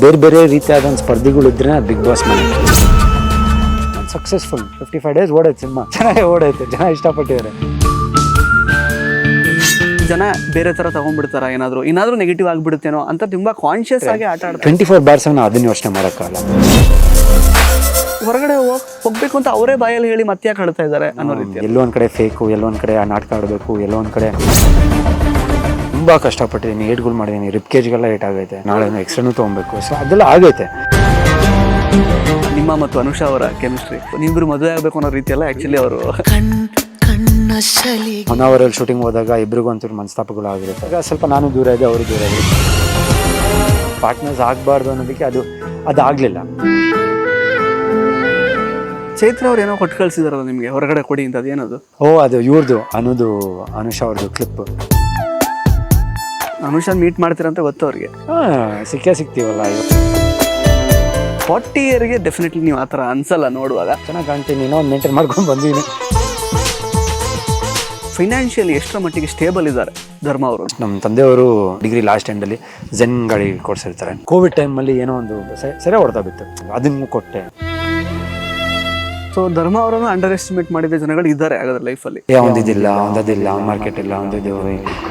ಬೇರೆ ಬೇರೆ ರೀತಿಯಾದ ಒಂದು ಸ್ಪರ್ಧಿಗಳಿದ್ರೆ ಅದು ಬಿಗ್ ಬಾಸ್ ಮನೆ. ಸಕ್ಸಸ್ಫುಲ್ 55 ಡೇಸ್ ಓಡೈತೆ ಸಿನಿಮಾ, ಚೆನ್ನಾಗಿ ಓಡೈತೆ, ಜನ ಇಷ್ಟಪಟ್ಟಿದ್ದಾರೆ. ಜನ ಬೇರೆ ಥರ ತೊಗೊಂಡ್ಬಿಡ್ತಾರ, ಏನಾದರೂ ನೆಗೆಟಿವ್ ಆಗಿಬಿಡುತ್ತೇನೋ ಅಂತ ತುಂಬ ಕಾನ್ಷಿಯಸ್ ಆಗಿ ಆಟ ಆಡ್ತಾರೆ. 24/7 ಅದನ್ನ ಯೋಚನೆ ಮಾಡೋಕ್ಕಾಗಲ್ಲ. ಹೊರಗಡೆ ಹೋಗ್ಬೇಕು ಅಂತ ಅವರೇ ಬಾಯಲ್ಲಿ ಹೇಳಿ ಮತ್ತೆ ಯಾಕೆ ಆಡ್ತಾ ಇದ್ದಾರೆ ಅನ್ನೋ ರೀತಿ. ಎಲ್ಲೋ ಒಂದು ಕಡೆ ಫೇಕು, ಎಲ್ಲೋ ಒಂದು ಕಡೆ ನಾಟಕ ಆಡಬೇಕು, ಎಲ್ಲೋ ಒಂದು ಕಡೆ ತುಂಬ ಕಷ್ಟಪಟ್ಟಿದ್ದೀನಿ, ಏಟ್ಗಳು ಮಾಡಿದ್ದೀನಿ, ರಿಪ್ಕೇಜ್ಗೆಲ್ಲ ಏಟ್ ಆಗೈತೆ, ನಾಳೆ ಎಕ್ಸ್ಟ್ರಾನು ತೊಗೊಬೇಕು. ಸೊ ಅದೆಲ್ಲ ಆಗೈತೆ. ನಿಮ್ಮ ಮತ್ತು ಅನುಷಾ ಅವರ ಕೆಮಿಸ್ಟ್ರಿ, ನೀವಿಬ್ರು ಮದುವೆ ಆಗಬೇಕು ಅನ್ನೋ ರೀತಿಯಲ್ಲ ಆ್ಯಕ್ಚುಲಿ ಅವರು ಹೊನ್ನಾವರಲ್ಲಿ ಶೂಟಿಂಗ್ ಹೋದಾಗ ಇಬ್ಬರಿಗೂ ಒಂಚೂರು ಮನಸ್ತಾಪಗಳು ಆಗಿರುತ್ತೆ. ಆಗ ಸ್ವಲ್ಪ ನಾನು ದೂರ ಇದೆ, ಅವರು ದೂರ ಇದೆ, ಪಾರ್ಟ್ನರ್ಸ್ ಆಗಬಾರ್ದು ಅನ್ನೋದಕ್ಕೆ ಅದು ಆಗಲಿಲ್ಲ. ಚೈತ್ರ ಅವ್ರು ಏನೋ ಕೊಟ್ಟು ಕಳಿಸಿದಾರಲ್ಲ ನಿಮಗೆ ಹೊರಗಡೆ ಕೊಡಿ ಅಂತ, ಅದೇನದು? ಅದು ಇವ್ರದ್ದು ಅನುಷಾ ಅವ್ರದ್ದು ಕ್ಲಿಪ್. ಅನುಷಾ ಮೀಟ್ ಮಾಡ್ತೀರಂತ ಗೊತ್ತು ಅವ್ರಿಗೆ. ಸಿಗ್ತೀವಲ್ಲ. 40 ಇಯರ್ಗೆ ಡೆಫಿನೆಟ್ಲಿ ನೀವು ಆ ಥರ ಅನ್ಸಲ್ಲ ನೋಡುವಾಗ. ಚೆನ್ನಾಗಿ ಕಾಣ್ತೀನಿ, ಇನ್ನೂ ಒಂದು ಮೇಂಟೈನ್ ಮಾಡ್ಕೊಂಡು ಬಂದಿದ್ದೀನಿ. ಫೈನಾನ್ಷಿಯಲಿ ಎಷ್ಟರ ಮಟ್ಟಿಗೆ ಸ್ಟೇಬಲ್ ಇದ್ದಾರೆ ಧರ್ಮ ಅವರು? ನಮ್ಮ ತಂದೆಯವರು ಡಿಗ್ರಿ ಲಾಸ್ಟ್ ಎಂಡಲ್ಲಿ ಜೆನ್ ಗಾಡಿ ಕೊಡ್ಸಿರ್ತಾರೆ. ಕೋವಿಡ್ ಟೈಮಲ್ಲಿ ಏನೋ ಒಂದು ಸರಿಯಾಗಿ ಹೊಡ್ತಾ ಬಿತ್ತು, ಅದನ್ನು ಕೊಟ್ಟೆ. ಸೊ ಧರ್ಮ ಅವರನ್ನು ಅಂಡರ್ ಎಸ್ಟಿಮೇಟ್ ಮಾಡಿದ ಜನಗಳು ಇದ್ದಾರೆ ಹಾಗಾದ್ರೆ ಲೈಫಲ್ಲಿ. ಒಂದಿಲ್ಲ ಮಾರ್ಕೆಟ್ ಇಲ್ಲ,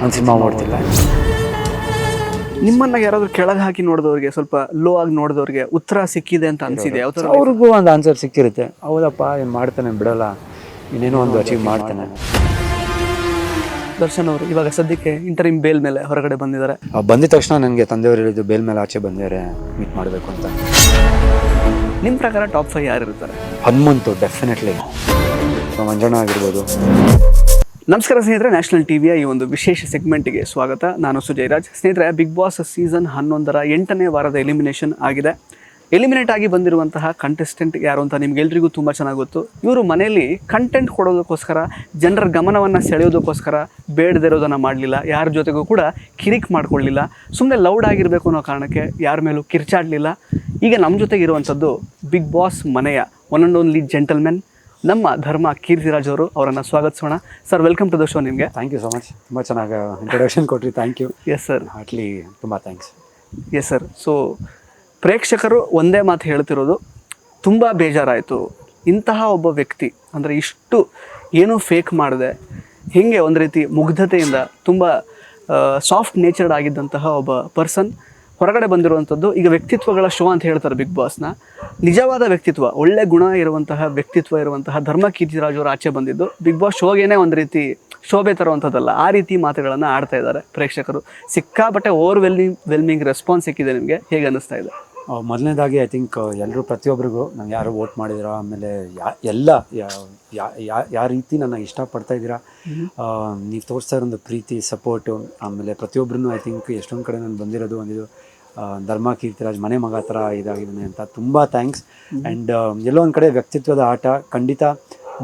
ಒಂದು ಸಿನಿಮಾ ಓಡ್ತಿಲ್ಲ. ನಿಮ್ಮನ್ನ ಯಾರಾದ್ರೂ ಕೆಳಗೆ ಹಾಕಿ ನೋಡಿದವ್ರಿಗೆ, ಸ್ವಲ್ಪ ಲೋ ಆಗಿ ನೋಡಿದವ್ರಿಗೆ ಉತ್ತರ ಸಿಕ್ಕಿದೆ ಅಂತ ಅನ್ಸಿದೆ? ಯಾವ ಥರ? ಅವ್ರಿಗೂ ಒಂದು ಆನ್ಸರ್ ಸಿಕ್ಕಿರುತ್ತೆ. ಹೌದಪ್ಪ, ಏನು ಮಾಡ್ತಾನೆ, ಬಿಡಲ್ಲ, ಇನ್ನೇನೋ ಒಂದು ಅಚೀವ್ ಮಾಡ್ತಾನೆ. ದರ್ಶನ್ ಅವರು ಇವಾಗ ಸದ್ಯಕ್ಕೆ ಇಂಟರಿಮ್ ಬೇಲ್ ಮೇಲೆ ಹೊರಗಡೆ ಬಂದಿದ್ದಾರೆ. ಬಂದಿದ ತಕ್ಷಣ ನನಗೆ ತಂದೆಯವರು ಹೇಳಿದ್ದು ಬೇಲ್ ಮೇಲೆ ಆಚೆ ಬಂದಿದ್ದಾರೆ, ಮೀಟ್ ಮಾಡಬೇಕು ಅಂತ. ನಿಮ್ಮ ಪ್ರಕಾರ ಟಾಪ್ 5 ಯಾರು ಇರ್ತಾರೆ? ಹನುಮಂತು ಡೆಫಿನೆಟ್ಲಿ, ಮಂಜಣ್ಣ ಆಗಿರ್ಬೋದು. ನಮಸ್ಕಾರ ಸ್ನೇಹಿತರೆ, ನ್ಯಾಷನಲ್ ಟಿವಿಯ ಈ ಒಂದು ವಿಶೇಷ ಸೆಗ್ಮೆಂಟ್ಗೆ ಸ್ವಾಗತ. ನಾನು ಸುಜಯ್ ರಾಜ್. ಸ್ನೇಹಿತರೆ, ಬಿಗ್ ಬಾಸ್ ಸೀಸನ್ 11ರ 8ನೇ ವಾರದ ಎಲಿಮಿನೇಷನ್ ಆಗಿದೆ. ಎಲಿಮಿನೇಟ್ ಆಗಿ ಬಂದಿರುವಂತಹ ಕಂಟೆಸ್ಟೆಂಟ್ ಯಾರು ಅಂತ ನಿಮ್ಗೆಲ್ರಿಗೂ ತುಂಬ ಚೆನ್ನಾಗಿ ಗೊತ್ತು. ಇವರು ಮನೆಯಲ್ಲಿ ಕಂಟೆಂಟ್ ಕೊಡೋದಕ್ಕೋಸ್ಕರ, ಜನರ ಗಮನವನ್ನು ಸೆಳೆಯೋದಕ್ಕೋಸ್ಕರ ಬೇಡದಿರೋದನ್ನು ಮಾಡಲಿಲ್ಲ, ಯಾರ ಜೊತೆಗೂ ಕೂಡ ಕಿರಿಕ್ ಮಾಡ್ಕೊಳ್ಳಿಲ್ಲ, ಸುಮ್ಮನೆ ಲೌಡ್ ಆಗಿರಬೇಕು ಅನ್ನೋ ಕಾರಣಕ್ಕೆ ಯಾರ ಮೇಲೂ ಕಿರ್ಚಾಡಲಿಲ್ಲ. ಈಗ ನಮ್ಮ ಜೊತೆಗೆ ಇರುವಂಥದ್ದು ಬಿಗ್ ಬಾಸ್ ಮನೆಯ ಒನ್ ಆ್ಯಂಡ್ ಓನ್ಲಿ ಜೆಂಟಲ್ಮೆನ್, ನಮ್ಮ ಧರ್ಮ ಕೀರ್ತಿರಾಜ್ ಅವರು. ಅವರನ್ನು ಸ್ವಾಗತಿಸೋಣ. Sir, welcome to the show. ನಿಮಗೆ ಥ್ಯಾಂಕ್ ಯು ಸೊ ಮಚ್, ತುಂಬ ಚೆನ್ನಾಗಿ ಇಂಟ್ರೊಡಕ್ಷನ್ ಕೊಟ್ರಿ. Thank you. Yes sir, heartly ತುಂಬ ಥ್ಯಾಂಕ್ಸ್. Yes sir. ಸೊ ಪ್ರೇಕ್ಷಕರು ಒಂದೇ ಮಾತು ಹೇಳ್ತಿರೋದು, ತುಂಬ ಬೇಜಾರಾಯಿತು, ಇಂತಹ ಒಬ್ಬ ವ್ಯಕ್ತಿ ಅಂದರೆ ಇಷ್ಟು ಏನೂ ಫೇಕ್ ಮಾಡದೆ, ಹೀಗೆ ಒಂದು ರೀತಿ ಮುಗ್ಧತೆಯಿಂದ ತುಂಬ ಸಾಫ್ಟ್ ನೇಚರ್ಡ್ ಆಗಿದ್ದಂತಹ ಒಬ್ಬ ಪರ್ಸನ್ ಹೊರಗಡೆ ಬಂದಿರುವಂಥದ್ದು. ಈಗ ವ್ಯಕ್ತಿತ್ವಗಳ ಶೋ ಅಂತ ಹೇಳ್ತಾರೆ ಬಿಗ್ ಬಾಸ್ನ. ನಿಜವಾದ ವ್ಯಕ್ತಿತ್ವ, ಒಳ್ಳೆ ಗುಣ ಇರುವಂತಹ ವ್ಯಕ್ತಿತ್ವ ಇರುವಂತಹ ಧರ್ಮ ಕೀರ್ತಿರಾಜ್ ಅವರು ಆಚೆ ಬಂದಿದ್ದು ಬಿಗ್ ಬಾಸ್ ಶೋಗೇನೆ ಒಂದು ರೀತಿ ಶೋಭೆ ತರುವಂಥದ್ದಲ್ಲ, ಆ ರೀತಿ ಮಾತುಗಳನ್ನು ಆಡ್ತಾ ಇದ್ದಾರೆ ಪ್ರೇಕ್ಷಕರು. ಸಿಕ್ಕಾಪಟ್ಟೆ ವೆಲ್ಮಿಂಗ್ ರೆಸ್ಪಾನ್ಸ್ ಸಿಕ್ಕಿದೆ. ನಿಮಗೆ ಹೇಗೆ ಅನ್ನಿಸ್ತಾ ಇದೆ? ಮೊದಲನೇದಾಗಿ ಐ ಥಿಂಕ್ ಎಲ್ಲರೂ ಪ್ರತಿಯೊಬ್ಬರಿಗೂ ನಂಗೆ ಯಾರು ವೋಟ್ ಮಾಡಿದಿರೋ, ಆಮೇಲೆ ಯಾವ ರೀತಿ ನನ್ನ ಇಷ್ಟಪಡ್ತಾ ಇದ್ದೀರಾ, ನೀವು ತೋರಿಸ್ತಾ ಇರೋ ಪ್ರೀತಿ, ಸಪೋರ್ಟು, ಆಮೇಲೆ ಪ್ರತಿಯೊಬ್ಬರೂ ಐ ಥಿಂಕ್ ಎಷ್ಟೊಂದು ಕಡೆ ನಾನು ಬಂದಿರೋದು ಒಂದಿದು ಧರ್ಮ ಕೀರ್ತಿರಾಜ್ ಮನೆ ಮಗ ಥರ ಇದಾಗಿದ್ದಾನೆ ಅಂತ ತುಂಬ ಥ್ಯಾಂಕ್ಸ್. ಆ್ಯಂಡ್ ಎಲ್ಲೋ ಒಂದು ಕಡೆ ವ್ಯಕ್ತಿತ್ವದ ಆಟ, ಖಂಡಿತ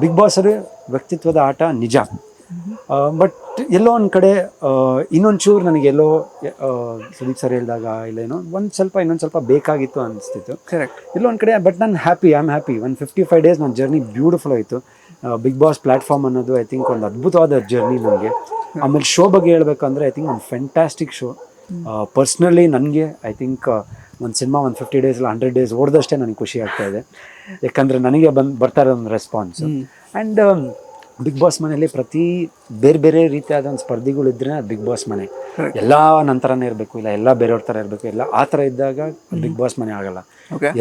ಬಿಗ್ ಬಾಸರು ವ್ಯಕ್ತಿತ್ವದ ಆಟ ನಿಜ. ಬಟ್ ಎಲ್ಲೋ ಒಂದು ಕಡೆ ಇನ್ನೊಂಚೂರು ನನಗೆಲ್ಲೋ ಸುದೀಪ್ ಸರ್ ಹೇಳಿದಾಗ ಇಲ್ಲೇನೋ ಇನ್ನೊಂದು ಸ್ವಲ್ಪ ಬೇಕಾಗಿತ್ತು ಅನಿಸ್ತಿತ್ತು. ಕರೆಕ್ಟ್. ಎಲ್ಲೋ ಒಂದು ಕಡೆ. ಬಟ್ ನಾನು ಐ ಆಮ್ ಹ್ಯಾಪಿ. 155 ಡೇಸ್ ನನ್ನ ಜರ್ನಿ ಬ್ಯೂಟಿಫುಲ್ ಆಯಿತು. ಬಿಗ್ ಬಾಸ್ ಪ್ಲ್ಯಾಟ್ಫಾರ್ಮ್ ಅನ್ನೋದು ಐ ಥಿಂಕ್ ಒಂದು ಅದ್ಭುತವಾದ ಜರ್ನಿ ನನಗೆ. ಆಮೇಲೆ ಶೋ ಬಗ್ಗೆ ಹೇಳ್ಬೇಕಂದ್ರೆ ಐ ಥಿಂಕ್ ಒಂದು ಫ್ಯಾಂಟಾಸ್ಟಿಕ್ ಶೋ. ಪರ್ಸ್ನಲಿ ನನಗೆ ಐ ಥಿಂಕ್ ಒಂದು ಸಿನಿಮಾ 150 ಡೇಸ್ ಇಲ್ಲ 100 ಡೇಸ್ ಓಡಿದಷ್ಟೇ ನನಗೆ ಖುಷಿ ಆಗ್ತಾ ಇದೆ. ಯಾಕಂದರೆ ನನಗೆ ಬರ್ತಾ ಇರೋ ಒಂದು ರೆಸ್ಪಾನ್ಸ್. ಆ್ಯಂಡ್ ಬಿಗ್ ಬಾಸ್ ಮನೆಯಲ್ಲಿ ಪ್ರತಿ ಬೇರೆ ಬೇರೆ ರೀತಿಯಾದ ಒಂದು ಸ್ಪರ್ಧಿಗಳಿದ್ರೆ ಅದು ಬಿಗ್ ಬಾಸ್ ಮನೆ. ಎಲ್ಲ ನಂತರನೇ ಇರಬೇಕು, ಇಲ್ಲ ಎಲ್ಲ ಬೇರೆಯವ್ರ ಥರ ಇರಬೇಕು, ಇಲ್ಲ ಆ ಥರ ಇದ್ದಾಗ ಬಿಗ್ ಬಾಸ್ ಮನೆ ಆಗಲ್ಲ.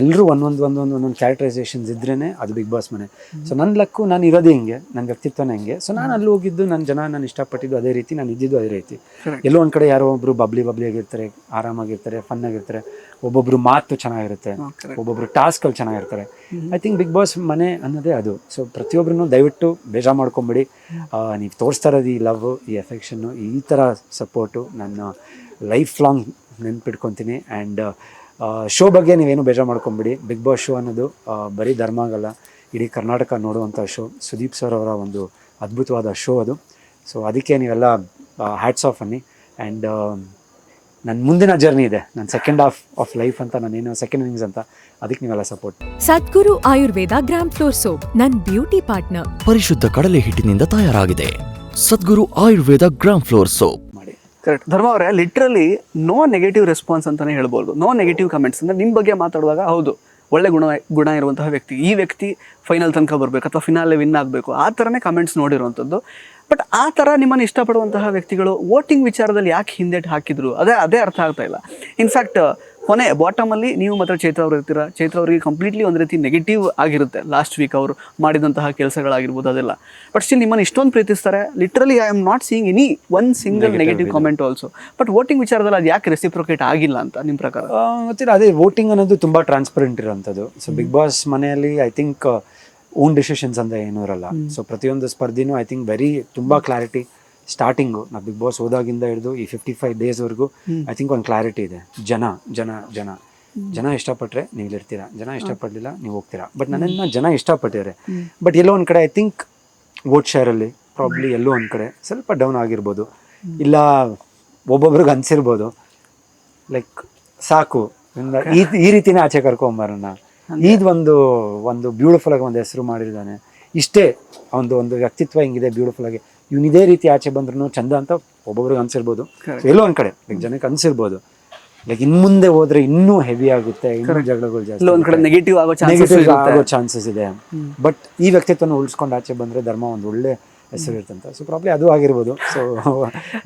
ಎಲ್ಲರೂ ಒಂದೊಂದು ಕ್ಯಾರೆಕ್ಟರೈಸೇಷನ್ಸ್ ಇದ್ರೇ ಅದು ಬಿಗ್ ಬಾಸ್ ಮನೆ. ಸೊ ನನ್ನ ಲಕ್ಕು, ನಾನು ಇರೋದೇ ಹಿಂಗೆ, ನನ್ನ ವ್ಯಕ್ತಿತ್ವನೇ ಹಿಂಗೆ. ಸೊ ನಾನು ಅಲ್ಲಿ ಹೋಗಿದ್ದು, ನನ್ನ ಜನ ನಾನು ಇಷ್ಟಪಟ್ಟಿದ್ದು ಅದೇ ರೀತಿ, ನಾನು ಇದ್ದಿದ್ದು ಅದೇ ರೀತಿ. ಎಲ್ಲೋ ಒಂದು ಕಡೆ ಯಾರೋ ಒಬ್ಬರು ಬಬ್ಲಿ ಆಗಿರ್ತಾರೆ, ಆರಾಮಾಗಿರ್ತಾರೆ, ಫನ್ ಆಗಿರ್ತಾರೆ, ಒಬ್ಬೊಬ್ರು ಮಾತು ಚೆನ್ನಾಗಿರುತ್ತೆ, ಒಬ್ಬೊಬ್ರು ಟಾಸ್ಕ್ಗಳು ಚೆನ್ನಾಗಿರ್ತಾರೆ. ಐ ಥಿಂಕ್ ಬಿಗ್ ಬಾಸ್ ಮನೆ ಅನ್ನೋದೇ ಅದು. ಸೊ ಪ್ರತಿಯೊಬ್ಬರೂ ದಯವಿಟ್ಟು ಬೇಜಾರು ಮಾಡ್ಕೊಂಬಿಡಿ. ನೀವು ತೋರಿಸ್ತಾ ಇರೋದು ಈ ಲವ್, ಈ ಎಫೆಕ್ಷನ್ನು, ಈ ಥರ ಸಪೋರ್ಟು ನನ್ನ ಲೈಫ್ ಲಾಂಗ್ ನೆನ್ಪಿಟ್ಕೊತೀನಿ. ಆ್ಯಂಡ್ ಶೋ ಬಗ್ಗೆ ನೀವೇನು ಬೇಜಾರು ಮಾಡ್ಕೊಂಬಿಡಿ. ಬಿಗ್ ಬಾಸ್ ಶೋ ಅನ್ನೋದು ಬರೀ ಧರ್ಮ ಆಗಲ್ಲ, ಇಡೀ ಕರ್ನಾಟಕ ನೋಡುವಂಥ ಶೋ. ಸುದೀಪ್ ಸರ್ ಅವರ ಒಂದು ಅದ್ಭುತವಾದ ಶೋ ಅದು. ಸೊ ಅದಕ್ಕೆ ನೀವೆಲ್ಲ ಹ್ಯಾಟ್ಸ್ ಆಫ್ ಅನ್ನಿ. ಆ್ಯಂಡ್ ನನ್ನ ಮುಂದಿನ ಜರ್ನಿ ಇದೆ, ನನ್ನ ಸೆಕೆಂಡ್ ಹಾಫ್ ಆಫ್ ಲೈಫ್ ಅಂತ, ನಾನೇನು ಸೆಕೆಂಡ್ ಇನ್ನಿಂಗ್ಸ್ ಅಂತ, ಅದಕ್ಕೆ ನೀವೆಲ್ಲ ಸಪೋರ್ಟ್. ಸದ್ಗುರು ಆಯುರ್ವೇದ ಗ್ರಾಮ್ ಫ್ಲೋರ್ ಸೋಪ್ ನನ್ನ ಬ್ಯೂಟಿ ಪಾರ್ಟ್ನರ್. ಪರಿಶುದ್ಧ ಕಡಲೆ ಹಿಟ್ಟಿನಿಂದ ತಯಾರಾಗಿದೆ. ಸದ್ಗುರು ಆಯುರ್ವೇದ ಗ್ರಾಮ್ ಫ್ಲೋರ್ ಸೋಪ್ ಮಾಡಿ. ಕರೆಕ್ಟ್. ಧರ್ಮ ಅವರೇ, ಲಿಟ್ರಲಿ ನೋ ನೆಗೆಟಿವ್ ರೆಸ್ಪಾನ್ಸ್ ಅಂತಾನೆ ಹೇಳ್ಬೋದು. ನೋ ನೆಗೆಟಿವ್ ಕಮೆಂಟ್ಸ್ ಅಂದರೆ ನಿಮ್ಮ ಬಗ್ಗೆ ಮಾತಾಡುವಾಗ ಹೌದು ಒಳ್ಳೆ ಗುಣ ಇರುವಂತಹ ವ್ಯಕ್ತಿ, ಈ ವ್ಯಕ್ತಿ ಫೈನಲ್ ತನಕ ಬರಬೇಕು ಅಥವಾ ಫಿನಾಲೆ ವಿನ್ ಆಗಬೇಕು, ಆ ಥರನೇ ಕಮೆಂಟ್ಸ್ ನೋಡಿರುವಂಥದ್ದು. ಬಟ್ ಆ ಥರ ನಿಮ್ಮನ್ನು ಇಷ್ಟಪಡುವಂತಹ ವ್ಯಕ್ತಿಗಳು ವೋಟಿಂಗ್ ವಿಚಾರದಲ್ಲಿ ಯಾಕೆ ಹಿಂದೇಟು ಹಾಕಿದ್ರು ಅದೇ ಅರ್ಥ ಆಗ್ತಾ ಇಲ್ಲ. ಇನ್ಫ್ಯಾಕ್ಟ್ ಕೊನೆ ಬಾಟಮಲ್ಲಿ ನೀವು ಮಾತ್ರ ಚೈತ್ರ ಅವ್ರು ಇರ್ತೀರ. ಚೈತ್ರ ಅವರಿಗೆ ಕಂಪ್ಲೀಟ್ಲಿ ಒಂದು ರೀತಿ ನೆಗೆಟಿವ್ ಆಗಿರುತ್ತೆ ಲಾಸ್ಟ್ ವೀಕ್ ಅವರು ಮಾಡಿದಂತಹ ಕೆಲಸಗಳಾಗಿರ್ಬೋದು ಅದೆಲ್ಲ. ಬಟ್ ಸ್ಟಿಲ್ ನಿಮ್ಮನ್ನು ಇಷ್ಟೊಂದು ಪ್ರೀತಿಸ್ತಾರೆ. Literally I am not seeing any one single negative comment also. But voting ವಿಚಾರದಲ್ಲಿ ಅದು ಯಾಕೆ ರೆಸಿಪ್ರೊಕೇಟ್ ಆಗಿಲ್ಲ ಅಂತ ನಿಮ್ಮ ಪ್ರಕಾರ? ಗೊತ್ತಿಲ್ಲ. ಅದೇ ವೋಟಿಂಗ್ ಅನ್ನೋದು ತುಂಬ ಟ್ರಾನ್ಸ್ಪರೆಂಟ್ ಇರೋಂಥದ್ದು. ಸೊ ಬಿಗ್ ಬಾಸ್ ಮನೆಯಲ್ಲಿ ಐ ಥಿಂಕ್ ಓನ್ ಡಿಸಿಷನ್ಸ್ ಅಂತ ಏನೂ ಇರಲ್ಲ. ಸೊ ಪ್ರತಿಯೊಂದು ಸ್ಪರ್ಧಿನೂ ಐ ಥಿಂಕ್ ತುಂಬ ಕ್ಲಾರಿಟಿ. ಸ್ಟಾರ್ಟಿಂಗು ನಾವು ಬಿಗ್ ಬಾಸ್ ಹೋದಾಗಿಂದ ಹಿಡಿದು ಈ 55 ಡೇಸ್ವರೆಗೂ ಐ ಥಿಂಕ್ ಒಂದು ಕ್ಲಾರಿಟಿ ಇದೆ. ಜನ ಇಷ್ಟಪಟ್ಟರೆ ನೀವು ಇಲ್ಲಿರ್ತೀರಾ, ಜನ ಇಷ್ಟಪಡಲಿಲ್ಲ ನೀವು ಹೋಗ್ತೀರಾ. ಬಟ್ ನನ್ನನ್ನು ಜನ ಇಷ್ಟಪಟ್ಟಿದ್ದಾರೆ. ಬಟ್ ಎಲ್ಲೋ ಒಂದು ಕಡೆ ಐ ಥಿಂಕ್ ವೋಟ್ ಶೇರಲ್ಲಿ ಪ್ರಾಬ್ಲಿ ಎಲ್ಲೋ ಒಂದು ಕಡೆ ಸ್ವಲ್ಪ ಡೌನ್ ಆಗಿರ್ಬೋದು, ಇಲ್ಲ ಒಬ್ಬೊಬ್ರಿಗೆ ಅನಿಸಿರ್ಬೋದು ಲೈಕ್ ಸಾಕು ಈ ರೀತಿನೇ ಆಚೆ ಕರ್ಕೊಂಬರೋಣ, ಇದು ಒಂದು ಬ್ಯೂಟಿಫುಲ್ ಆಗಿ ಒಂದು ಹೆಸರು ಮಾಡಿದ್ದಾನೆ, ಇಷ್ಟೇ ಒಂದು ವ್ಯಕ್ತಿತ್ವ ಹಿಂಗಿದೆ ಬ್ಯೂಟಿಫುಲ್ ಆಗಿ, ಇವ್ನು ಇದೇ ರೀತಿ ಆಚೆ ಬಂದ್ರೂ ಚಂದ ಅಂತ ಒಬ್ಬೊಬ್ರಿಗೆ ಅನ್ಸಿರ್ಬೋದು. ಎಲ್ಲೋ ಒಂದು ಕಡೆ ಲೈಕ್ ಜನಕ್ಕೆ ಅನ್ಸಿರ್ಬೋದು ಲೈಕ್ ಇನ್ನು ಮುಂದೆ ಹೋದ್ರೆ ಇನ್ನೂ ಹೆವಿ ಆಗುತ್ತೆ, ಇನ್ನೂ ಜಗಳಗಳು ಜಾಸ್ತಿ, ನೆಗೆಟಿವ್ ಆಗೋ ಚಾನ್ಸಸ್ ಇದೆ. ಬಟ್ ಈ ವ್ಯಕ್ತಿತ್ವನ ಉಳಿಸ್ಕೊಂಡು ಆಚೆ ಬಂದ್ರೆ ಧರ್ಮ ಒಂದು ಒಳ್ಳೆ ಹೆಸರು ಇರ್ತಂತ. ಸೊ ಪ್ರಾಬ್ಲಿ ಅದು ಆಗಿರ್ಬೋದು. ಸೊ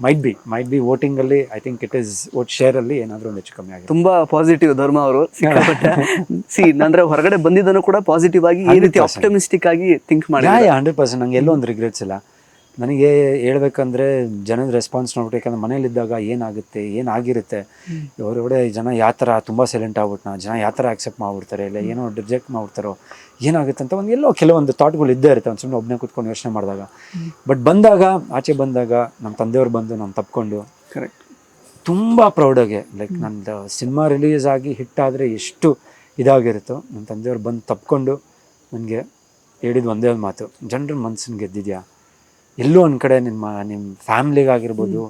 ಮೈಟ್ ಬಿ ವೋಟಿಂಗ್ ಅಲ್ಲಿ I think it is vote share ಅಲ್ಲಿ ಏನಾದರೂ ಒಂದು ಹೆಚ್ಚು ಕಮ್ಮಿ ಆಗಿದೆ. ತುಂಬಾ ಪಾಸಿಟಿವ್ ಧರ್ಮ ಅವರು ಅಂದ್ರೆ ಹೊರಗಡೆ ಬಂದಿದ್ದನ್ನು ಕೂಡ ಪಾಸಿಟಿವ್ ಆಗಿ ಈ ರೀತಿ ಆಪ್ಟಮಿಸ್ಟಿಕ್ ಆಗಿ ಥಿಂಕ್ ಮಾಡಿ 100%. ನಂಗೆ ಎಲ್ಲೋ ಒಂದು ರಿಗ್ರೆಟ್ಸ್ ಇಲ್ಲ. ನನಗೆ ಹೇಳ್ಬೇಕಂದ್ರೆ ಜನದ ರೆಸ್ಪಾನ್ಸ್ ನೋಡ್ಬಿಟ್ಟು, ಯಾಕಂದ್ರೆ ಮನೇಲಿದ್ದಾಗ ಏನಾಗಿರುತ್ತೆ, ಹೊರಗಡೆ ಜನ ಯಾವ ಥರ ತುಂಬ ಸೈಲೆಂಟ್ ಆಗ್ಬಿಟ್ನಾ, ಜನ ಯಾವ ಥರ ಆಕ್ಸೆಪ್ಟ್ ಮಾಡ್ಬಿಡ್ತಾರೆ, ಇಲ್ಲ ಏನೋ ರಿಜೆಕ್ಟ್ ಮಾಡ್ಬಿಡ್ತಾರೋ, ಏನಾಗುತ್ತೆ ಅಂತ ಎಲ್ಲೋ ಕೆಲವೊಂದು ಥಾಟ್ಗಳು ಇದ್ದೇ ಇರುತ್ತೆ. ಒಂದು ಸುಮ್ಮನೆ ಒಬ್ಬನೇ ಕೂತ್ಕೊಂಡು ಯೋಚನೆ ಮಾಡಿದಾಗ. ಬಟ್ ಆಚೆ ಬಂದಾಗ ನಮ್ಮ ತಂದೆಯವ್ರು ಬಂದು ನಾನು ತಪ್ಕೊಂಡು ಕರೆಕ್ಟ್ ತುಂಬ ಪ್ರೌಡಾಗೆ ಲೈಕ್ ನಂದು ಸಿನಿಮಾ ರಿಲೀಸ್ ಆಗಿ ಹಿಟ್ಟಾದರೆ ಎಷ್ಟು ಇದಾಗಿರುತ್ತೋ, ನಮ್ಮ ತಂದೆಯವ್ರು ಬಂದು ತಪ್ಕೊಂಡು ನನಗೆ ಹೇಳಿದ ಒಂದೇ ಒಂದು ಮಾತು, ಜನರ ಮನಸ್ಸನ್ನು ಗೆದ್ದಿದ್ಯಾ, ಎಲ್ಲೋ ಒಂದು ಕಡೆ ನಿಮ್ಮ ಫ್ಯಾಮ್ಲಿಗಾಗಿರ್ಬೋದು,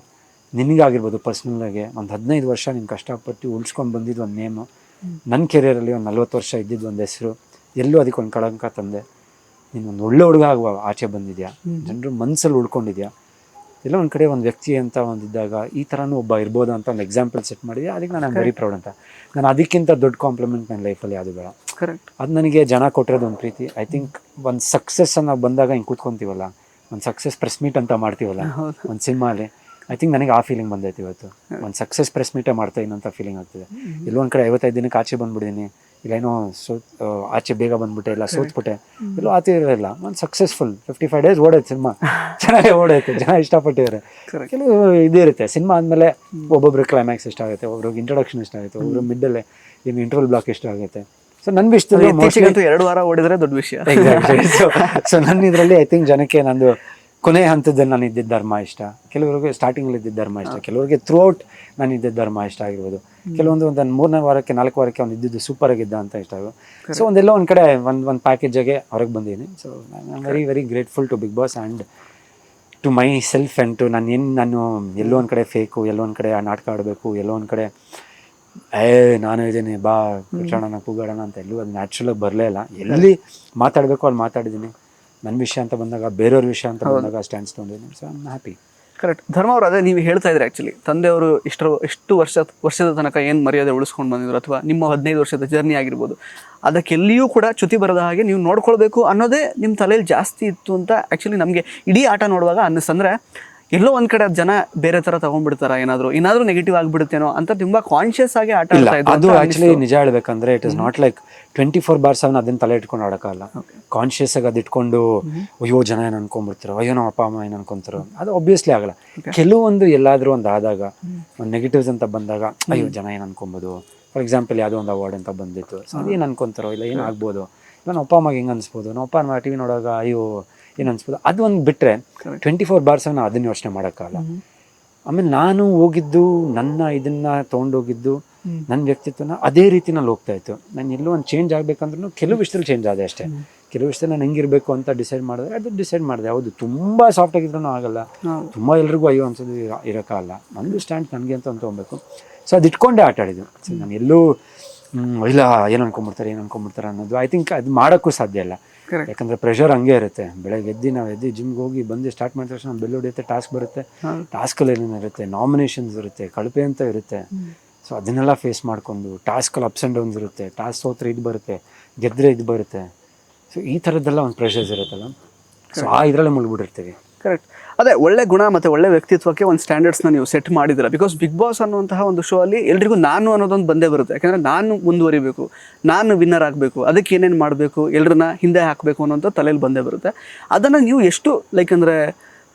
ನಿನಗಾಗಿರ್ಬೋದು ಪರ್ಸ್ನಲಾಗಿ ಒಂದು 15 ವರ್ಷ ನೀನು ಕಷ್ಟಪಟ್ಟು ಉಳಿಸ್ಕೊಂಡು ಬಂದಿದ್ದು ಒಂದು ನೇಮು, ನನ್ನ ಕೆರಿಯರಲ್ಲಿ ಒಂದು 40 ವರ್ಷ ಇದ್ದಿದ್ದು ಒಂದು ಹೆಸರು, ಎಲ್ಲೂ ಅದಕ್ಕೆ ಒಂದು ಕಳಂಕ ತಂದೆ, ನೀನು ಒಂದು ಒಳ್ಳೆ ಹುಡುಗ ಆಗುವ ಆಚೆ ಬಂದಿದ್ಯಾ, ಜನರು ಮನಸ್ಸಲ್ಲಿ ಉಳ್ಕೊಂಡಿದ್ಯಾ, ಎಲ್ಲ ಒಂದು ಕಡೆ ಒಂದು ವ್ಯಕ್ತಿ ಅಂತ ಒಂದಿದ್ದಾಗ ಈ ಥರನೂ ಒಬ್ಬ ಇರ್ಬೋದು ಅಂತ ಒಂದು ಎಕ್ಸಾಂಪಲ್ ಸೆಟ್ ಮಾಡಿದ್ಯಾ. ಅದಕ್ಕೆ ನಾನು ವೆರಿ ಪ್ರೌಡ್ ಅಂತ. ನಾನು ಅದಕ್ಕಿಂತ ದೊಡ್ಡ ಕಾಂಪ್ಲಿಮೆಂಟ್ ನನ್ನ ಲೈಫಲ್ಲಿ ಯಾವುದು ಬೇಡ. ಕರೆಕ್ಟ್. ಅದು ನನಗೆ ಜನ ಕೊಟ್ಟಿರೋದು ಒಂದು ಪ್ರೀತಿ. ಐ ಥಿಂಕ್ ಒಂದು ಸಕ್ಸಸ್ಸನ್ನು ಬಂದಾಗ ಹಿಂಗೆ ಕೂತ್ಕೊತೀವಲ್ಲ, ಒಂದು ಸಕ್ಸಸ್ ಪ್ರೆಸ್ ಮೀಟ್ ಅಂತ ಮಾಡ್ತೀವಲ್ಲ ಒಂದು ಸಿನಿಮಾಲಿ, ಐ ಥಿಂಕ್ ನನಗೆ ಆ ಫೀಲಿಂಗ್ ಬಂದೈತೆ ಇವತ್ತು. ಒಂದು ಸಕ್ಸಸ್ ಪ್ರೆಸ್ ಮೀಟೇ ಮಾಡ್ತಾ ಇನ್ನೊಂಥ ಫೀಲಿಂಗ್ ಆಗ್ತಿದೆ. ಎಲ್ಲೋ ಒಂದು ಕಡೆ 55 ದಿನಕ್ಕೆ ಆಚೆ ಬಂದ್ಬಿಟ್ಟಿದ್ದೀನಿ, ಇಲ್ಲೇನೋ ಆಚೆ ಬೇಗ ಬಂದ್ಬಿಟ್ಟೆ, ಇಲ್ಲ ಸೋತ್ಬಿಟ್ಟೆ, ಎಲ್ಲೋ ಆಚೆ ಇರಲಿಲ್ಲ. ಒಂದು ಸಕ್ಸಸ್ಫುಲ್ 55 ಡೇಸ್ ಓಡೈತೆ ಸಿನಿಮಾ, ಚೆನ್ನಾಗೇ ಓಡೈತೆ, ಜನ ಇಷ್ಟಪಟ್ಟಿದ್ದಾರೆ. ಕೆಲವು ಇದೇ ಇರುತ್ತೆ ಸಿನಿಮಾ ಆದಮೇಲೆ, ಒಬ್ಬೊಬ್ರು ಕ್ಲೈಮ್ಯಾಕ್ಸ್ ಇಷ್ಟ ಆಗುತ್ತೆ, ಒಬ್ರಿಗೆ ಇಂಟ್ರೊಡಕ್ಷನ್ ಇಷ್ಟ ಆಗುತ್ತೆ, ಒಬ್ಬರು ಮಿಡ್ಡಲ್ಲೇ ಏನು ಇಂಟರ್ವಲ್ ಬ್ಲಾಕ್ ಇಷ್ಟ ಆಗುತ್ತೆ. ಸೊ ನನ್ನ ಇಷ್ಟ 2 ವಾರ ಓಡಿದ್ರೆ ದೊಡ್ಡ ವಿಷಯ. ಸೊ ನನ್ನ ಇದರಲ್ಲಿ ಐ ಥಿಂಕ್ ಜನಕ್ಕೆ ನಂದು ಕೊನೆ ಹಂತದಲ್ಲಿ ನಾನು ಇದ್ದಿದ್ದ ಧರ್ಮ ಇಷ್ಟ, ಕೆಲವರಿಗೆ ಸ್ಟಾರ್ಟಿಂಗಲ್ಲಿ ಇದ್ದಿದ್ದ ಧರ್ಮ ಇಷ್ಟ, ಕೆಲವರಿಗೆ ಥ್ರೂ ಔಟ್ ನಾನು ಇದ್ದಿದ್ದ ಧರ್ಮ ಇಷ್ಟ ಆಗಿರ್ಬೋದು, ಕೆಲವೊಂದು 3ನೇ ವಾರಕ್ಕೆ 4 ವಾರಕ್ಕೆ ಅವ್ನು ಇದ್ದಿದ್ದು ಸೂಪರ್ ಆಗಿದ್ದ ಅಂತ ಇಷ್ಟ ಆಗೋದು. ಸೊ ಒಂದೆಲ್ಲ ಒಂದು ಕಡೆ ಒಂದು ಪ್ಯಾಕೇಜಾಗೆ ಹೊರಗೆ ಬಂದಿದ್ದೀನಿ. So I am very grateful to Bigg Boss and to myself and to ನಾನು ಎಲ್ಲೋ ಒಂದು ಕಡೆ ಫೇಕು, ಎಲ್ಲೋ ಒಂದು ಕಡೆ ನಾಟಕ ಆಡಬೇಕು, ಎಲ್ಲೋ ಒಂದು ಕಡೆ ನಾನು ಇದ್ದೀನಿ ಬಾ ಕುಚ್ಚೋಣ ಕೂಗಾಡೋಣ ಅಂತ ಎಲ್ಲೂ ಅದು ನ್ಯಾಚುರಲಾಗಿ ಬರಲೇ ಇಲ್ಲ. ಎಲ್ಲಿ ಮಾತಾಡಬೇಕು ಅಲ್ಲಿ ಮಾತಾಡಿದ್ದೀನಿ. ನನ್ನ ವಿಷಯ ಅಂತ ಬಂದಾಗ, ಬೇರೆಯವ್ರ ವಿಷಯ ಅಂತ ಬಂದಾಗ ಸ್ಟ್ಯಾಂಡ್ಸ್ ತೊಗೊಂಡಿದ್ದೀನಿ. So I am happy. Correct. ಧರ್ಮ ಅವರು, ಅದೇ ನೀವು ಹೇಳ್ತಾ ಇದ್ರೆ ಆ್ಯಕ್ಚುಲಿ ತಂದೆಯವರು ಎಷ್ಟು ವರ್ಷದ ತನಕ ಏನು ಮರ್ಯಾದೆ ಉಳಿಸ್ಕೊಂಡು ಬಂದಿದ್ರು, ಅಥವಾ ನಿಮ್ಮ 15 ವರ್ಷದ ಜರ್ನಿ ಆಗಿರ್ಬೋದು, ಅದಕ್ಕೆಲ್ಲಿಯೂ ಕೂಡ ಚ್ಯುತಿ ಬರದ ಹಾಗೆ ನೀವು ನೋಡ್ಕೊಳ್ಬೇಕು ಅನ್ನೋದೇ ನಿಮ್ಮ ತಲೆಯಲ್ಲಿ ಜಾಸ್ತಿ ಇತ್ತು ಅಂತ ಆ್ಯಕ್ಚುಲಿ ನಮಗೆ ಇಡೀ ಆಟ ನೋಡುವಾಗ ಅನ್ನಿಸ್ತಂದ್ರೆ, ಎಲ್ಲೋ ಒಂದು ಕಡೆ ಜನ ಬೇರೆ ಥರ ತೊಗೊಂಡ್ಬಿಡ್ತಾರ, ಏನಾದರೂ ನೆಗೆಟಿವ್ ಆಗಿಬಿಡುತ್ತೇನೋ ಅಂತ ತುಂಬ ಕಾನ್ಷಿಯಸ್ ಆಗಿ ಆಟ ಆಡ್ತಾ ಇದ್ರು. ಅದು ಆ್ಯಕ್ಚುಲಿ ನಿಜ ಹೇಳ್ಬೇಕಂದ್ರೆ ಇಟ್ ಇಸ್ ನಾಟ್ ಲೈಕ್ 24/7 ಅದನ್ನ ತಲೆ ಇಟ್ಕೊಂಡು ಆಡೋಕ್ಕಲ್ಲ. ಕಾನ್ಷಿಯಸ್ ಆಗಿ ಅದು ಇಟ್ಕೊಂಡು ಅಯ್ಯೋ ಜನ ಏನು ಅನ್ಕೊಂಡ್ಬಿಡ್ತಾರೋ, ಅಯ್ಯೋ ನಮ್ಮ ಅಪ್ಪ ಅಮ್ಮ ಏನು ಅನ್ಕೊಂತಾರೋ, ಅದು ಒಬ್ವಿಯಸ್ಲಿ ಆಗಲ್ಲ. ಕೆಲವೊಂದು ಎಲ್ಲಾದರೂ ಒಂದು ಆದಾಗ, ಒಂದು ನೆಗೆಟಿವ್ಸ್ ಅಂತ ಬಂದಾಗ ಅಯ್ಯೋ ಜನ ಏನು ಅನ್ಕೊಬೋದು. ಫಾರ್ ಎಕ್ಸಾಂಪಲ್ ಯಾವುದೋ ಒಂದು ಅವಾರ್ಡ್ ಅಂತ ಬಂದಿತ್ತು, ಸೊ ಅದೇನು ಅನ್ಕೊಂತಾರೋ, ಇಲ್ಲ ಏನು ಆಗ್ಬೋದು, ಇಲ್ಲ ನಮ್ಮ ಅಪ್ಪ ಅಮ್ಮಗೆ ಹೆಂಗೆ ಅನ್ಸ್ಬೋದು, ನಮ್ಮ ಅಪ್ಪ ಟಿ ವಿ ನೋಡೋವಾಗ ಅಯ್ಯೋ ಏನು ಅನ್ಸ್ಬೋದು, ಅದು ಒಂದು ಬಿಟ್ಟರೆ 24/7 ಅದನ್ನ ಯೋಚನೆ ಮಾಡೋಕ್ಕಾಗಲ್ಲ. ಆಮೇಲೆ ನಾನು ಹೋಗಿದ್ದು ಇದನ್ನು ತೊಗೊಂಡೋಗಿದ್ದು ನನ್ನ ವ್ಯಕ್ತಿತ್ವನ ಅದೇ ರೀತಿ ನಾನು ಹೋಗ್ತಾ ಇತ್ತು. ನಾನು ಎಲ್ಲೋ ಒಂದು ಚೇಂಜ್ ಆಗಬೇಕಂದ್ರೂ ಕೆಲವು ವಿಷಯದಲ್ಲಿ ಚೇಂಜ್ ಆದೆ ಅಷ್ಟೇ. ಕೆಲವು ವಿಷಯದಲ್ಲಿ ನಾನು ಹೆಂಗಿರಬೇಕು ಅಂತ ಡಿಸೈಡ್ ಮಾಡಿದ್ರೆ ಅದು ಡಿಸೈಡ್ ಮಾಡಿದೆ. ಹೌದು, ತುಂಬ ಸಾಫ್ಟ್ ಆಗಿದ್ರೂ ಆಗಲ್ಲ, ತುಂಬ ಎಲ್ರಿಗೂ ಅಯ್ಯೋ ಅನ್ಸೋದು ಇರೋಕ್ಕಾಗಲ್ಲ. ನಂದು ಸ್ಟ್ಯಾಂಡ್ ನನಗೆ ಅಂತ ತೊಗೊಬೇಕು. ಸೊ ಅದು ಇಟ್ಕೊಂಡೇ ಆಟ ಆಡಿದ್ದು. ಸೊ ನಾನು ಎಲ್ಲೂ ಇಲ್ಲ ಏನು ಅನ್ಕೊಂಬಿಡ್ತಾರೆ ಅನ್ನೋದು ಐ ಥಿಂಕ್ ಅದು ಮಾಡೋಕ್ಕೂ ಸಾಧ್ಯ ಇಲ್ಲ. Correct. ಯಾಕಂದರೆ ಪ್ರೆಷರ್ ಹಂಗೆ ಇರುತ್ತೆ. ಬೆಳಗ್ಗೆ ನಾವು ಜಿಮ್ಗೆ ಹೋಗಿ ಬಂದು ಸ್ಟಾರ್ಟ್ ಮಾಡಿದ ತಕ್ಷಣ ಬೆಲ್ ಹೊಡಿಯುತ್ತೆ, ಟಾಸ್ಕ್ ಬರುತ್ತೆ, ಟಾಸ್ಕಲ್ಲಿ ಏನೇನು ಇರುತ್ತೆ, ನಾಮಿನೇಷನ್ಸ್ ಇರುತ್ತೆ, ಕಳಪೆ ಅಂತ ಇರುತ್ತೆ. ಸೊ ಅದನ್ನೆಲ್ಲ ಫೇಸ್ ಮಾಡಿಕೊಂಡು ಟಾಸ್ಕಲ್ಲಿ ಅಪ್ಸ್ ಆ್ಯಂಡ್ ಡೌನ್ಸ್ ಇರುತ್ತೆ, ಟಾಸ್ಕ್ ಸೋತ್ರೆ ಇದು ಬರುತ್ತೆ, ಗೆದ್ದರೆ ಇದು ಬರುತ್ತೆ. ಸೊ ಈ ಥರದ್ದೆಲ್ಲ ಒಂದು ಪ್ರೆಷರ್ಸ್ ಇರುತ್ತಲ್ಲ, ಸೊ ಆ ಇದರಲ್ಲೇ ಮುಳುಗ್ಬಿಟ್ಟಿರ್ತೀವಿ. ಕರೆಕ್ಟ್. ಅದೇ ಒಳ್ಳೆ ಗುಣ ಮತ್ತು ಒಳ್ಳೆ ವ್ಯಕ್ತಿತ್ವಕ್ಕೆ ಒಂದು ಸ್ಟ್ಯಾಂಡರ್ಡ್ಸ್ನ ನೀವು ಸೆಟ್ ಮಾಡಿದ್ದೀರಾ. ಬಿಕಾಸ್ ಬಿಗ್ ಬಾಸ್ ಅನ್ನುವಂತಹ ಒಂದು ಶೋ ಅಲ್ಲಿ ಎಲ್ರಿಗೂ ನಾನು ಅನ್ನೋದೊಂದು ಬಂದೇ ಬರುತ್ತೆ. ಯಾಕಂದರೆ ನಾನು ಮುಂದುವರಿಬೇಕು, ನಾನು ವಿನ್ನರ್ ಆಗಬೇಕು, ಅದಕ್ಕೆ ಏನೇನು ಮಾಡಬೇಕು, ಎಲ್ಲರನ್ನ ಹಿಂದೆ ಹಾಕಬೇಕು ಅನ್ನೋಂಥ ತಲೆಯಲ್ಲಿ ಬಂದೇ ಬರುತ್ತೆ. ಅದನ್ನು ನೀವು ಎಷ್ಟು ಲೈಕ್ ಅಂದರೆ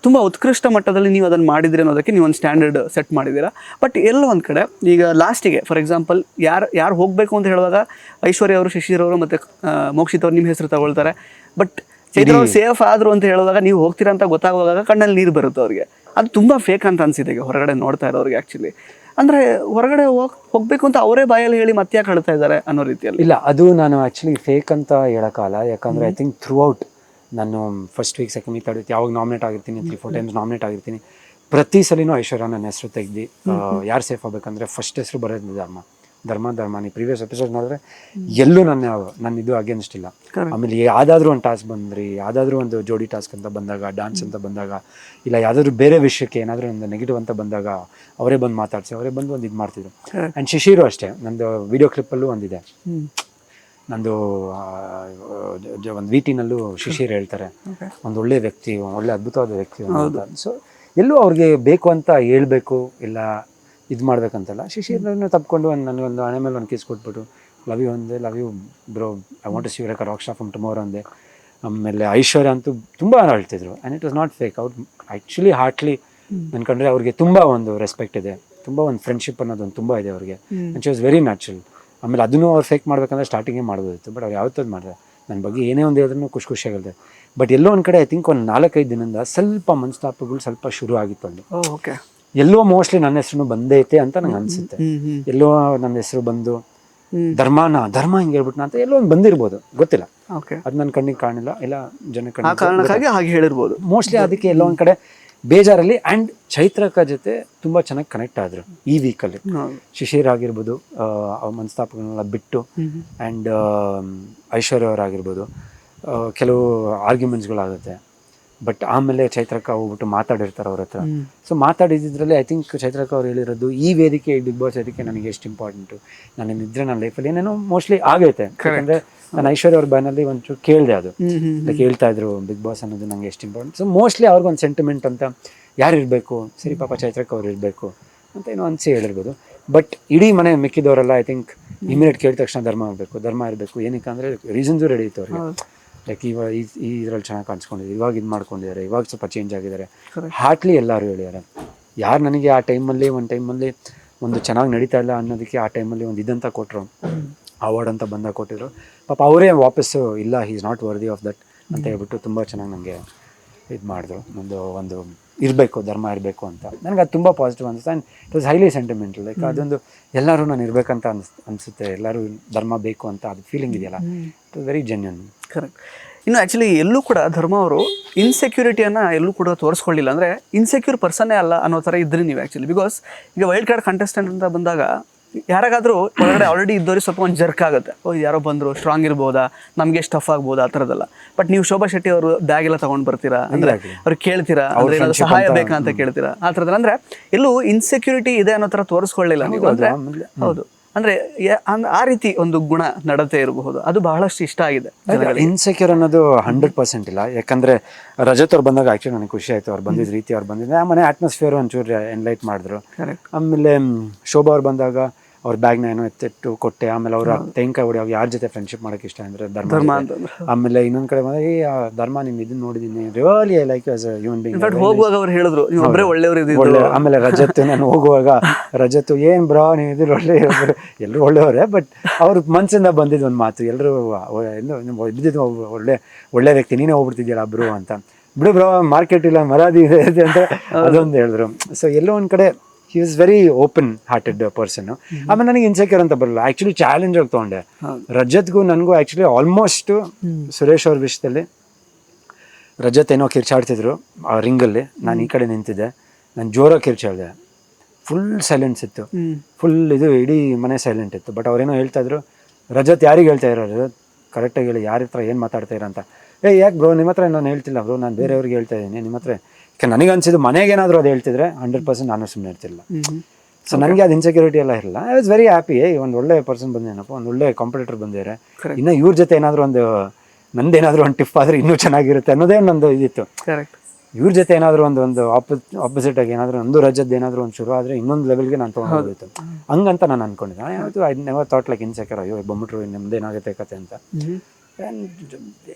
ತುಂಬ ಉತ್ಕೃಷ್ಟ ಮಟ್ಟದಲ್ಲಿ ನೀವು ಅದನ್ನು ಮಾಡಿದಿರಿ ಅನ್ನೋದಕ್ಕೆ ನೀವು ಒಂದು ಸ್ಟ್ಯಾಂಡರ್ಡ್ ಸೆಟ್ ಮಾಡಿದ್ದೀರಾ. ಬಟ್ ಎಲ್ಲೋ ಒಂದು ಕಡೆ ಈಗ ಲಾಸ್ಟಿಗೆ ಫಾರ್ ಎಕ್ಸಾಂಪಲ್ ಯಾರು ಹೋಗಬೇಕು ಅಂತ ಹೇಳುವಾಗ ಐಶ್ವರ್ಯ ಅವರು, ಶಿಶಿರ್ ಅವರು ಮತ್ತು ಮೋಕ್ಷಿತ್ ಅವರು ನಿಮ್ಮ ಹೆಸರು ತಗೊಳ್ತಾರೆ. ಬಟ್ ಚೈತ್ರ ಅವ್ರು ಸೇಫ್ ಆದರು ಅಂತ ಹೇಳಿದಾಗ ನೀವು ಹೋಗ್ತೀರಾ ಅಂತ ಗೊತ್ತಾಗುವಾಗ ಕಣ್ಣಲ್ಲಿ ನೀರು ಬರುತ್ತೆ ಅವ್ರಿಗೆ. ಅದು ತುಂಬ ಫೇಕ್ ಅಂತ ಅನಿಸಿದೆ ಈಗ ಹೊರಗಡೆ ನೋಡ್ತಾ ಇರೋರಿಗೆ. ಆ್ಯಕ್ಚುಲಿ ಅಂದರೆ ಹೊರಗಡೆ ಹೋಗಬೇಕು ಅಂತ ಅವರೇ ಬಾಯಲ್ಲಿ ಹೇಳಿ ಮತ್ತೆ ಯಾಕೆ ಹೇಳ್ತಾ ಇದ್ದಾರೆ ಅನ್ನೋ ರೀತಿಯಲ್ಲಿ. ಇಲ್ಲ, ಅದು ನಾನು ಆ್ಯಕ್ಚುಲಿ ಫೇಕ್ ಅಂತ ಹೇಳೋಕ್ಕಲ್ಲ. ಯಾಕಂದರೆ ಐ ಥಿಂಕ್ ಥ್ರೂ ಔಟ್ ನಾನು first week, second week, third weak ಯಾವಾಗ ನಾಮಿನೇಟ್ ಆಗಿರ್ತೀನಿ, 3-4 ಟೈಮ್ಸ್ ನಾಮಿನೇಟ್ ಆಗಿರ್ತೀನಿ. ಪ್ರತಿ ಸಲಿನೂ ಐಶ್ವರ್ಯ ನನ್ನ ಹೆಸರು ತೆಗ್ದು ಯಾರು ಸೇಫ್ ಆಗಬೇಕಂದ್ರೆ ಫಸ್ಟ್ ಹೆಸರು ಬರೋದು ಧರ್ಮ. ನೀವು ಪ್ರೀವಿಯಸ್ ಎಪಿಸೋಡ್ ನೋಡಿದ್ರೆ ಎಲ್ಲೂ ನನ್ನ ಇದು ಅಗೇನ್ಸ್ಟ್ ಇಲ್ಲ. ಆಮೇಲೆ ಯಾವುದಾದ್ರೂ ಒಂದು ಟಾಸ್ಕ್ ಬಂದ್ರಿ, ಯಾವುದಾದ್ರೂ ಒಂದು ಜೋಡಿ ಟಾಸ್ಕ್ ಅಂತ ಬಂದಾಗ, ಡಾನ್ಸ್ ಅಂತ ಬಂದಾಗ, ಇಲ್ಲ ಯಾವುದಾದ್ರೂ ಬೇರೆ ವಿಷಯಕ್ಕೆ ಏನಾದರೂ ಒಂದು ನೆಗೆಟಿವ್ ಅಂತ ಬಂದಾಗ ಅವರೇ ಬಂದು ಮಾತಾಡಿಸಿ, ಅವರೇ ಬಂದು ಒಂದು ಇದು ಮಾಡ್ತಿದ್ರು. ಆ್ಯಂಡ್ ಶಿಶಿರು ಅಷ್ಟೇ, ನಂದು ವಿಡಿಯೋ ಕ್ಲಿಪ್ಪಲ್ಲೂ ಒಂದಿದೆ. ನಂದು ಒಂದು ವೀಟಿನಲ್ಲೂ ಶಿಶಿರ್ ಹೇಳ್ತಾರೆ ಒಂದು ಒಳ್ಳೆ ವ್ಯಕ್ತಿ, ಒಳ್ಳೆ ಅದ್ಭುತವಾದ ವ್ಯಕ್ತಿ ಅಂತ. ಸೊ ಎಲ್ಲೂ ಅವ್ರಿಗೆ ಬೇಕು ಅಂತ ಹೇಳ್ಬೇಕು, ಇಲ್ಲ ಇದು ಮಾಡ್ಬೇಕಂತಲ್ಲ. ಶಿಶಿರ್ನ ತಪ್ಕೊಂಡು ನನಗೊಂದು ಹಣೆ ಮೇಲೆ ಒಂದು ಕಿಸ್ ಕೊಟ್ಬಿಟ್ಟು love you bro, I want to see you like a rock star from tomorrow ಅಂದೆ. ಆಮೇಲೆ ಐಶ್ವರ್ಯ ಅಂತೂ ತುಂಬ ಹೇಳ್ತಿದ್ರು. And it was not fake. ಅವ್ರು ಆ್ಯಕ್ಚುಲಿ ಹಾರ್ಟ್ಲಿ ನನ್ನ ಕಂಡ್ರೆ ಅವ್ರಿಗೆ ತುಂಬ ಒಂದು ರೆಸ್ಪೆಕ್ಟ್ ಇದೆ, ತುಂಬ ಒಂದು ಫ್ರೆಂಡ್ಶಿಪ್ ಅನ್ನೋದೊಂದು ತುಂಬ ಇದೆ ಅವ್ರಿಗೆ. And she was very natural. ಆಮೇಲೆ ಅದನ್ನು ಅವ್ರು ಫೇಕ್ ಮಾಡ್ಬೇಕಂದ್ರೆ ಸ್ಟಾರ್ಟಿಂಗೇ ಮಾಡ್ಬೋದಿತ್ತು. ಬಟ್ ಅವ್ರು ಯಾವತ್ತದು ಮಾಡಿದೆ, ನನ್ನ ಬಗ್ಗೆ ಏನೇ ಒಂದು ಹೇಳಿದ್ರು ಖುಷಿಯಾಗಿರುತ್ತೆ. ಬಟ್ ಎಲ್ಲೋ ಒಂದು ಕಡೆ ಐ ಥಿಂಕ್ ಒಂದು 4-5 ದಿನದಿಂದ ಸ್ವಲ್ಪ ಮನಸ್ತಾಪಗಳು ಸ್ವಲ್ಪ ಶುರು ಆಗಿತ್ತು ಅಲ್ಲಿ. ಓಕೆ, ಎಲ್ಲೋ ಮೋಸ್ಟ್ಲಿ ನನ್ನ ಹೆಸರು ಬಂದೈತೆ ಅಂತ ನಂಗೆ ಅನಿಸುತ್ತೆ. ಎಲ್ಲೋ ನನ್ನ ಹೆಸರು ಬಂದು ಧರ್ಮ ಹಿಂಗೆ ಹೇಳ್ಬಿಟ್ನ ಅಂತ ಎಲ್ಲೋ ಒಂದು ಬಂದಿರ್ಬೋದು, ಗೊತ್ತಿಲ್ಲ. ಓಕೆ, ಅದು ನನ್ನ ಕಣ್ಣಿಗೆ ಕಾಣಿಲ್ಲ, ಇಲ್ಲ ಜನ ಕಾರಣಕ್ಕಾಗಿ ಹಾಗೆ ಹೇಳಿರ್ಬೋದು ಮೋಸ್ಟ್ಲಿ. ಅದಕ್ಕೆ ಎಲ್ಲೋ ಒಂದು ಕಡೆ ಬೇಜಾರಲ್ಲಿ. ಆ್ಯಂಡ್ ಚೈತ್ರಕ ಜೊತೆ ತುಂಬ ಚೆನ್ನಾಗಿ ಕನೆಕ್ಟ್ ಆದರು ಈ ವೀಕಲ್ಲಿ. ಶಿಶಿರ್ ಆಗಿರ್ಬೋದು, ಮನಸ್ತಾಪಗಳನ್ನೆಲ್ಲ ಬಿಟ್ಟು, ಆ್ಯಂಡ್ ಐಶ್ವರ್ಯ ಅವರಾಗಿರ್ಬೋದು, ಕೆಲವು ಆರ್ಗ್ಯುಮೆಂಟ್ಸ್ಗಳಾಗುತ್ತೆ. ಬಟ್ ಆಮೇಲೆ ಚೈತ್ರಕ ಹೋಗ್ಬಿಟ್ಟು ಮಾತಾಡಿರ್ತಾರೆ ಅವ್ರ ಹತ್ರ. ಸೊ ಮಾತಾಡಿದ್ರಲ್ಲಿ ಐ ಥಿಂಕ್ ಚೈತ್ರಕ ಅವ್ರು ಹೇಳಿರೋದು, ಈ ವೇದಿಕೆ, ಬಿಗ್ ಬಾಸ್ ವೇದಿಕೆ ನನಗೆ ಎಷ್ಟು ಇಂಪಾರ್ಟೆಂಟು, ನಾನೇನಿದ್ರೆ ನನ್ನ ಲೈಫಲ್ಲಿ ಏನೇನೋ ಮೋಸ್ಟ್ಲಿ ಆಗೈತೆ. ಯಾಕಂದರೆ ನಾನು ಐಶ್ವರ್ಯ ಅವ್ರ ಬ್ಯಾನಲ್ಲಿ ಒಂಚೂರು ಕೇಳಿದೆ, ಅದು ಲೈಕ್ ಹೇಳ್ತಾ ಇದ್ರು ಬಿಗ್ ಬಾಸ್ ಅನ್ನೋದು ನನಗೆ ಎಷ್ಟು ಇಂಪಾರ್ಟೆಂಟ್. ಸೊ ಮೋಸ್ಟ್ಲಿ ಅವ್ರಿಗೊಂದು ಸೆಂಟಿಮೆಂಟ್ ಅಂತ ಯಾರು ಇರಬೇಕು, ಸರಿ ಪಾಪ ಚೈತ್ರಕ ಅವ್ರು ಇರಬೇಕು ಅಂತ ಏನೋ ಅನಿಸಿ ಹೇಳಿರ್ಬೋದು. ಬಟ್ ಇಡೀ ಮನೆ ಮಿಕ್ಕಿದವರೆಲ್ಲ ಐ ಥಿಂಕ್ ಇಮಿಡಿಯೇಟ್ ಕೇಳಿದ ತಕ್ಷಣ ಧರ್ಮ ಇರಬೇಕು. ಏನಕ್ಕೆ ಅಂದರೆ ರೀಸನ್ಸು ರೆಡಿ ಇತ್ತು ಅವ್ರಿಗೆ. ಲೈಕ್ ಇವಾಗ ಈ ಇದರಲ್ಲಿ ಚೆನ್ನಾಗಿ ಕಾಣಿಸ್ಕೊಂಡಿದ್ದಾರೆ, ಇವಾಗ ಇದು ಮಾಡ್ಕೊಂಡಿದ್ದಾರೆ, ಇವಾಗ ಸ್ವಲ್ಪ ಚೇಂಜ್ ಆಗಿದ್ದಾರೆ. ಹಾರ್ಟ್ಲಿ ಎಲ್ಲರೂ ಹೇಳಿದ್ದಾರೆ. ಯಾರು ನನಗೆ ಆ ಟೈಮಲ್ಲಿ ಒಂದು ಚೆನ್ನಾಗಿ ನಡೀತಾ ಇಲ್ಲ ಅನ್ನೋದಕ್ಕೆ ಆ ಟೈಮಲ್ಲಿ ಒಂದು ಇದಂತ ಕೊಟ್ಟರು, ಅವಾರ್ಡ್ ಅಂತ ಬಂದಾಗ ಕೊಟ್ಟಿದ್ರು. ಪಾಪ ಅವರೇ ವಾಪಸ್ಸು ಇಲ್ಲ, he is not worthy of that ಅಂತ ಹೇಳ್ಬಿಟ್ಟು ತುಂಬ ಚೆನ್ನಾಗಿ ನನಗೆ ಇದು ಮಾಡಿದ್ರು. ಒಂದು ಇರಬೇಕು, ಧರ್ಮ ಇರಬೇಕು ಅಂತ. ನನಗೆ ಅದು ತುಂಬ ಪಾಸಿಟಿವ್ ಅನಿಸ್ತು. And it was highly sentimental. Like ಅದೊಂದು ಎಲ್ಲರೂ ನಾನು ಇರಬೇಕಂತ ಅನಿಸುತ್ತೆ, ಎಲ್ಲರೂ ಧರ್ಮ ಬೇಕು ಅಂತ ಅದು ಫೀಲಿಂಗ್ ಇದೆಯಲ್ಲ, it was very genuine. Correct. ಇನ್ನು ಆ್ಯಕ್ಚುಲಿ ಎಲ್ಲೂ ಕೂಡ ಧರ್ಮ ಅವರು ಇನ್ಸೆಕ್ಯೂರಿಟಿಯನ್ನು ಎಲ್ಲೂ ಕೂಡ ತೋರಿಸ್ಕೊಳ್ಳಿಲ್ಲ. ಅಂದರೆ ಇನ್ಸೆಕ್ಯೂರ್ ಪರ್ಸನ್ನೇ ಅಲ್ಲ ಅನ್ನೋ ಥರ ಇದ್ರಿ ನೀವು ಆ್ಯಕ್ಚುಲಿ. ಬಿಕಾಸ್ ಈಗ ವೈಲ್ಡ್ ಕಾರ್ಡ್ ಕಂಟೆಸ್ಟೆಂಟ್ ಅಂತ ಬಂದಾಗ ಯಾರಿಗಾದರೂ ಒಳಗಡೆ ಆಲ್ರೆಡಿ ಇದ್ದವ್ರಿಗೆ ಸ್ವಲ್ಪ ಒಂದು ಜರ್ಕ್ ಆಗುತ್ತೆ. ಯಾರೋ ಬಂದರು, ಸ್ಟ್ರಾಂಗ್ ಇರ್ಬೋದಾ, ನಮಗೆ ಸ್ಟಫ್ ಆಗ್ಬೋದಾ, ಆ ಥರದ್ದೆಲ್ಲ. ಬಟ್ ನೀವು ಶೋಭಾ ಶೆಟ್ಟಿ ಅವರು ಬ್ಯಾಗ್ ಎಲ್ಲ ತೊಗೊಂಡು ಬರ್ತೀರಾ, ಅಂದರೆ ಅವ್ರಿಗೆ ಕೇಳ್ತೀರಾ, ಅಂದರೆ ಏನಾದರೂ ಸಹಾಯ ಬೇಕಾ ಅಂತ ಕೇಳ್ತೀರಾ, ಆ ಥರದ್ದಲ್ಲ. ಅಂದರೆ ಎಲ್ಲೂ ಇನ್ಸೆಕ್ಯೂರಿಟಿ ಇದೆ ಅನ್ನೋ ಥರ ತೋರಿಸ್ಕೊಳ್ಳಿಲ್ಲ ನೀವು. ಅಂದರೆ ಹೌದು, ಅಂದರೆ ಆ ರೀತಿ ಒಂದು ಗುಣ ನಡತೆ ಇರಬಹುದು, ಅದು ಬಹಳಷ್ಟು ಇಷ್ಟ ಆಗಿದೆ. ಇನ್ಸೆಕ್ಯೂರ್ ಅನ್ನೋದು 100% ಇಲ್ಲ. ಯಾಕಂದರೆ ರಜತ್ ಅವ್ರು ಬಂದಾಗ ಆ್ಯಕ್ಚುಲಿ ನನಗೆ ಖುಷಿ ಆಯಿತು. ಅವ್ರು ಬಂದಿದ್ದ ರೀತಿ, ಅವ್ರು ಬಂದಿದ್ದೆ ಆ ಮನೆ ಅಟ್ಮಾಸ್ಫಿಯರ್ ಒಂಚೂರು ಎನ್ಲೈಟ್ ಮಾಡಿದ್ರು. ಆಮೇಲೆ ಶೋಭಾ ಅವ್ರು ಬಂದಾಗ ಅವ್ರ ಬ್ಯಾಗ್ನ ಏನೋ ಎತ್ತಿಟ್ಟು ಕೊಟ್ಟೆ. ಆಮೇಲೆ ಅವ್ರ ತೆಂಕಾಯಿ ಹೊಡಿ, ಯಾರ ಜೊತೆ ಫ್ರೆಂಡ್ಶಿಪ್ ಮಾಡೋಕೆ ಇಷ್ಟ ಅಂದರೆ ಧರ್ಮ. ಆಮೇಲೆ ಇನ್ನೊಂದು ಕಡೆ ಬಂದಾಗ ಧರ್ಮ ನಿಮ್ ಇದನ್ನ ನೋಡಿದ್ದೀನಿ, really I like as a human being. ಹೋಗುವಾಗ ಅವ್ರು ಹೇಳಿದ್ರು ನೀವು ಒಬ್ಬರೇ ಒಳ್ಳೆಯವರು. ಆಮೇಲೆ ರಜತ್, ನಾನು ಹೋಗುವಾಗ ರಜತ್ ಏನ್ ಬ್ರಾ ನೀವು ಇದ್ರು ಒಳ್ಳೆ, ಎಲ್ಲರೂ ಒಳ್ಳೆಯವರೇ. ಬಟ್ ಅವ್ರ ಮನ್ಸಿಂದ ಬಂದಿದ್ದು ಒಂದು ಮಾತು, ಎಲ್ಲರೂ ಇದ್ದಿದ್ದು ಒಳ್ಳೆ ವ್ಯಕ್ತಿ, ನೀನೇ ಹೋಗ್ಬಿಡ್ತಿದ್ಯಲ್ಲ ಬ್ರೋ ಅಂತ. ಬಿಡು ಬ್ರೋ, ಮಾರ್ಕೆಟ್ ಇಲ್ಲ, ಮರಾದಿ ಇದೆ ಅಂತ ಅದೊಂದು ಹೇಳಿದ್ರು. ಸೊ ಎಲ್ಲೋ ಒಂದು ಕಡೆ ಹಿ was very open hearted person. ಆಮೇಲೆ ನನಗೆ ಇನ್ಸೆಕ್ಯೂರ್ ಅಂತ ಬರಲ್ಲ. ಆ್ಯಕ್ಚುಲಿ ಚಾಲೆಂಜ್ ಆಗಿ ತೊಗೊಂಡೆ. ರಜತ್ಗೂ ನನಗೂ ಆ್ಯಕ್ಚುಲಿ ಆಲ್ಮೋಸ್ಟ್ ಸುರೇಶ್ ಅವ್ರ ವಿಷಯದಲ್ಲಿ ರಜತ್ ಏನೋ ಕಿರ್ಚಾಡ್ತಿದ್ರು ಆ ರಿಂಗಲ್ಲಿ, ನಾನು ಈ ಕಡೆ ನಿಂತಿದ್ದೆ, ನಾನು ಜೋರಾಗಿ ಕಿರ್ಚಾಡಿದೆ. ಫುಲ್ ಸೈಲೆನ್ಸ್ ಇತ್ತು, ಫುಲ್ ಇದು ಇಡೀ ಮನೆ ಸೈಲೆಂಟ್ ಇತ್ತು. ಬಟ್ ಅವ್ರೇನೋ ಹೇಳ್ತಾ ಇದ್ರು, ರಜತ್ ಯಾರಿಗೆ ಹೇಳ್ತಾ ಇರೋ ರಜತ್ ಕರೆಕ್ಟಾಗಿ ಹೇಳಿ, ಯಾರ ಹತ್ರ ಏನು ಮಾತಾಡ್ತಾ ಇರೋ ಅಂತ. ಯಾಕೆ ಬ್ರೋ ನಿಮ್ಮ ಹತ್ರ ನಾನು ಹೇಳ್ತಿಲ್ಲ ಬ್ರೋ, ನಾನು ಬೇರೆಯವ್ರಿಗೆ ಹೇಳ್ತಾ ಇದ್ದೀನಿ ನಿಮ್ಮ ಹತ್ರ. ಯಾಕೆ ನನಗೆ ಅನ್ಸಿದ್ದು ಮನೆಗೇನಾದರೂ ಅದು ಹೇಳ್ತಿದ್ರೆ 100% ನಾನು ಸುಮ್ಮನೆ ಇರ್ತಿಲ್ಲ. ಸೊ ನನಗೆ ಅದು ಇನ್ಸೆಕ್ಯೂರಿಟಿ ಎಲ್ಲ ಇರಲಿಲ್ಲ. I was very happy. ಒಂದು ಒಳ್ಳೆ ಪರ್ಸನ್ ಬಂದೇನಪ್ಪ, ಒಂದು ಒಳ್ಳೆ ಕಾಂಪಿಟೇಟರ್ ಬಂದಿದ್ದಾರೆ, ಇನ್ನು ಇವ್ರ ಜೊತೆ ಏನಾದರೂ ನಂದೇನಾದರೂ ಒಂದು ಟಿಪ್ ಆದರೆ ಇನ್ನೂ ಚೆನ್ನಾಗಿರುತ್ತೆ ಅನ್ನೋದೇ ನಂದು ಇದಿತ್ತು. ಕರೆಕ್ಟ್. ಇವ್ರ ಜೊತೆ ಏನಾದರೂ ಒಂದು ಆಪೋಸಿಟ್ ಆಗಿ ಏನಾದರೂ ಒಂದು ರಜದ್ದು ಏನಾದರೂ ಒಂದು ಶುರು ಆದರೆ ಇನ್ನೊಂದು ಲೆವೆಲ್ಗೆ ನಾನು ತೊಗೊಂಡೋಗಿತ್ತು. ಹಂಗಂತ ನಾನು ಅನ್ಕೊಂಡಿದ್ದೆ. I never thought like insecure, ಅಯ್ಯೋ ಬಂದ್ಬಿಟ್ರು ನಮ್ದೇನಾಗುತ್ತೆ ಕತೆ ಅಂತ.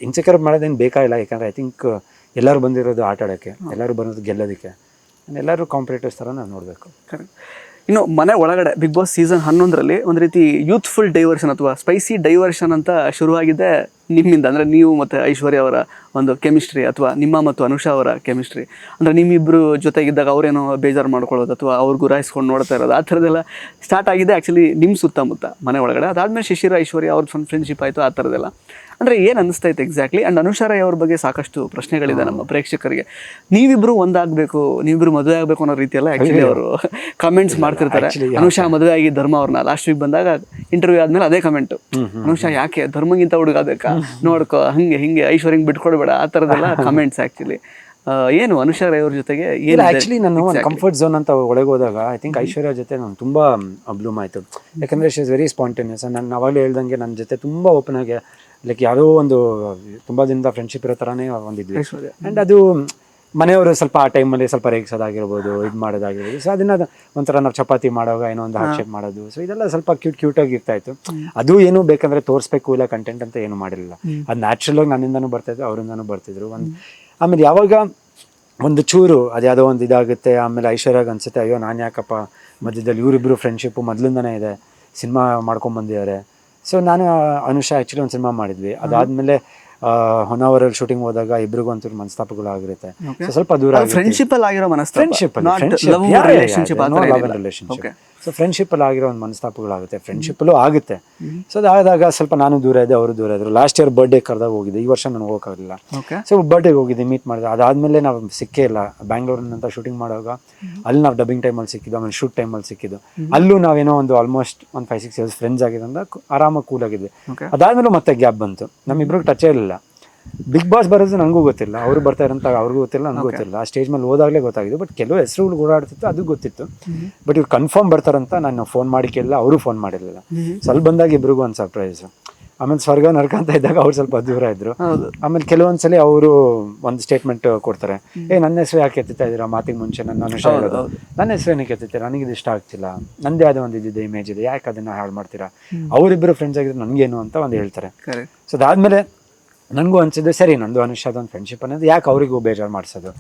ಇನ್ಸೆಕ್ಯೂರ್ ಮಾಡೋದೇನು ಬೇಕಾಗಿಲ್ಲ, ಯಾಕಂದರೆ ಐ ಥಿಂಕ್ ಎಲ್ಲರೂ ಬಂದಿರೋದು ಆಟ ಆಡೋಕ್ಕೆ, ಎಲ್ಲರೂ ಬಂದಿರೋದು ಗೆಲ್ಲೋದಕ್ಕೆ, ಎಲ್ಲರೂ ಕಾಂಪಿಟೇಟರ್ಸ್ ಥರ ನಾನು ನೋಡಬೇಕು. ಕರೆಕ್ಟ್. ಇನ್ನು ಮನೆ ಒಳಗಡೆ ಬಿಗ್ ಬಾಸ್ ಸೀಸನ್ 11ರಲ್ಲಿ ಒಂದು ರೀತಿ ಯೂತ್ಫುಲ್ ಡೈವರ್ಷನ್ ಅಥವಾ ಸ್ಪೈಸಿ ಡೈವರ್ಷನ್ ಅಂತ ಶುರುವಾಗಿದೆ ನಿಮ್ಮಿಂದ. ಅಂದರೆ ನೀವು ಮತ್ತು ಐಶ್ವರ್ಯ ಅವರ ಒಂದು ಕೆಮಿಸ್ಟ್ರಿ ಅಥವಾ ನಿಮ್ಮ ಮತ್ತು ಅನುಷಾ ಅವರ ಕೆಮಿಸ್ಟ್ರಿ, ಅಂದರೆ ನಿಮ್ಮಿಬ್ಬರು ಜೊತೆಗಿದ್ದಾಗ ಅವರೇನೋ ಬೇಜಾರು ಮಾಡ್ಕೊಳ್ಳೋದು ಅಥವಾ ಅವ್ರು ಗುರಾಯಿಸ್ಕೊಂಡು ನೋಡ್ತಾ ಇರೋದು, ಆ ಥರದ್ದೆಲ್ಲ ಸ್ಟಾರ್ಟ್ ಆಗಿದೆ ಆ್ಯಕ್ಚುಲಿ ನಿಮ್ಮ ಸುತ್ತಮುತ್ತ ಮನೆ ಒಳಗಡೆ. ಅದಾದಮೇಲೆ ಶಿಶಿರ ಐಶ್ವರ್ಯ ಅವ್ರ ಫ್ರೆಂಡ್ಶಿಪ್ ಆಯಿತು, ಆ ಥರದ್ದೆಲ್ಲ. ಅಂದರೆ ಏನು ಅನಿಸ್ತೈತೆ ಎಕ್ಸಾಕ್ಟ್ಲಿ? ಆ್ಯಂಡ್ ಅನುಷಾ ರೈ ಅವ್ರ ಬಗ್ಗೆ ಸಾಕಷ್ಟು ಪ್ರಶ್ನೆಗಳಿದೆ ನಮ್ಮ ಪ್ರೇಕ್ಷಕರಿಗೆ. ನೀವಿಬ್ಬರು ಒಂದಾಗಬೇಕು, ನೀವಿಬ್ಬರು ಮದುವೆ ಆಗಬೇಕು ಅನ್ನೋ ರೀತಿಯೆಲ್ಲ ಆ್ಯಕ್ಚುಲಿ ಅವರು ಕಮೆಂಟ್ಸ್ ಮಾಡ್ತಿರ್ತಾರೆ. ಅನುಷಾ ಮದುವೆ ಆಗಿ ಧರ್ಮ ಅವ್ರನ್ನ ಲಾಸ್ಟ್ ವೀಕ್ ಬಂದಾಗ ಇಂಟರ್ವ್ಯೂ ಆದಮೇಲೆ ಅದೇ ಕಮೆಂಟು, ಅನುಷಾ ಯಾಕೆ ಧರ್ಮಗಿಂತ ಹುಡುಗ ಬೇಕಾ, ನೋಡ್ಕೋ ಹಂಗೆ ಹಿಂಗೆ ಐಶ್ವರ್ಯಂಗೆ ಬಿಟ್ಕೊಡ್ಬೇಡ, ಆ ಥರದ್ದೆಲ್ಲ ಕಮೆಂಟ್ಸ್ ಆ್ಯಕ್ಚುಲಿ. ಏನು ಅನುಷಾ ರೈ ಅವ್ರ ಜೊತೆಗೆ ಏನು? ಆ್ಯಕ್ಚುಲಿ ನಾನು ಒಂದು ಕಂಫರ್ಟ್ ಝೋನ್ ಅಂತ ಒಳಗೆ ಹೋದಾಗ ಐ ಥಿಂಕ್ ಐಶ್ವರ್ಯ ಜೊತೆ ನಾನು ತುಂಬ ಬ್ಲೂಮ್ ಆಯಿತು. ಯಾಕಂದರೆ ಶಿ ಇಸ್ ವೆರಿ ಸ್ಪಾಂಟೇನಿಯಸ್. ನಾನು ಅವಾಗಲೇ ಹೇಳ್ದಂಗೆ ನನ್ನ ಜೊತೆ ತುಂಬ ಓಪನ್ ಆಗಿ ಲೈಕ್ ಯಾವುದೋ ಒಂದು ತುಂಬ ದಿನದ ಫ್ರೆಂಡ್ಶಿಪ್ ಇರೋ ಥರನೇ ಒಂದಿದ್ವಿ. ಆ್ಯಂಡ್ ಅದು ಮನೆಯವರು ಸ್ವಲ್ಪ ಆ ಟೈಮಲ್ಲಿ ಸ್ವಲ್ಪ ರೇಗಿಸೋದಾಗಿರ್ಬೋದು, ಇದು ಮಾಡೋದಾಗಿರ್ಬೋದು. ಸೊ ಅದನ್ನ ಒಂಥರ ನಾವು ಚಪಾತಿ ಮಾಡುವಾಗ ಏನೋ ಒಂದು ಹಾರ್ಟ್ ಶೇಪ್ ಮಾಡೋದು, ಸೊ ಇದೆಲ್ಲ ಸ್ವಲ್ಪ ಕ್ಯೂಟಾಗಿ ಇರ್ತಾ ಇತ್ತು. ಅದು ಏನು ಬೇಕಂದ್ರೆ ತೋರಿಸ್ಬೇಕು ಇಲ್ಲ ಕಂಟೆಂಟ್ ಅಂತ ಏನು ಮಾಡಿರಲಿಲ್ಲ. ಅದು ನ್ಯಾಚುರಲ್ ಆಗಿ ನನ್ನಿಂದನೂ ಬರ್ತಾಯಿತ್ತು, ಅವರಿಂದನೂ ಬರ್ತಿದ್ರು. ಆಮೇಲೆ ಯಾವಾಗ ಒಂದು ಚೂರು ಅದ್ಯಾವುದೋ ಒಂದು ಇದಾಗುತ್ತೆ, ಆಮೇಲೆ ಐಶ್ವರ್ಯಾಗ ಅನ್ಸುತ್ತೆ ಅಯ್ಯೋ ನಾನು ಯಾಕಪ್ಪ ಮಧ್ಯದಲ್ಲಿ ಇವರಿಬ್ಬರು ಫ್ರೆಂಡ್ಶಿಪ್ಪು ಮೊದಲಿಂದನೇ ಇದೆ, ಸಿನಿಮಾ ಮಾಡ್ಕೊಂಬಂದಿದ್ದಾರೆ. ಸೊ ನಾನು ಅನುಷಾ ಆ್ಯಕ್ಚುಲಿ ಒಂದು ಸಿನಿಮಾ ಮಾಡಿದ್ವಿ. ಅದಾದಮೇಲೆ ಹೊನ್ನಾವರಲ್ಲಿ ಶೂಟಿಂಗ್ ಹೋದಾಗ ಇಬ್ಬರಿಗೂ ಒಂಚೂರು ಮನಸ್ತಾಪಗಳು ಆಗಿರುತ್ತೆ. ಸೊ ಸ್ವಲ್ಪ ದೂರ ಫ್ರೆಂಡ್ಶಿಪ್ಪಲ್ಲಿ ಆಗಿರೋ ರಿಲೇಶನ್ಶಿಪ್. ಸೊ ಫ್ರೆಂಡ್ಶಿಪ್ಪಲ್ಲಿ ಆಗಿರೋ ಒಂದು ಮನಸ್ತಾಪಗಳಾಗುತ್ತೆ, ಫ್ರೆಂಡ್ಶಿಪ್ಪಲ್ಲೂ ಆಗುತ್ತೆ. ಸೊ ಅದಾದಾಗ ಸ್ವಲ್ಪ ನಾನು ದೂರ ಇದ್ದೆ, ಅವರು ದೂರ ಇದ್ರು. ಲಾಸ್ಟ್ ಇಯರ್ ಬರ್ಡೇ ಕರೆದಾಗ ಹೋಗಿದ್ದೆ, ಈ ವರ್ಷ ನಾನು ಹೋಗೋಕ್ಕಾಗಲಿಲ್ಲ. ಸೊ ಬರ್ಡೇಗೆ ಹೋಗಿದ್ದೆ, ಮೀಟ್ ಮಾಡಿದೆ. ಅದಾದಮೇಲೆ ನಾವು ಸಿಕ್ಕೇ ಇಲ್ಲ. ಬ್ಯಾಂಗ್ಳೂರಿನಂತ ಶೂಟಿಂಗ್ ಮಾಡುವಾಗ ಅಲ್ಲಿ ನಾವು ಡಬ್ಬಿಂಗ್ ಟೈಮಲ್ಲಿ ಸಿಕ್ಕಿದ್ದು, ಆಮೇಲೆ ಶೂಟ್ ಟೈಮಲ್ಲಿ ಸಿಕ್ಕಿದ್ದು. ಅಲ್ಲೂ ನಾವೇನೋ ಒಂದು ಆಲ್ಮೋಸ್ಟ್ ಒಂದು 5-6 ಇಯರ್ಸ್ ಫ್ರೆಂಡ್ಸ್ ಆಗಿದ್ದರಿಂದ ಆರಾಮಾಗಿ ಕೂಲ್ ಆಗಿದ್ವಿ. ಅದಾದಮೇಲೂ ಮತ್ತೆ ಗ್ಯಾಪ್ ಬಂತು, ನಮ್ಮಿಬ್ರಿಗೆ ಟಚೇ ಇರಲಿಲ್ಲ. ಬಿಗ್ ಬಾಸ್ ಬರೋದು ನನಗೂ ಗೊತ್ತಿಲ್ಲ, ಅವರು ಬರ್ತಾರಂತ ಅವ್ರಿಗೂ ಗೊತ್ತಿಲ್ಲ, ನನಗೂ ಗೊತ್ತಿಲ್ಲ. ಆ ಸ್ಟೇಜ್ ಮೇಲೆ ಹೋದಾಗಲೇ ಗೊತ್ತಾಗಿದ್ದು. ಬಟ್ ಕೆಲವು ಹೆಸರುಗಳು ಓಡಾಡ್ತಿತ್ತು, ಅದು ಗೊತ್ತಿತ್ತು. ಬಟ್ ಇವ್ರು ಕನ್ಫರ್ಮ್ ಬರ್ತಾರಂತ ನಾನು ಫೋನ್ ಮಾಡಿ ಕೇಳಿಲ್ಲ, ಅವರು ಫೋನ್ ಮಾಡಿರಲಿಲ್ಲ. ಸ್ವಲ್ಪ ಬಂದಾಗ ಇಬ್ರಿಗೂ ಒಂದು ಸರ್ಪ್ರೈಸ್. ಆಮೇಲೆ ಸ್ವರ್ಗ ನರಕ ಅಂತ ಇದ್ದಾಗ ಅವ್ರು ಸ್ವಲ್ಪ ದೂರ ಇದ್ರು. ಆಮೇಲೆ ಕೆಲವೊಂದ್ಸಲಿ ಅವರು ಒಂದು ಸ್ಟೇಟ್ಮೆಂಟ್ ಕೊಡ್ತಾರೆ, ನನ್ನ ಹೆಸರು ಯಾಕೆ ಎತ್ತಿತಾ ಇದ್ದೀರಾ ಮಾತಿಗೆ ಮುಂಚೆ, ನನ್ನ ಅನುಷಾ ಹೇಳೋದು, ನನ್ನ ಹೆಸರು ಏನಕ್ಕೆ ಎತ್ತಿದ್ದೀರಾ, ನನಗೆ ಇದು ಇಷ್ಟ ಆಗ್ತಿಲ್ಲ, ನಂದೇ ಆದ ಒಂದು ಇದಿದೆ, ಇಮೇಜ್ ಇದೆ, ಯಾಕೆ ಅದನ್ನ ಹಾಳು ಮಾಡ್ತೀರಾ, ಅವರಿಬ್ಬರು ಫ್ರೆಂಡ್ಸ್ ಆಗಿದ್ರೆ ನನಗೇನು ಅಂತ ಒಂದು ಹೇಳ್ತಾರೆ. ಸೊ ಅದಾದಮೇಲೆ ನನಗೂ ಅನ್ಸಿದ್ದು ಸರಿ, ನಂದು ಅನುಷಾದ ಒಂದು ಫ್ರೆಂಡ್ಶಿಪ್ ಅನ್ನೋದು ಯಾಕೆ ಅವರಿಗೂ ಬೇಜಾರು ಮಾಡಿಸೋದು,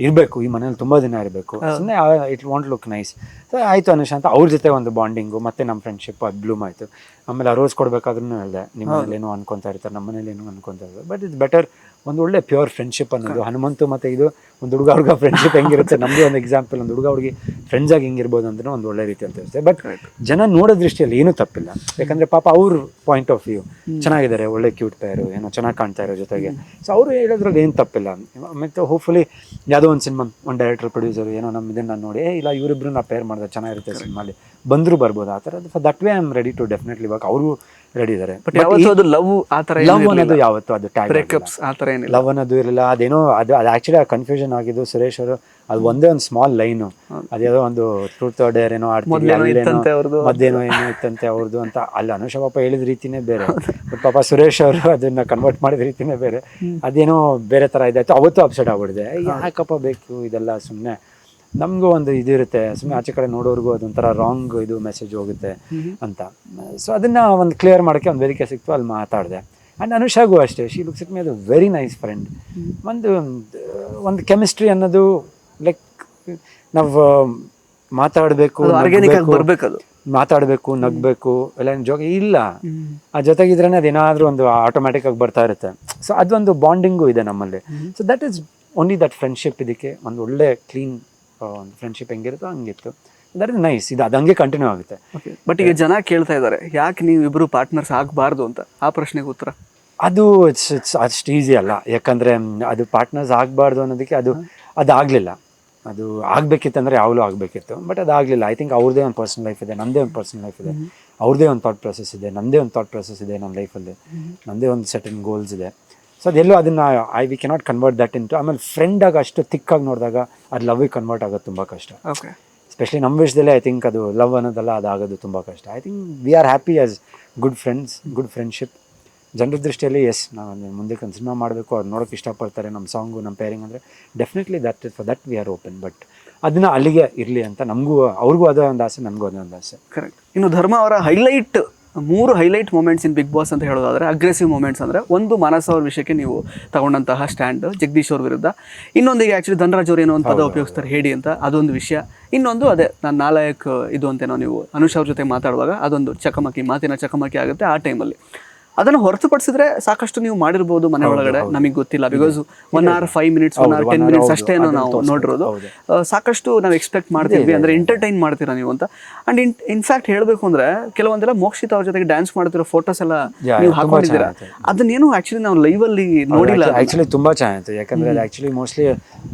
ಇರಬೇಕು ಈ ಮನೇಲಿ ತುಂಬ ದಿನ ಇರಬೇಕು, ಸುಮ್ಮನೆ it want look nice. So ಆಯಿತು ಅನುಷಾ ಅಂತ ಅವ್ರ ಜೊತೆ ಒಂದು ಬಾಂಡಿಂಗು, ಮತ್ತು ನಮ್ಮ ಫ್ರೆಂಡ್ಶಿಪ್ ಅದು ಬ್ಲೂಮ್ ಆಯಿತು. ಆಮೇಲೆ ರೋಸ್ ಕೊಡಬೇಕಾದ್ರೂ ಹೇಳಿದೆ, ನಿಮ್ಮ ಮನೇಲಿ ಏನೋ ಅನ್ಕೊತಾ ಇರ್ತಾರೆ, ನಮ್ಮ ಮನೇಲಿ ಏನೋ ಅನ್ಕೊತಾ ಇರ್ತಾರೆ. ಬಟ್ ಇಟ್ಸ್ ಬೆಟರ್ ಒಂದು ಒಳ್ಳೆ ಪ್ಯೂರ್ ಫ್ರೆಂಡ್ಶಿಪ್ ಅನ್ನೋದು. ಹನುಮಂತು ಮತ್ತು ಇದು ಒಂದು ಹುಡುಗ ಫ್ರೆಂಡ್ಶಿಪ್ ಹೆಂಗಿರುತ್ತೆ, ನಮ್ಮದೇ ಒಂದು ಎಕ್ಸಾಂಪಲ್. ಒಂದು ಹುಡುಗಿ ಫ್ರೆಂಡ್ಸ್ ಆಗಿ ಹೆಂಗಿರ್ಬೋದು ಅಂದ್ರೆ ಒಂದು ಒಳ್ಳೆ ರೀತಿಯಲ್ಲಿ ತೋರಿಸುತ್ತೆ. ಬಟ್ ಜನ ನೋಡೋ ದೃಷ್ಟಿಯಲ್ಲಿ ಏನೂ ತಪ್ಪಿಲ್ಲ, ಯಾಕಂದರೆ ಪಾಪ ಅವ್ರ ಪಾಯಿಂಟ್ ಆಫ್ ವ್ಯೂ ಚೆನ್ನಾಗಿದ್ದಾರೆ, ಒಳ್ಳೆ ಕ್ಯೂಟ್ ಪೇರು, ಏನೋ ಚೆನ್ನಾಗಿ ಕಾಣ್ತಾ ಇರೋ ಜೊತೆಗೆ. ಸೊ ಅವರು ಹೇಳೋದ್ರಲ್ಲಿ ಏನು ತಪ್ಪಿಲ್ಲ. ಮತ್ತು ಹೋಪ್ಫುಲಿ ಯಾವುದೋ ಒಂದು ಸಿನಿಮಾ ಒಂದು ಡೈರೆಕ್ಟರ್ ಪ್ರೊಡ್ಯೂಸರ್ ಏನೋ ನಮ್ಮ ಇದನ್ನು ನೋಡಿ ಇಲ್ಲ ಇವರಿಬ್ರು ನಾ ಪೇರ್ ಮಾಡಿದ್ರೆ ಚೆನ್ನಾಗಿರುತ್ತೆ ಸಿನಿಮಾಲಿ ಬಂದರೂ ಬರ್ಬೋದು ಆ ಥರ. For that way I am ready to definitely ಇವಾಗ ಅವರು ರೆಡಿ ಇದ್ದಾರೆ. ಬಟ್ ಯಾವತ್ತೂ ಅದು ಲವ್ ಆ ಥರ ಲವ್ ಅನ್ನೋದು ಯಾವತ್ತು ಅದು ಟ್ಯಾಗ್ ಬ್ರೇಕಪ್ಸ್ ಆ ಥರ ಏನಿಲ್ಲ, ಲವ್ ಅನ್ನೋದು ಇರಲಿಲ್ಲ. ಅದೇನೋ ಅದು ಆ್ಯಕ್ಚುಲಿ ಆ ಕನ್ಫ್ಯೂಷನ್ ಆಗಿದ್ದು ಸುರೇಶ್ ಅವರು. ಅದು ಒಂದೇ ಒಂದು ಸ್ಮಾಲ್ ಲೈನು, ಅದೇನೋ ಒಂದು ಟ್ರೂತ್ ಆರ್ ಡೇರ್ ಏನೋ ಆಡ್ತಿದ್ವಿ, ಮತ್ತೇನೋ ಏನೋ ಇತ್ತಂತೆ ಅವ್ರದ್ದು ಅಂತ. ಅಲ್ಲಿ ಅನುಷಾ ಪಾಪ ಹೇಳಿದ ರೀತಿನೇ ಬೇರೆ, ಬಟ್ ಪಾಪ ಸುರೇಶ್ ಅವರು ಅದನ್ನ ಕನ್ವರ್ಟ್ ಮಾಡಿದ ರೀತಿನೇ ಬೇರೆ. ಅದೇನೋ ಬೇರೆ ಥರ ಇದಾಯ್ತು. ಅವತ್ತು ಅಪ್ಸೆಟ್ ಆಗ್ಬಿಡಿದೆ, ಯಾಕಪ್ಪ ಬೇಕು ಇದೆಲ್ಲ, ಸುಮ್ಮನೆ ನಮಗೂ ಒಂದು ಇದಿರುತ್ತೆ, ಸುಮ್ಮನೆ ಆಚೆ ಕಡೆ ನೋಡೋರ್ಗೂ ಅದೊಂಥರ ರಾಂಗ್ ಇದು ಮೆಸೇಜ್ ಹೋಗುತ್ತೆ ಅಂತ. ಸೊ ಅದನ್ನು ಒಂದು ಕ್ಲಿಯರ್ ಮಾಡೋಕ್ಕೆ ಒಂದು ವೇದಿಕೆ ಸಿಕ್ತು, ಅಲ್ಲಿ ಮಾತಾಡಿದೆ. ಆ್ಯಂಡ್ ಅನುಷಾಗೂ ಅಷ್ಟೇ, ಶಿ ಲುಕ್ಸ್ ಇಟ್ ಮೀ ಅದು ವೆರಿ ನೈಸ್ ಫ್ರೆಂಡ್. ಒಂದು ಕೆಮಿಸ್ಟ್ರಿ ಅನ್ನೋದು ಲೈಕ್ ನಾವು ಮಾತಾಡಬೇಕು, ಮಾತಾಡಬೇಕು, ನಗಬೇಕು, ಎಲ್ಲ ಜೋಗ ಇಲ್ಲ, ಆ ಜೊತೆಗಿದ್ರೇ ಅದೇನಾದರೂ ಒಂದು ಆಟೋಮ್ಯಾಟಿಕ್ ಆಗಿ ಬರ್ತಾ ಇರುತ್ತೆ. ಸೊ ಅದೊಂದು ಬಾಂಡಿಂಗು ಇದೆ ನಮ್ಮಲ್ಲಿ. So that is only that friendship. ಇದಕ್ಕೆ ಒಂದು ಒಳ್ಳೆ ಕ್ಲೀನ್ ಒಂದು ಫ್ರೆಂಡ್ಶಿಪ್ ಹೆಂಗಿರುತ್ತೋ ಹಂಗಿತ್ತು. That is nice. ಇದು ಅದು ಹಂಗೆ ಕಂಟಿನ್ಯೂ ಆಗುತ್ತೆ. ಬಟ್ ಈಗ ಜನ ಕೇಳ್ತಾ ಇದ್ದಾರೆ, ಯಾಕೆ ನೀವು ಇಬ್ಬರು ಪಾರ್ಟ್ನರ್ಸ್ ಆಗಬಾರ್ದು ಅಂತ. ಆ ಪ್ರಶ್ನೆಗೆ ಉತ್ತರ ಅದು ಇಟ್ಸ್ ಅಷ್ಟು ಈಸಿ ಅಲ್ಲ. ಯಾಕಂದರೆ ಅದು ಪಾರ್ಟ್ನರ್ಸ್ ಆಗಬಾರ್ದು ಅನ್ನೋದಕ್ಕೆ ಅದು ಆಗಲಿಲ್ಲ. ಅದು ಆಗಬೇಕಿತ್ತಂದರೆ ಯಾವಾಗಲೂ ಆಗಬೇಕಿತ್ತು, ಬಟ್ ಅದಾಗಲಿಲ್ಲ. ಐ ಥಿಂಕ್ ಅವ್ರದ್ದೇ ಒಂದು ಪರ್ಸನಲ್ ಲೈಫ್ ಇದೆ, ನನ್ನದೇ ಒಂದು ಪರ್ಸನಲ್ ಲೈಫ್ ಇದೆ, ಅವ್ರದ್ದೇ ಒಂದು ಥಾಟ್ ಪ್ರೊಸೆಸ್ ಇದೆ, ನನ್ನದೇ ಒಂದು ಥಾಟ್ ಪ್ರೊಸೆಸ್ ಇದೆ ನನ್ನ ಲೈಫಲ್ಲಿ, ನನ್ನದೇ ಒಂದು ಸರ್ಟನ್ ಗೋಲ್ಸ್ ಇದೆ. ಸೊ ಅದೆಲ್ಲೋ ಅದನ್ನು we cannot convert that into. ಆಮೇಲೆ ಫ್ರೆಂಡಾಗಿ ಅಷ್ಟು ತಿಕ್ಕಾಗಿ ನೋಡಿದಾಗ ಅದು ಲವ್ಗೆ ಕನ್ವರ್ಟ್ ಆಗೋದು ತುಂಬ ಕಷ್ಟ. ಓಕೆ, ಎಸ್ಪೆಷಲಿ ನಮ್ಮ ವಿಷಯದಲ್ಲೇ ಐ ಥಿಂಕ್ ಅದು ಲವ್ ಅನ್ನೋದಲ್ಲ, ಅದಾಗೋದು ತುಂಬ ಕಷ್ಟ. I think we are happy as good friends, good friendship. ಜನರ ದೃಷ್ಟಿಯಲ್ಲಿ ಎಸ್, ನಾವು ಮುಂದಕ್ಕೆ ಒಂದು ಸಿನಿಮಾ ಮಾಡಬೇಕು, ಅವ್ರು ನೋಡೋಕೆ ಇಷ್ಟಪಡ್ತಾರೆ, ನಮ್ಮ ಸಾಂಗು ನಮ್ಮ ಪೇರಿಂಗ್ ಅಂದರೆ definitely for that we are open. But ಅದನ್ನ ಅಲ್ಲಿಗೆ ಇರಲಿ ಅಂತ ನಮಗೂ, ಅವ್ರಿಗೂ ಅದೇ ಒಂದು ಆಸೆ, ನನಗೂ ಅದೇ ಒಂದು ಆಸೆ. ಕರೆಕ್ಟ್. ಇನ್ನು ಧರ್ಮ ಅವರ ಮೂರು ಹೈಲೈಟ್ ಮೂಮೆಂಟ್ಸ್ ಇನ್ ಬಿಗ್ ಬಾಸ್ ಅಂತ ಹೇಳೋದಾದ್ರೆ, ಅಗ್ರೆಸಿವ್ ಮೂಮೆಂಟ್ಸ್ ಅಂದರೆ ಒಂದು ಮಾನಸ ಅವ್ರ ವಿಷಯಕ್ಕೆ ನೀವು ತಗೊಂಡಂತಹ ಸ್ಟ್ಯಾಂಡ್ ಜಗದೀಶ್ ಅವ್ರ ವಿರುದ್ಧ, ಇನ್ನೊಂದಿಗೆ ಆ್ಯಕ್ಚುಲಿ ಧನರಾಜ್ ಅವ್ರು ಏನೋ ಒಂದು ಪದ ಉಪಯೋಗಿಸ್ತಾರೆ ಹೇಳಿ ಅಂತ, ಅದೊಂದು ವಿಷಯ. ಇನ್ನೊಂದು ಅದೇ ನಾನು ನಾಲಾಯಕ್ ಇದು ಅಂತೇನೋ ನೀವು ಅನುಷ್ ಅವ್ರ ಜೊತೆ ಮಾತಾಡುವಾಗ ಅದೊಂದು ಮಾತಿನ ಚಕಮಕಿ ಆಗುತ್ತೆ ಆ ಟೈಮಲ್ಲಿ. ಅದನ್ನು ಹೊರತುಪಡಿಸಿದ್ರೆ ಸಾಕಷ್ಟು ನೀವು ಮಾಡಿರ್ಬೋದು ಮನೆ ಒಳಗಡೆ, ನಮಗೆ ಗೊತ್ತಿಲ್ಲ. Because 1 hour 5 minutes 1 hour 10 minutes ಅಷ್ಟೇನೋ ನಾವು ನೋಡಿರೋದು. ಸಾಕಷ್ಟು ನಾವು ಎಕ್ಸ್ಪೆಕ್ಟ್ ಮಾಡ್ತೀವಿ, ಅಂದರೆ ಎಂಟರ್ಟೈನ್ ಮಾಡ್ತೀರಾ ನೀವು ಅಂತ. ಅಂಡ್ ಇನ್ಫ್ಯಾಕ್ಟ್ ಹೇಳಬೇಕು ಅಂದರೆ ಕೆಲವೊಂದೆಲ್ಲ ಮೋಕ್ಷಿತ್ ಅವ್ರ ಜೊತೆಗೆ ಡ್ಯಾನ್ಸ್ ಮಾಡ್ತಿರೋ ಫೋಟೋಸ್ ಎಲ್ಲ ನೀವು ಹಾಕೊಂಡಿದ್ದೀರಾ. ಅದನ್ನೇನು ಆ್ಯಕ್ಚುಲಿ ನಾವು ಲೈವಲ್ಲಿ ನೋಡಿಲ್ಲ. ಆ್ಯಕ್ಚುಲಿ ತುಂಬ ಚೆನ್ನಾಗಿತ್ತು, ಯಾಕಂದರೆ ಅದು ಆ್ಯಕ್ಚುಲಿ ಮೋಸ್ಟ್ಲಿ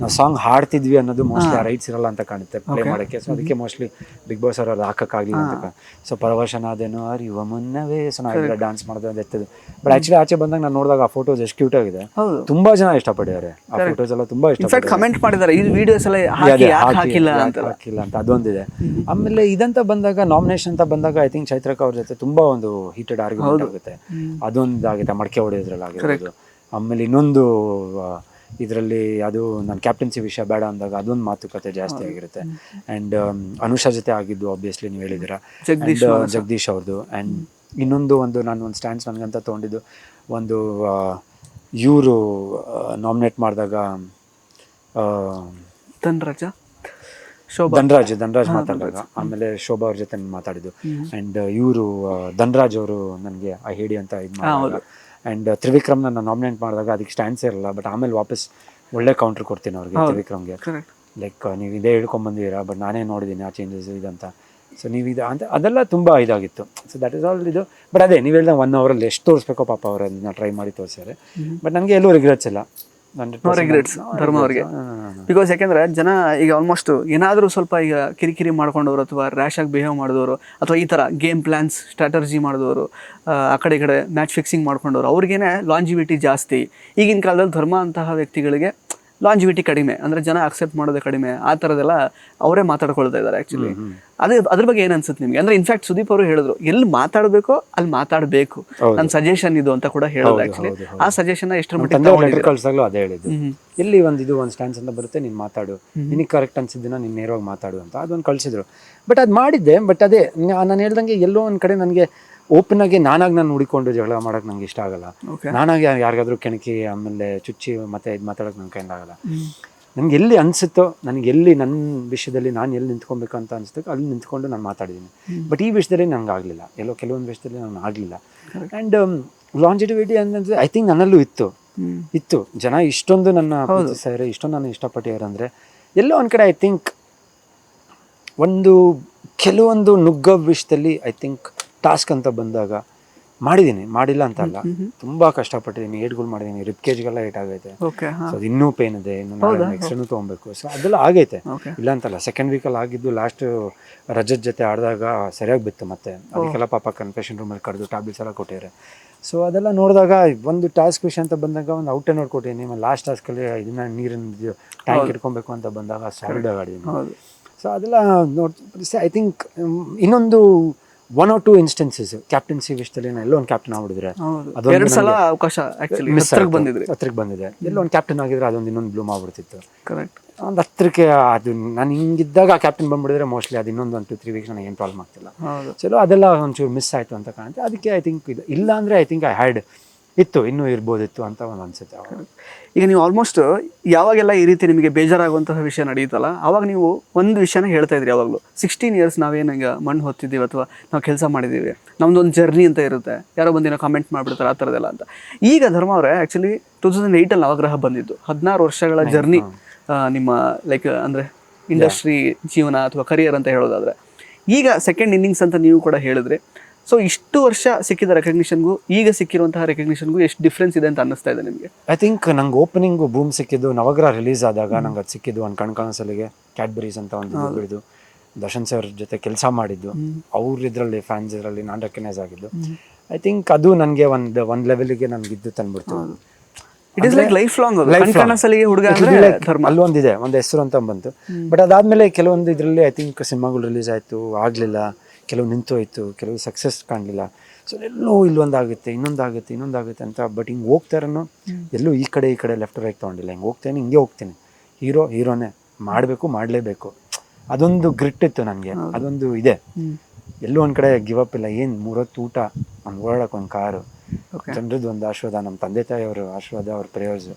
ನಾವು ಸಾಂಗ್ ಹಾಡ್ತಿದ್ವಿ ಅನ್ನೋದು ಮೋಸ್ಟ್ಲಿ ಆ ರೈಟ್ಸ್ ಇರಲ್ಲ ಅಂತ ಕಾಣುತ್ತೆ ಪ್ಲೇ ಮಾಡೋಕ್ಕೆ. ಸೊ ಅದಕ್ಕೆ ಮೋಸ್ಟ್ಲಿ ಬಿಗ್ ಬಾಸ್ ಅವರು ಅದು ಹಾಕೋಕ್ಕಾಗಲಿಲ್ಲ ಅಂತ. ಸೊ ಪರವಶನಾದೇನೋ ಅರಿಯುವ ಮುನ್ನವೇ ಸೊ ನಾವೆಲ್ಲ ಡ್ಯಾನ್ಸ್ ಮಾಡೋದು ಅದು ಎತ್ತದು. ಬಟ್ ಆಕ್ಚುಲಿ ಆಚೆ ಬಂದಾಗ ನಾನು ನೋಡಿದಾಗ ಆ ಫೋಟೋಸ್ ಎಷ್ಟು ಕ್ಯೂಟ್ ಆಗಿದೆ, ತುಂಬಾ ಜನ ಇಷ್ಟಪಟ್ಟಿದ್ದಾರೆ ಆ ಫೋಟೋಸ್ ಎಲ್ಲ, ತುಂಬಾ ಇಷ್ಟ ಕಮೆಂಟ್ ಮಾಡಿದ್ದಾರೆ ಈ ವಿಡಿಯೋಸ್ ಎಲ್ಲ ಹಾಕಿಲ್ಲ ಅಂತ ಅದೊಂದಿದೆ. ಆಮೇಲೆ ಇದಂತ ಬಂದಾಗ ನಾಮಿನೇಷನ್ ಅಂತ ಬಂದಾಗ ಐ ಥಿಂಕ್ ಚೈತ್ರಕ ಅವ್ರ ಜೊತೆ ತುಂಬಾ ಒಂದು ಹೀಟೆಡ್ ಆರ್ಗ್ಯುಮೆಂಟ್ ಆಗುತ್ತೆ, ಅದೊಂದಾಗುತ್ತೆ, ಮಡಕೆ ಹೊಡೆಯೋದ್ರಲ್ಲಿ ಆಗಿರೋದು. ಆಮೇಲೆ ಇನ್ನೊಂದು ಇದರಲ್ಲಿ ಅದು ನನ್ನ ಕ್ಯಾಪ್ಟನ್ಸಿ ವಿಷಯ ಬೇಡ ಅಂದಾಗ ಅದೊಂದು ಮಾತುಕತೆ ಜಾಸ್ತಿ ಆಗಿರುತ್ತೆ. ಆ್ಯಂಡ್ ಅನುಷಾ ಜೊತೆ ಆಗಿದ್ದು ಆಬ್ವಿಯಸ್ಲಿ ನೀವು ಹೇಳಿದ್ದೀರಾ, ಜಗದೀಶ್ ಅವ್ರದ್ದು. ಆ್ಯಂಡ್ ಇನ್ನೊಂದು ನಾನು ಒಂದು ಸ್ಟ್ಯಾಂಡ್ಸ್ ನನಗಂತ ತೊಗೊಂಡಿದ್ದು, ಒಂದು ಇವರು ನಾಮಿನೇಟ್ ಮಾಡಿದಾಗ ಧನರಾಜ್ ಮಾತಾಡಿದಾಗ, ಆಮೇಲೆ ಶೋಭಾ ಅವ್ರ ಜೊತೆ ಮಾತಾಡಿದ್ದು. ಆ್ಯಂಡ್ ಇವರು ಧನರಾಜ್ ಅವರು ನನಗೆ ಆ ಹೇಳಿ ಅಂತ ಇದು ಮಾಡಿದಾಗ, ಆ್ಯಂಡ್ ತ್ರಿವಿಕ್ರಮ್ನ ನಾನು ನಾಮಿನೇಟ್ ಮಾಡಿದಾಗ ಅದಕ್ಕೆ ಸ್ಟ್ಯಾಂಡ್ಸೇ ಇರಲ್ಲ, ಬಟ್ ಆಮೇಲೆ ವಾಪಸ್ ಒಳ್ಳೆ ಕೌಂಟ್ರ್ ಕೊಡ್ತೀನಿ ಅವ್ರಿಗೆ, ತ್ರಿವಿಕ್ರಮ್ಗೆ. ಲೈಕ್ ನೀವು ಇದೇ ಹೇಳ್ಕೊಂಬಂದಿದ್ದೀರಾ, ಬಟ್ ನಾನೇ ನೋಡಿದ್ದೀನಿ ಆ ಚೇಂಜಸ್ ಇದಂತ. ಸೊ ನೀವು ಇದು ಅಂತ ಅದೆಲ್ಲ ತುಂಬ ಇದಾಗಿತ್ತು. ಸೊ ದಟ್ ಇಸ್ ಆಲ್ ಇದು. ಬಟ್ ಅದೇ ನೀವು ಹೇಳಿದ 1 hour ಎಷ್ಟು ತೋರಿಸ್ಬೇಕೋ ಪಾಪ ಅವರು ಅದನ್ನ ಟ್ರೈ ಮಾಡಿ ತೋರಿಸ್ಯಾರೆ. ಬಟ್ ನನಗೆ ಎಲ್ಲೂ ರಿಗ್ರೆಟ್ಸ್ ಇಲ್ಲ, ರಿಗ್ರೆಟ್ಸ್ ಧರ್ಮ ಅವ್ರಿಗೆ. ಬಿಕಾಸ್ ಯಾಕೆಂದ್ರೆ ಜನ ಈಗ ಆಲ್ಮೋಸ್ಟ್ ಏನಾದರೂ ಸ್ವಲ್ಪ ಈಗ ಕಿರಿಕಿರಿ ಮಾಡ್ಕೊಂಡವರು ಅಥವಾ ರ್ಯಾಶ್ ಆಗಿ ಬಿಹೇವ್ ಮಾಡಿದವರು ಅಥವಾ ಈ ಥರ ಗೇಮ್ ಪ್ಲಾನ್ಸ್ ಸ್ಟ್ರಾಟರ್ಜಿ ಮಾಡಿದವರು, ಆ ಕಡೆ ಈ ಕಡೆ ಮ್ಯಾಚ್ ಫಿಕ್ಸಿಂಗ್ ಮಾಡ್ಕೊಂಡವರು, ಅವ್ರಿಗೇನೆ ಲಾಂಜಿವಿಟಿ ಜಾಸ್ತಿ. ಈಗಿನ ಕಾಲದಲ್ಲಿ ಧರ್ಮ ಅಂತಹ ವ್ಯಕ್ತಿಗಳಿಗೆ ಲಾಂಜಿವಿಟಿ ಕಡಿಮೆ, ಅಂದರೆ ಜನ ಅಕ್ಸೆಪ್ಟ್ ಮಾಡೋದೇ ಕಡಿಮೆ, ಆ ಥರದ್ದೆಲ್ಲ ಅವರೇ ಮಾತಾಡ್ಕೊಳ್ತಾ ಇದ್ದಾರೆ ಆ್ಯಕ್ಚುಲಿ. ಅದ್ರ ಬಗ್ಗೆ ಏನು ಅನ್ಸುತ್ತೆ ನಿಮಗೆ? ಅಂದರೆ ಇನ್ಫ್ಯಾಕ್ಟ್ ಸುದೀಪ್ ಅವರು ಹೇಳಿದ್ರು, ಎಲ್ಲಿ ಮಾತಾಡಬೇಕೋ ಅಲ್ಲಿ ಮಾತಾಡಬೇಕು, ನನ್ನ ಸಜೆಷನ್ ಇದು ಅಂತ ಕೂಡ ಹೇಳಿದ್ರು ಆ್ಯಕ್ಚುಲಿ. ಆ ಸಜೆಷನ್ ಎಷ್ಟರ ಮಟ್ಟಿಗೆ ಕಳ್ಸಾಗ್ಲೂ ಅದೇ ಹೇಳಿದ್ದು, ಎಲ್ಲಿ ಒಂದು ಸ್ಟ್ಯಾಂಡ್ಸ್ ಅಂತ ಬರುತ್ತೆ, ನೀನು ಮಾತಾಡು, ನಿನಗೆ ಕರೆಕ್ಟ್ ಅನ್ಸಿದ್ದನ್ನ ನೀನು ನೇರವಾಗಿ ಮಾತಾಡು ಅಂತ ಅದೊಂದು ಕಳಿಸಿದ್ರು. ಬಟ್ ಅದು ಮಾಡಿದ್ದೆ. ಬಟ್ ಅದೇ ನಾನು ಹೇಳ್ದಂಗೆ ಎಲ್ಲೋ ಒಂದು ಕಡೆ ನನಗೆ ಓಪನ್ ಆಗಿ ನಾನಾಗಿ ನಾನು ಹುಡಿಕೊಂಡು ಜಗಳ ಮಾಡೋಕೆ ನಂಗೆ ಇಷ್ಟ ಆಗಲ್ಲ. ನಾನಾಗಿ ಯಾರಿಗಾದ್ರೂ ಕೆಣಕಿ ಆಮೇಲೆ ಚುಚ್ಚಿ ಮತ್ತೆ ಇದು ಮಾತಾಡೋಕೆ ನನ್ನ ಕೈಲಾಗಲ್ಲ. ನನಗೆ ಎಲ್ಲಿ ಅನಿಸುತ್ತೋ, ನನಗೆ ಎಲ್ಲಿ ನನ್ನ ವಿಷಯದಲ್ಲಿ ನಾನು ಎಲ್ಲಿ ನಿಂತ್ಕೊಬೇಕು ಅಂತ ಅನಿಸ್ತೋ ಅಲ್ಲಿ ನಿಂತ್ಕೊಂಡು ನಾನು ಮಾತಾಡಿದ್ದೀನಿ. ಬಟ್ ಈ ವಿಷಯದಲ್ಲಿ ನನಗೆ ಆಗಲಿಲ್ಲ, ಎಲ್ಲೋ ಕೆಲವೊಂದು ವಿಷಯದಲ್ಲಿ ನಾನು ಆಗಲಿಲ್ಲ. ಆ್ಯಂಡ್ ಲಾಂಜಿಟಿವಿಟಿ ಅಂದರೆ ಐ ಥಿಂಕ್ ನನ್ನಲ್ಲೂ ಇತ್ತು. ಜನ ಇಷ್ಟೊಂದು ನನ್ನ ಪ್ರೀತಿಸ್ತಾರೆ, ಇಷ್ಟೊಂದು ನಾನು ಇಷ್ಟಪಟ್ಟಿದ್ದಾರೆ ಅಂದರೆ ಎಲ್ಲೋ ಒಂದು ಕಡೆ ಐ ಥಿಂಕ್ ಕೆಲವೊಂದು ನುಗ್ಗೋ ವಿಷಯದಲ್ಲಿ ಐ ಥಿಂಕ್ ಟಾಸ್ಕ್ ಅಂತ ಬಂದಾಗ ಮಾಡಿದ್ದೀನಿ, ಮಾಡಿಲ್ಲ ಅಂತ ಅಲ್ಲ, ತುಂಬ ಕಷ್ಟಪಟ್ಟಿದ್ದೀನಿ, ಏಟ್ಗಳು ಮಾಡಿದ್ದೀನಿ, ರಿಪ್ ಕೇಜ್ಗೆಲ್ಲ ಏಟ್ ಆಗೈತೆ. ಸೊ ಅದು ಇನ್ನೂ ಪೇನ್ ಇದೆ, ಇನ್ನೂ ಎಕ್ಸ್ಟ್ರಾನು ತೊಗೊಬೇಕು. ಸೊ ಅದೆಲ್ಲ ಆಗೈತೆ, ಇಲ್ಲ ಅಂತಲ್ಲ. ಸೆಕೆಂಡ್ ವೀಕಲ್ಲಿ ಆಗಿದ್ದು ಲಾಸ್ಟ್ ರಜತ್ ಜೊತೆ ಆಡಿದಾಗ ಸರಿಯಾಗಿ ಬಿತ್ತು. ಮತ್ತೆ ಅದಕ್ಕೆಲ್ಲ ಪಾಪ ಕನ್ಫೆಷನ್ ರೂಮಲ್ಲಿ ಕರೆದು ಟ್ಯಾಬ್ಲೆಟ್ಸ್ ಎಲ್ಲ ಕೊಟ್ಟಿದ್ದಾರೆ. ಸೊ ಅದೆಲ್ಲ ನೋಡಿದಾಗ ಒಂದು ಟಾಸ್ಕ್ ವಿಷಯ ಅಂತ ಬಂದಾಗ ಒಂದು ಔಟೇ ನೋಡ್ಕೊಟ್ಟಿದ್ದೀನಿ. ಲಾಸ್ಟ್ ಟಾಸ್ಕಲ್ಲಿ ಇದನ್ನ ನೀರಿನ ಟ್ಯಾಂಕ್ ಇಟ್ಕೊಬೇಕು ಅಂತ ಬಂದಾಗ ಸಾಲಿಡ್ ಆಡಿದ್ದೀನಿ. ಸೊ ಅದೆಲ್ಲ ಐ ಥಿಂಕ್ ಇನ್ನೊಂದು 1 or 2 instances ಕ್ಯಾಪ್ಟನ್ಸಿ ವಿಷಯದಲ್ಲಿ ನಾನು ಎಲ್ಲೋ ಒಂದು ಕ್ಯಾಪ್ಟನ್ ಆಗ್ಬಿಡಿದ್ರೆ ಹತ್ರಕ್ಕೆ ಬಂದಿದೆ. ಎಲ್ಲೋ ಒಂದು ಕ್ಯಾಪ್ಟನ್ ಆಗಿದ್ರೆ ಅದೊಂದು ಇನ್ನೊಂದು ಬ್ಲೂಮ್ ಆಗ್ಬಿಡ್ತಿತ್ತು. ಕರೆಕ್ಟ್. ಒಂದು ಹತ್ರಕ್ಕೆ ಅದು ನಾನು ಹಿಂಗಿದ್ದಾಗ ಆ ಕ್ಯಾಪ್ಟನ್ ಬಂದ್ಬಿಡಿದ್ರೆ ಮೋಸ್ಟ್ಲಿ ಅದು ಇನ್ನೊಂದು 1 to 3 weeks ನನಗೆ ಏನು ಪ್ರಾಬ್ಲಮ್ ಆಗ್ತಿಲ್ಲ. ಚಲೋ ಅದೆಲ್ಲ ಒಂಚೂರು ಮಿಸ್ ಆಯಿತು ಅಂತ ಕಾಣುತ್ತೆ. ಅದಕ್ಕೆ ಐ ಥಿಂಕ್ ಇದು ಇಲ್ಲ ಅಂದರೆ ಐ ಥಿಂಕ್ ಐ ಹ್ಯಾಡ್ ಇನ್ನೂ ಇರ್ಬೋದಿತ್ತು ಅಂತ ಒಂದು ಅನಿಸುತ್ತೆ. ಈಗ ನೀವು ಆಲ್ಮೋಸ್ಟ್ ಯಾವಾಗೆಲ್ಲ ಈ ರೀತಿ ನಿಮಗೆ ಬೇಜಾರಾಗುವಂತಹ ವಿಷಯ ನಡೆಯುತ್ತಲ್ಲ, ಆವಾಗ ನೀವು ಒಂದು ವಿಷಯನ ಹೇಳ್ತಾ ಇದ್ರಿ ಯಾವಾಗಲೂ, 16 years ನಾವೇನು ಈಗ ಮಣ್ಣು ಹೊತ್ತಿದ್ದೀವಿ ಅಥವಾ ನಾವು ಕೆಲಸ ಮಾಡಿದ್ದೀವಿ, ನಮ್ಮದೊಂದು ಜರ್ನಿ ಅಂತ ಇರುತ್ತೆ, ಯಾರೋ ಬಂದಿನೋ ಕಮೆಂಟ್ ಮಾಡಿಬಿಡ್ತಾರೆ ಆ ಥರದ್ದೆಲ್ಲ ಅಂತ. ಈಗ ಧರ್ಮ ಅವರೇ ಆ್ಯಕ್ಚುಲಿ 2008 ನವಗ್ರಹ ಬಂದಿದ್ದು, 16 ವರ್ಷಗಳ ಜರ್ನಿ ನಿಮ್ಮ ಲೈಕ್ ಅಂದರೆ ಇಂಡಸ್ಟ್ರಿ ಜೀವನ ಅಥವಾ ಕರಿಯರ್ ಅಂತ ಹೇಳೋದಾದರೆ, ಈಗ ಸೆಕೆಂಡ್ ಇನ್ನಿಂಗ್ಸ್ ಅಂತ ನೀವು ಕೂಡ ಹೇಳಿದ್ರಿ. ಸೊ ಇಷ್ಟು ವರ್ಷ ಸಿಕ್ಕಿದ ರೆಕಗ್ನಿಷನ್ಗೂ ಈಗ ಸಿಕ್ಕಿರುವಂತಹ ರೆಕಗ್ನಿಷನ್ಗೂ ಎಷ್ಟು ಡಿಫ್ರೆನ್ಸ್ ಇದೆ ಅಂತ ಅನ್ನಿಸ್ತಾ ಇದೆ ನಿಮಗೆ? ಐ ಥಿಂಕ್ ನಂಗೆ ಓಪನಿಂಗು ಬೂಮ್ ಸಿಕ್ಕಿದ್ದು ನವಗ್ರಹ ರಿಲೀಸ್ ಆದಾಗ ನಂಗೆ ಅದು ಸಿಕ್ಕಿದ್ದು ಒಂದು ಕಣ್ಕಾಣಿಸಲಿಗೆ ಕ್ಯಾಡ್ಬರೀಸ್ ಅಂತ ಒಂದು ಬಿಡಿದು ದರ್ಶನ್ ಸರ್ ಜೊತೆ ಕೆಲಸ ಮಾಡಿದ್ದು, ಅವ್ರ ಇದರಲ್ಲಿ ಫ್ಯಾನ್ಸ್ ಇದರಲ್ಲಿ ನಾನು ರೆಕಗ್ನೈಸ್ ಆಗಿದ್ದು. ಐ ಥಿಂಕ್ ಅದು ನನಗೆ ಒಂದು ಲೆವೆಲ್ಗೆ ನನಗೆ ಇದ್ದು ತಂದ್ಬಿಡ್ತು. It is like life long ಕಣ್ಕಾಣಿಸಲಿಗೆ ಹುಡುಗ ಅಲ್ಲೊಂದಿದೆ ಒಂದು ಹೆಸರು ಅಂತ ಬಂತು. ಬಟ್ ಅದಾದ್ಮೇಲೆ ಕೆಲವೊಂದು ಇದರಲ್ಲಿ ಐ ಥಿಂಕ್ ಸಿನಿಮಾಗಳು ರಿಲೀಸ್ ಆಯಿತು, ಆಗಲಿಲ್ಲ, ಕೆಲವು ನಿಂತೋಯ್ತು, ಕೆಲವು ಸಕ್ಸಸ್ ಕಾಣಲಿಲ್ಲ. ಸೊ ಎಲ್ಲೋ ಇಲ್ಲೊಂದಾಗುತ್ತೆ, ಇನ್ನೊಂದಾಗುತ್ತೆ ಅಂತ. ಬಟ್ ಹಿಂಗೆ ಹೋಗ್ತಾರನು ಎಲ್ಲೂ ಈ ಕಡೆ ಲೆಫ್ಟ್ ರೈಟ್ ತೊಗೊಂಡಿಲ್ಲ. ಹಿಂಗೆ ಹೋಗ್ತೇನೆ, ಹಿಂಗೆ ಹೋಗ್ತೀನಿ. ಹೀರೋನೇ ಮಾಡಲೇಬೇಕು. ಅದೊಂದು ಗ್ರಿಟ್ ಇತ್ತು ನನಗೆ, ಅದೊಂದು ಇದೆ. ಎಲ್ಲೂ ಒಂದು ಕಡೆ ಗಿವ್ ಅಪ್ ಇಲ್ಲ. ಏನು 3 ಹೊತ್ತು ಊಟ, ಒಂದು ಓಡಾಡಕ್ಕೆ ಒಂದು ಕಾರು, ಜನರದ್ದು ಒಂದು ಆಶೀರ್ವಾದ, ನಮ್ಮ ತಂದೆ ತಾಯಿಯವ್ರ ಆಶೀರ್ವಾದ, ಅವ್ರ ಪ್ರೇಯರ್ಸ್,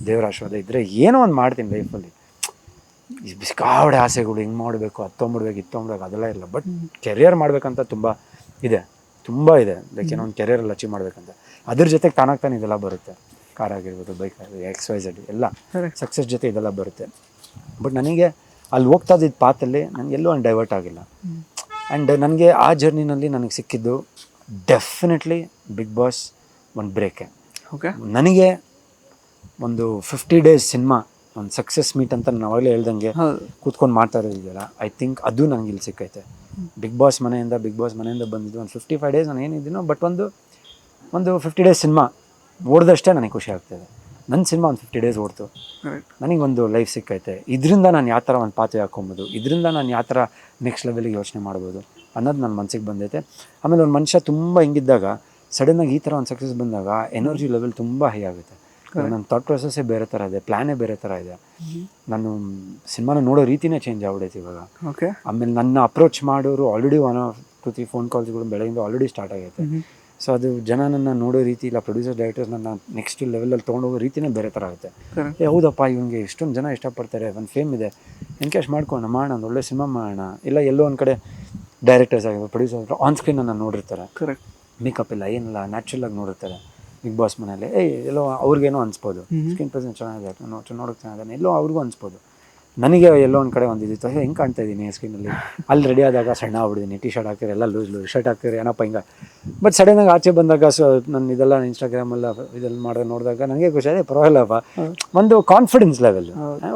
ದೇವ್ರ ಆಶೀರ್ವಾದ ಇದ್ದರೆ ಏನೋ ಒಂದು ಮಾಡ್ತೀನಿ ಲೈಫಲ್ಲಿ. ಬಿಸ್ಕಾವಡೆ ಆಸೆಗಳು, ಹಿಂಗೆ ಮಾಡಬೇಕು, ಅದು ತೊಗೊಂಬಿಡ್ಬೇಕು ಅದೆಲ್ಲ ಇಲ್ಲ. ಬಟ್ ಕೆರಿಯರ್ ಮಾಡ್ಬೇಕಂತ ತುಂಬ ಇದೆ. ಲೈಕ್ ಏನೋ ಒಂದು ಕೆರಿಯರಲ್ಲಿ ಅಚೀವ್ ಮಾಡ್ಬೇಕಂತ. ಅದ್ರ ಜೊತೆಗೆ ತಾನಾಗ್ತಾನೆ ಇದೆಲ್ಲ ಬರುತ್ತೆ. ಕಾರ್ ಆಗಿರ್ಬೋದು, ಬೈಕ್ ಆಗಿರ್ಬೋದು, XYZ ಎಲ್ಲ ಸಕ್ಸಸ್ ಜೊತೆ ಇದೆಲ್ಲ ಬರುತ್ತೆ. ಬಟ್ ನನಗೆ ಅಲ್ಲಿ ಹೋಗ್ತಾ ಇದ್ದಿದ್ದ ಪಾತಲ್ಲಿ ನನಗೆ ಎಲ್ಲೂ ಒಂದು ಡೈವರ್ಟ್ ಆಗಿಲ್ಲ. ಆ್ಯಂಡ್ ನನಗೆ ಆ ಜರ್ನಿನಲ್ಲಿ ನನಗೆ ಸಿಕ್ಕಿದ್ದು ಡೆಫಿನೆಟ್ಲಿ ಬಿಗ್ ಬಾಸ್ ಒಂದು ಬ್ರೇಕೆ. ಓಕೆ, ನನಗೆ ಒಂದು 50 days ಸಿನಿಮಾ ಒಂದು ಸಕ್ಸಸ್ ಮೀಟ್ ಅಂತ ನಾನು ಅವಾಗಲೇ ಹೇಳ್ದಂಗೆ ಕೂತ್ಕೊಂಡು ಮಾಡ್ತಾ ಇರೋದಿದೆಯಲ್ಲ, ಐ ಥಿಂಕ್ ಅದು ನನಗೆ ಇಲ್ಲಿ ಸಿಕ್ಕೈತೆ. ಬಿಗ್ ಬಾಸ್ ಮನೆಯಿಂದ ಬಂದಿದ್ದು ಒಂದು 55 days ನಾನು ಏನಿದ್ದೀನೋ, ಬಟ್ ಒಂದು 50 days ಸಿನಿಮಾ ಓಡ್ದಷ್ಟೇ ನನಗೆ ಖುಷಿ ಆಗ್ತಾಯಿದೆ. ನನ್ನ ಸಿನಿಮಾ ಒಂದು 50 days ಓಡ್ತು, ನನಗೊಂದು ಲೈಫ್ ಸಿಕ್ಕೈತೆ. ಇದರಿಂದ ನಾನು ಯಾವ ಥರ ಒಂದು ಪಾತ್ರೆ ಹಾಕ್ಕೊಬೋದು, ಇದರಿಂದ ನಾನು ಯಾವ ಥರ ನೆಕ್ಸ್ಟ್ ಲೆವೆಲಿಗೆ ಯೋಚನೆ ಮಾಡ್ಬೋದು ಅನ್ನೋದು ನನ್ನ ಮನಸ್ಸಿಗೆ ಬಂದೈತೆ. ಆಮೇಲೆ ಒಂದು ಮನುಷ್ಯ ತುಂಬ ಹಿಂಗಿದ್ದಾಗ ಸಡನ್ನಾಗಿ ಈ ಥರ ಒಂದು ಸಕ್ಸಸ್ ಬಂದಾಗ ಎನರ್ಜಿ ಲೆವೆಲ್ ತುಂಬ ಹೈ ಆಗುತ್ತೆ. ನನ್ನ ಥಾಟ್ ಪ್ರೊಸೆಸ್ಸೇ ಬೇರೆ ಥರ ಇದೆ, ಪ್ಲ್ಯಾನೇ ಬೇರೆ ಥರ ಇದೆ. ನಾನು ಸಿನಿಮಾನ ನೋಡೋ ರೀತಿನೇ ಚೇಂಜ್ ಆಗ್ಬಿಡೈತೆ ಇವಾಗ. ಓಕೆ, ಆಮೇಲೆ ನನ್ನ ಅಪ್ರೋಚ್ ಮಾಡೋರು ಆಲ್ರೆಡಿ 1 or 2-3 ಫೋನ್ ಕಾಲ್ಸ್ಗಳು ಬೆಳಗಿಂದ ಆಲ್ರೆಡಿ ಸ್ಟಾರ್ಟ್ ಆಗೈತೆ. ಸೊ ಅದು ಜನ ನನ್ನ ನೋಡೋ ರೀತಿ, ಇಲ್ಲ ಪ್ರೊಡ್ಯೂಸರ್ ಡೈರೆಕ್ಟರ್ಸ್ ನನ್ನ ನೆಕ್ಸ್ಟ್ ಲೆವೆಲಲ್ಲಿ ತೊಗೊಂಡೋಗೋ ರೀತಿನೇ ಬೇರೆ ಥರ ಆಗುತ್ತೆ. ಹೌದಪ್ಪ, ಇವಂಗೆ ಇಷ್ಟೊಂದು ಜನ ಇಷ್ಟಪಡ್ತಾರೆ, ಒಂದು ಫೇಮ್ ಇದೆ, ಎನ್ಕ್ಯಾಶ್ ಮಾಡ್ಕೊಂಡು ಮಾಡೋಣ, ಒಂದು ಒಳ್ಳೆ ಸಿನಿಮಾ ಮಾಡೋಣ. ಇಲ್ಲ ಎಲ್ಲೋ ಒಂದು ಕಡೆ ಡೈರೆಕ್ಟರ್ಸ್ ಆಗಿರ್ಬೋದು, ಪ್ರೊಡ್ಯೂಸರ್ ಆನ್ ಸ್ಕ್ರೀನನ್ನು ನೋಡಿರ್ತಾರೆ, ಕರೆಕ್ಟ್, ಮೇಕಪ್ ಇಲ್ಲ ಏನಿಲ್ಲ, ನ್ಯಾಚುರಲಾಗಿ ನೋಡಿರ್ತಾರೆ. ಬಿಗ್ ಬಾಸ್ ಮನೇಲಿ ಎಲ್ಲೋ ಅವ್ರಿಗೇನೋ ಅನಿಸ್ಬೋದು, ಸ್ಕ್ರೀನ್ ಪ್ರೆಸೆನ್ಸ್ ಚೆನ್ನಾಗಿದೆ, ನೋಡೋಕ್ಕೆ ಚೆನ್ನಾಗಿದೆ, ಎಲ್ಲೋ ಅವ್ರಿಗೂ ಅನಿಸ್ಬೋದು. ನನಗೆ ಎಲ್ಲೋ ಒಂದು ಕಡೆ ಒಂದು ಇದಿತ್ತು, ಹೆಂಗೆ ಕಾಣ್ತಾ ಇದ್ದೀನಿ ಸ್ಕ್ರೀನಲ್ಲಿ. ಅಲ್ಲಿ ರೆಡಿ ಆದಾಗ ಸಣ್ಣ ಆಗ್ಬಿಟ್ಟಿದ್ದೀನಿ, ಟಿ ಶರ್ಟ್ ಹಾಕಿದ್ರೆ ಎಲ್ಲ ಲೂಸ್ ಶರ್ಟ್ ಹಾಕಿದ್ರೆ ಏನಪ್ಪ ಹಿಂಗೆ. ಬಟ್ ಸಡನ್ನಾಗಿ ಆಚೆ ಬಂದಾಗ ನಾನು ಇದೆಲ್ಲ ಇನ್ಸ್ಟಾಗ್ರಾಮೆಲ್ಲ ಇದೆಲ್ಲ ನೋಡಿದಾಗ ನನಗೆ ಖುಷಿ ಆಗಿದೆ. ಪರವಾಗಿಲ್ಲಪ್ಪ, ಒಂದು confidence level.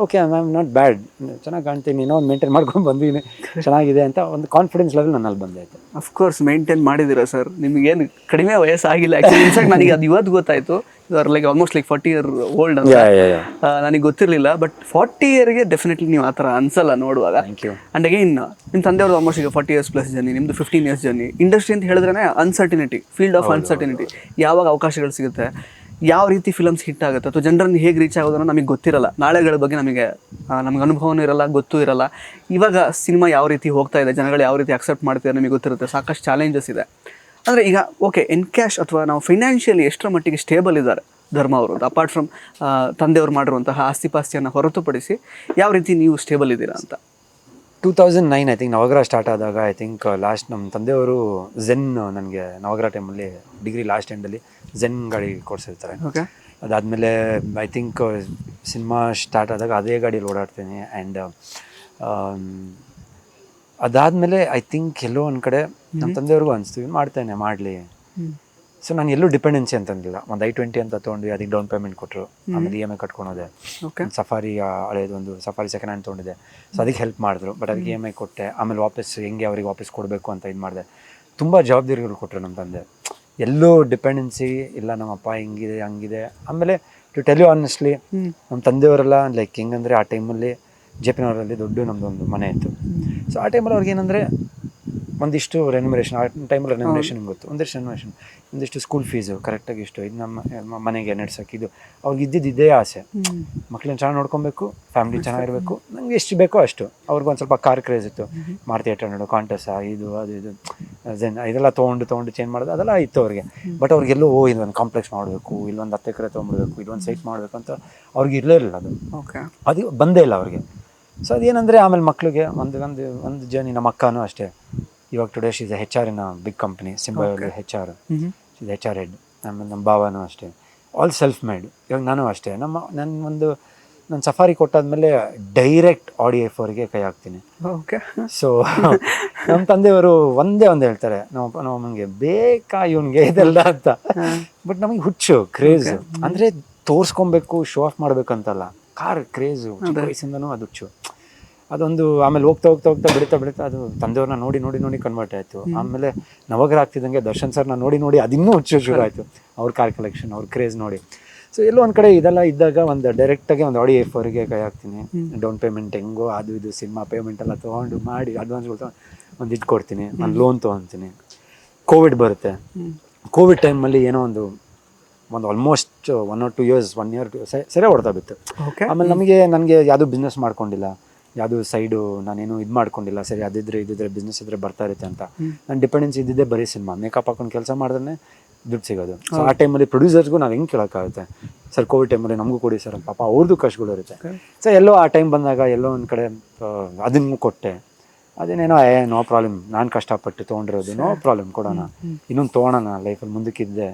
Okay, I am not bad, ಚೆನ್ನಾಗಿ ಕಾಣ್ತೀನಿ, ಇನ್ನೂ ಒಂದು ಮೇಂಟೈನ್ ಮಾಡ್ಕೊಂಡು ಬಂದಿದ್ದೀನಿ, ಚೆನ್ನಾಗಿದೆ ಅಂತ ಒಂದು ಕಾನ್ಫಿಡೆನ್ಸ್ ಲೆವೆಲ್ ನನ್ನಲ್ಲಿ ಬಂದೈತೆ. ಅಫ್ಕೋರ್ಸ್ ಮೇಂಟೈನ್ ಮಾಡಿದ್ದೀರಾ ಸರ್, ನಿಮಗೇನು ಕಡಿಮೆ ವಯಸ್ಸಾಗಿಲ್ಲ. ಆ್ಯಕ್ಚುಲಿ ಇನ್ಫ್ಯಾಕ್ಟ್ ನನಗೆ ಅದು ಇವತ್ತು ಗೊತ್ತಾಯಿತು, you are like almost like 40 years old ಅಂತ. ನನಗೆ ಗೊತ್ತಿರಲಿಲ್ಲ. ಬಟ್ 40 yearಗೆ ಡೆಫಿನೆಟ್ಲಿ ನೀವು ಆ ಥರ ಅನ್ಸಲ್ಲ ನೋಡುವಾಗ. ಆ್ಯಂಡ್ ಅಗೈನ್ ನಿಮ್ಮ ತಂದೆಯವ್ರದ್ದು ಆಲ್ಮೋಸ್ಟ್ ಈಗ 40 years ಪ್ಲಸ್ ಜರ್ನಿ, ನಿಮ್ಮದು 15 years ಜರ್ನಿ. ಇಂಡಸ್ಟ್ರಿ ಅಂತ ಹೇಳಿದ್ರೆ ಅನ್ಸರ್ಟಿನಿಟಿ, ಫೀಲ್ಡ್ ಆಫ್ ಅನ್ಸರ್ಟಿನಿಟಿ. ಯಾವಾಗ ಅವಕಾಶಗಳು ಸಿಗುತ್ತೆ, ಯಾವ ರೀತಿ ಫಿಲಮ್ಸ್ ಹಿಟ್ ಆಗುತ್ತೆ, ಅಥವಾ ಜನರನ್ನು ಹೇಗೆ ರೀಚ್ ಆಗೋದನ್ನು ನಮಗೆ ಗೊತ್ತಿರಲ್ಲ. ನಾಳೆಗಳ ಬಗ್ಗೆ ನಮಗೆ ಅನುಭವನೂ ಇರಲ್ಲ, ಗೊತ್ತೂ ಇರಲ್ಲ. ಇವಾಗ ಸಿನಿಮಾ ಯಾವ ರೀತಿ ಹೋಗ್ತಾ ಇದೆ, ಜನಗಳು ಯಾವ ರೀತಿ ಅಕ್ಸೆಪ್ಟ್ ಮಾಡ್ತಿದ್ದಾರೆ ನಮಗೆ ಗೊತ್ತಿರುತ್ತೆ. ಸಾಕಷ್ಟು ಚಾಲೆಂಜಸ್ ಇದೆ. ಅಂದರೆ ಈಗ ಓಕೆ, ಎನ್ಕ್ಯಾಶ್ ಅಥವಾ ನಾವು ಫೈನಾನ್ಷಿಯಲಿ ಎಷ್ಟರ ಮಟ್ಟಿಗೆ ಸ್ಟೇಬಲ್ ಇದ್ದಾರೆ ಧರ್ಮ ಅವರು, ಅಪಾರ್ಟ್ ಫ್ರಮ್ ತಂದೆಯವರು ಮಾಡಿರುವಂತಹ ಆಸ್ತಿ ಪಾಸ್ತಿಯನ್ನು ಹೊರತುಪಡಿಸಿ ಯಾವ ರೀತಿ ನೀವು ಸ್ಟೇಬಲ್ ಇದ್ದೀರಾ ಅಂತ? 2009 ಐ ಥಿಂಕ್ ನವಗ್ರಹ ಸ್ಟಾರ್ಟ್ ಆದಾಗ, ಐ ಥಿಂಕ್ ಲಾಸ್ಟ್ ನಮ್ಮ ತಂದೆಯವರು ಝೆನ್, ನನಗೆ ನವಗ್ರಹ ಟೈಮಲ್ಲಿ ಡಿಗ್ರಿ ಲಾಸ್ಟ್ ಎಂಡಲ್ಲಿ ಝೆನ್ ಗಾಡಿ ಕೊಡಿಸಿರ್ತಾರೆ. ಓಕೆ, ಅದಾದಮೇಲೆ ಐ ಥಿಂಕ್ ಸಿನಿಮಾ ಸ್ಟಾರ್ಟ್ ಆದಾಗ ಅದೇ ಗಾಡಿಯಲ್ಲಿ ಓಡಾಡ್ತೀನಿ. ಆ್ಯಂಡ್ ಅದಾದಮೇಲೆ ಐ ಥಿಂಕ್ ಎಲ್ಲೋ ಒಂದು ಕಡೆ ನಮ್ಮ ತಂದೆಯವ್ರಿಗೂ ಅನಿಸ್ತೀವಿ ಮಾಡ್ತೇನೆ, ಮಾಡಲಿ. ಸೊ ನಾನು ಎಲ್ಲೂ ಡಿಪೆಂಡೆನ್ಸಿ ಅಂತಂದಿಲ್ಲ. ಒಂದು I-20 ಅಂತ ತೊಗೊಂಡು ಅದಕ್ಕೆ ಡೌನ್ ಪೇಮೆಂಟ್ ಕೊಟ್ಟರು, ಆಮೇಲೆ EMI ಕಟ್ಕೊಳೋದೆ. ಸಫಾರಿ ಹಳೇದು ಒಂದು ಸಫಾರಿ ಸೆಕೆಂಡ್ ಹ್ಯಾಂಡ್ ತೊಗೊಂಡಿದ್ದೆ, ಸೊ ಅದಕ್ಕೆ ಹೆಲ್ಪ್ ಮಾಡಿದ್ರು. ಬಟ್ ಅದಕ್ಕೆ EMI ಕೊಟ್ಟೆ. ಆಮೇಲೆ ವಾಪಸ್ ಹೆಂಗೆ ಅವ್ರಿಗೆ ವಾಪಸ್ ಕೊಡಬೇಕು ಅಂತ ಇದು ಮಾಡಿದೆ. ತುಂಬ ಜವಾಬ್ದಾರಿಗಳು ಕೊಟ್ಟರು ನಮ್ಮ ತಂದೆ. ಎಲ್ಲೂ ಡಿಪೆಂಡೆನ್ಸಿ ಇಲ್ಲ, ನಮ್ಮಪ್ಪ ಹಿಂಗಿದೆ ಹಂಗಿದೆ. ಆಮೇಲೆ ಟು ಟೆಲ್ ಯು ಆನೆಸ್ಟ್ಲಿ, ನಮ್ಮ ತಂದೆಯವರೆಲ್ಲ ಲೈಕ್ ಹೆಂಗಂದರೆ ಆ ಟೈಮಲ್ಲಿ JP ನಗರಲ್ಲಿ ದೊಡ್ಡ ನಮ್ಮದೊಂದು ಮನೆ ಇತ್ತು. ಸೊ ಆ ಟೈಮಲ್ಲಿ ಅವ್ರಿಗೆ ಏನಂದರೆ ಒಂದಿಷ್ಟು ರೆನ್ಯುಮರೇಷನ್, ಆ ಟೈಮಲ್ಲಿ ರೆನ್ಯುಮರೇಷನ್ ಗೊತ್ತು, ಒಂದಿಷ್ಟು ರೆನ್ಯುಮರೇಷನ್, ಒಂದಿಷ್ಟು ಸ್ಕೂಲ್ ಫೀಸು ಕರೆಕ್ಟಾಗಿ ಇಷ್ಟು, ಇದು ನಮ್ಮ ಮನೆಗೆ ನಡೆಸೋಕೆ, ಇದು ಅವ್ರಿಗೆ ಇದ್ದಿದ್ದೇ ಆಸೆ. ಮಕ್ಳನ್ನ ಚೆನ್ನಾಗಿ ನೋಡ್ಕೊಬೇಕು, ಫ್ಯಾಮಿಲಿ ಚೆನ್ನಾಗಿರಬೇಕು, ನಂಗೆ ಎಷ್ಟು ಬೇಕೋ ಅಷ್ಟು. ಅವ್ರಿಗೊಂದು ಸ್ವಲ್ಪ ಕಾರ್ ಕ್ರೇಜ್ ಇತ್ತು, ಮಾರುತಿ 800 ಕಾಂಟಸ, ಇದು ಅದು ಇದು ಇದೆಲ್ಲ ತೊಗೊಂಡು ಚೇಂಜ್ ಮಾಡೋದು ಅದೆಲ್ಲ ಇತ್ತು ಅವ್ರಿಗೆ. ಬಟ್ ಅವ್ರಿಗೆಲ್ಲೋ ಇಲ್ಲೊಂದು ಕಾಂಪ್ಲೆಕ್ಸ್ ಮಾಡಬೇಕು, ಇಲ್ಲೊಂದು 10 ಎಕರೆ ತೊಗೊಂಡ್ಬಿಡ್ಬೇಕು, ಇಲ್ಲೊಂದು ಸೈಟ್ ಮಾಡಬೇಕು ಅಂತ ಅವ್ರಿಗೆ ಇರಲೇ ಇಲ್ಲ. ಅದು ಓಕೆ, ಅದು ಬಂದೇ ಇಲ್ಲ ಅವ್ರಿಗೆ. ಸೊ ಅದೇನಂದರೆ ಆಮೇಲೆ ಮಕ್ಳಿಗೆ ಒಂದು ಜರ್ನಿ. ನಮ್ಮ ಅಕ್ಕನೂ ಅಷ್ಟೇ, ಇವಾಗ today she's HR in big company, ಸಿಂಬಾಯಲ್ಲಿ HR, ಶೀಸ್ HR ಹೆಡ್. ಆಮೇಲೆ ನಮ್ಮ ಭಾವನೂ ಅಷ್ಟೇ, ಆಲ್ ಸೆಲ್ಫ್ ಮೇಡ್. ಇವಾಗ ನಾನು ಅಷ್ಟೇ, ನನ್ನ ಒಂದು ನಾನು ಸಫಾರಿ ಕೊಟ್ಟಾದ್ಮೇಲೆ ಡೈರೆಕ್ಟ್ ಆಡಿ F4ಗೆ ಕೈ ಹಾಕ್ತೀನಿ. ಓಕೆ. ಸೊ ನಮ್ಮ ತಂದೆಯವರು ಒಂದೇ ಒಂದು ಹೇಳ್ತಾರೆ, ನಮಗೆ ಬೇಕಾ ಇವನಿಗೆ ಇದೆಲ್ಲ ಅಂತ. ಬಟ್ ನಮಗೆ ಹುಚ್ಚು, ಕ್ರೇಜು, ಅಂದರೆ ತೋರಿಸ್ಕೊಬೇಕು, ಶೋ ಆಫ್ ಮಾಡ್ಬೇಕಂತಲ್ಲ, ಕಾರ್ ಕ್ರೇಜು, ಚಿಕ್ಕ ವಯಸ್ಸಿಂದನೂ ಅದು ಹುಚ್ಚು. ಅದೊಂದು ಆಮೇಲೆ ಹೋಗ್ತಾ ಹೋಗ್ತಾ ಹೋಗ್ತಾ ಬೆಳೀತಾ ಅದು ತಂದೆಯವ್ರನ್ನ ನೋಡಿ ಕನ್ವರ್ಟ್ ಆಯಿತು. ಆಮೇಲೆ ನವಗ್ರ ಆಗ್ತಿದ್ದಂಗೆ ದರ್ಶನ್ ಸರ್ನ ನೋಡಿ ಅದಿನ್ನೂ ಹುಚ್ಚು ಶುರು ಆಯಿತು. ಅವ್ರ ಕಾರ್ ಕಲೆಕ್ಷನ್, ಅವ್ರ ಕ್ರೇಜ್ ನೋಡಿ. ಸೊ ಎಲ್ಲೋ ಒಂದು ಕಡೆ ಇದೆಲ್ಲ ಇದ್ದಾಗ ಒಂದು ಡೈರೆಕ್ಟಾಗಿ ಒಂದು ಆಡಿ F4ಗೆ ಕೈ ಹಾಕ್ತೀನಿ. ಡೌನ್ ಪೇಮೆಂಟ್ ಹೆಂಗೋ ಅದು ಇದು ಸಿನಿಮಾ ಪೇಮೆಂಟ್ ಎಲ್ಲ ತೊಗೊಂಡು ಮಾಡಿ ಅಡ್ವಾನ್ಸ್ಗಳು ತೊಗೊಂಡು ಒಂದು ಇಟ್ಕೊಡ್ತೀನಿ. ಒಂದು ಲೋನ್ ತೊಗೊತೀನಿ. ಕೋವಿಡ್ ಬರುತ್ತೆ. ಕೋವಿಡ್ ಟೈಮಲ್ಲಿ ಏನೋ ಒಂದು ಆಲ್ಮೋಸ್ಟ್ 1 or 2 years 1 year ಸರಿಯಾಗಿ ಹೊಡ್ತಾ ಬಿತ್ತು. ಆಮೇಲೆ ನನಗೆ ಯಾವುದೂ ಬಿಸ್ನೆಸ್ ಮಾಡ್ಕೊಂಡಿಲ್ಲ, ಯಾವುದೂ ಸೈಡು ನಾನೇನು ಇದು ಮಾಡ್ಕೊಂಡಿಲ್ಲ. ಸರಿ ಇದಿದ್ರೆ ಬಿಸ್ನೆಸ್ ಇದ್ದರೆ ಬರ್ತಾ ಇರುತ್ತೆ ಅಂತ. ನಾನು ಡಿಪೆಂಡೆನ್ಸಿ ಇದ್ದಿದ್ದೇ ಬರೀ ಸಿನಿಮಾ. ಮೇಕಪ್ ಹಾಕೊಂಡು ಕೆಲಸ ಮಾಡಿದ್ರೆ ದುಡ್ಡು ಸಿಗೋದು. ಸೊ ಆ ಟೈಮಲ್ಲಿ ಪ್ರೊಡ್ಯೂಸರ್ಸ್ಗೂ ನಾವು ಹೆಂಗೆ ಕೇಳೋಕ್ಕಾಗುತ್ತೆ, ಸರ್ ಕೋವಿಡ್ ಟೈಮಲ್ಲಿ ನಮಗೂ ಕೊಡಿ ಸರ್, ಪಾಪ ಅವ್ರದ್ದು ಕಷ್ಟಗಳು ಇರುತ್ತೆ. ಸೊ ಎಲ್ಲೋ ಆ ಟೈಮ್ ಬಂದಾಗ ಎಲ್ಲೋ ಒಂದು ಕಡೆ ಅದನ್ನು ಕೊಟ್ಟೆ. ಅದೇನೇನೋ ನೋ ಪ್ರಾಬ್ಲಮ್, ನಾನು ಕಷ್ಟಪಟ್ಟು ತೊಗೊಂಡಿರೋದು, ನೋ ಪ್ರಾಬ್ಲಮ್ ಕೊಡೋಣ, ಇನ್ನೊಂದು ತೊಗೊಳೋಣ ಲೈಫಲ್ಲಿ ಮುಂದಕ್ಕಿದ್ದೆ.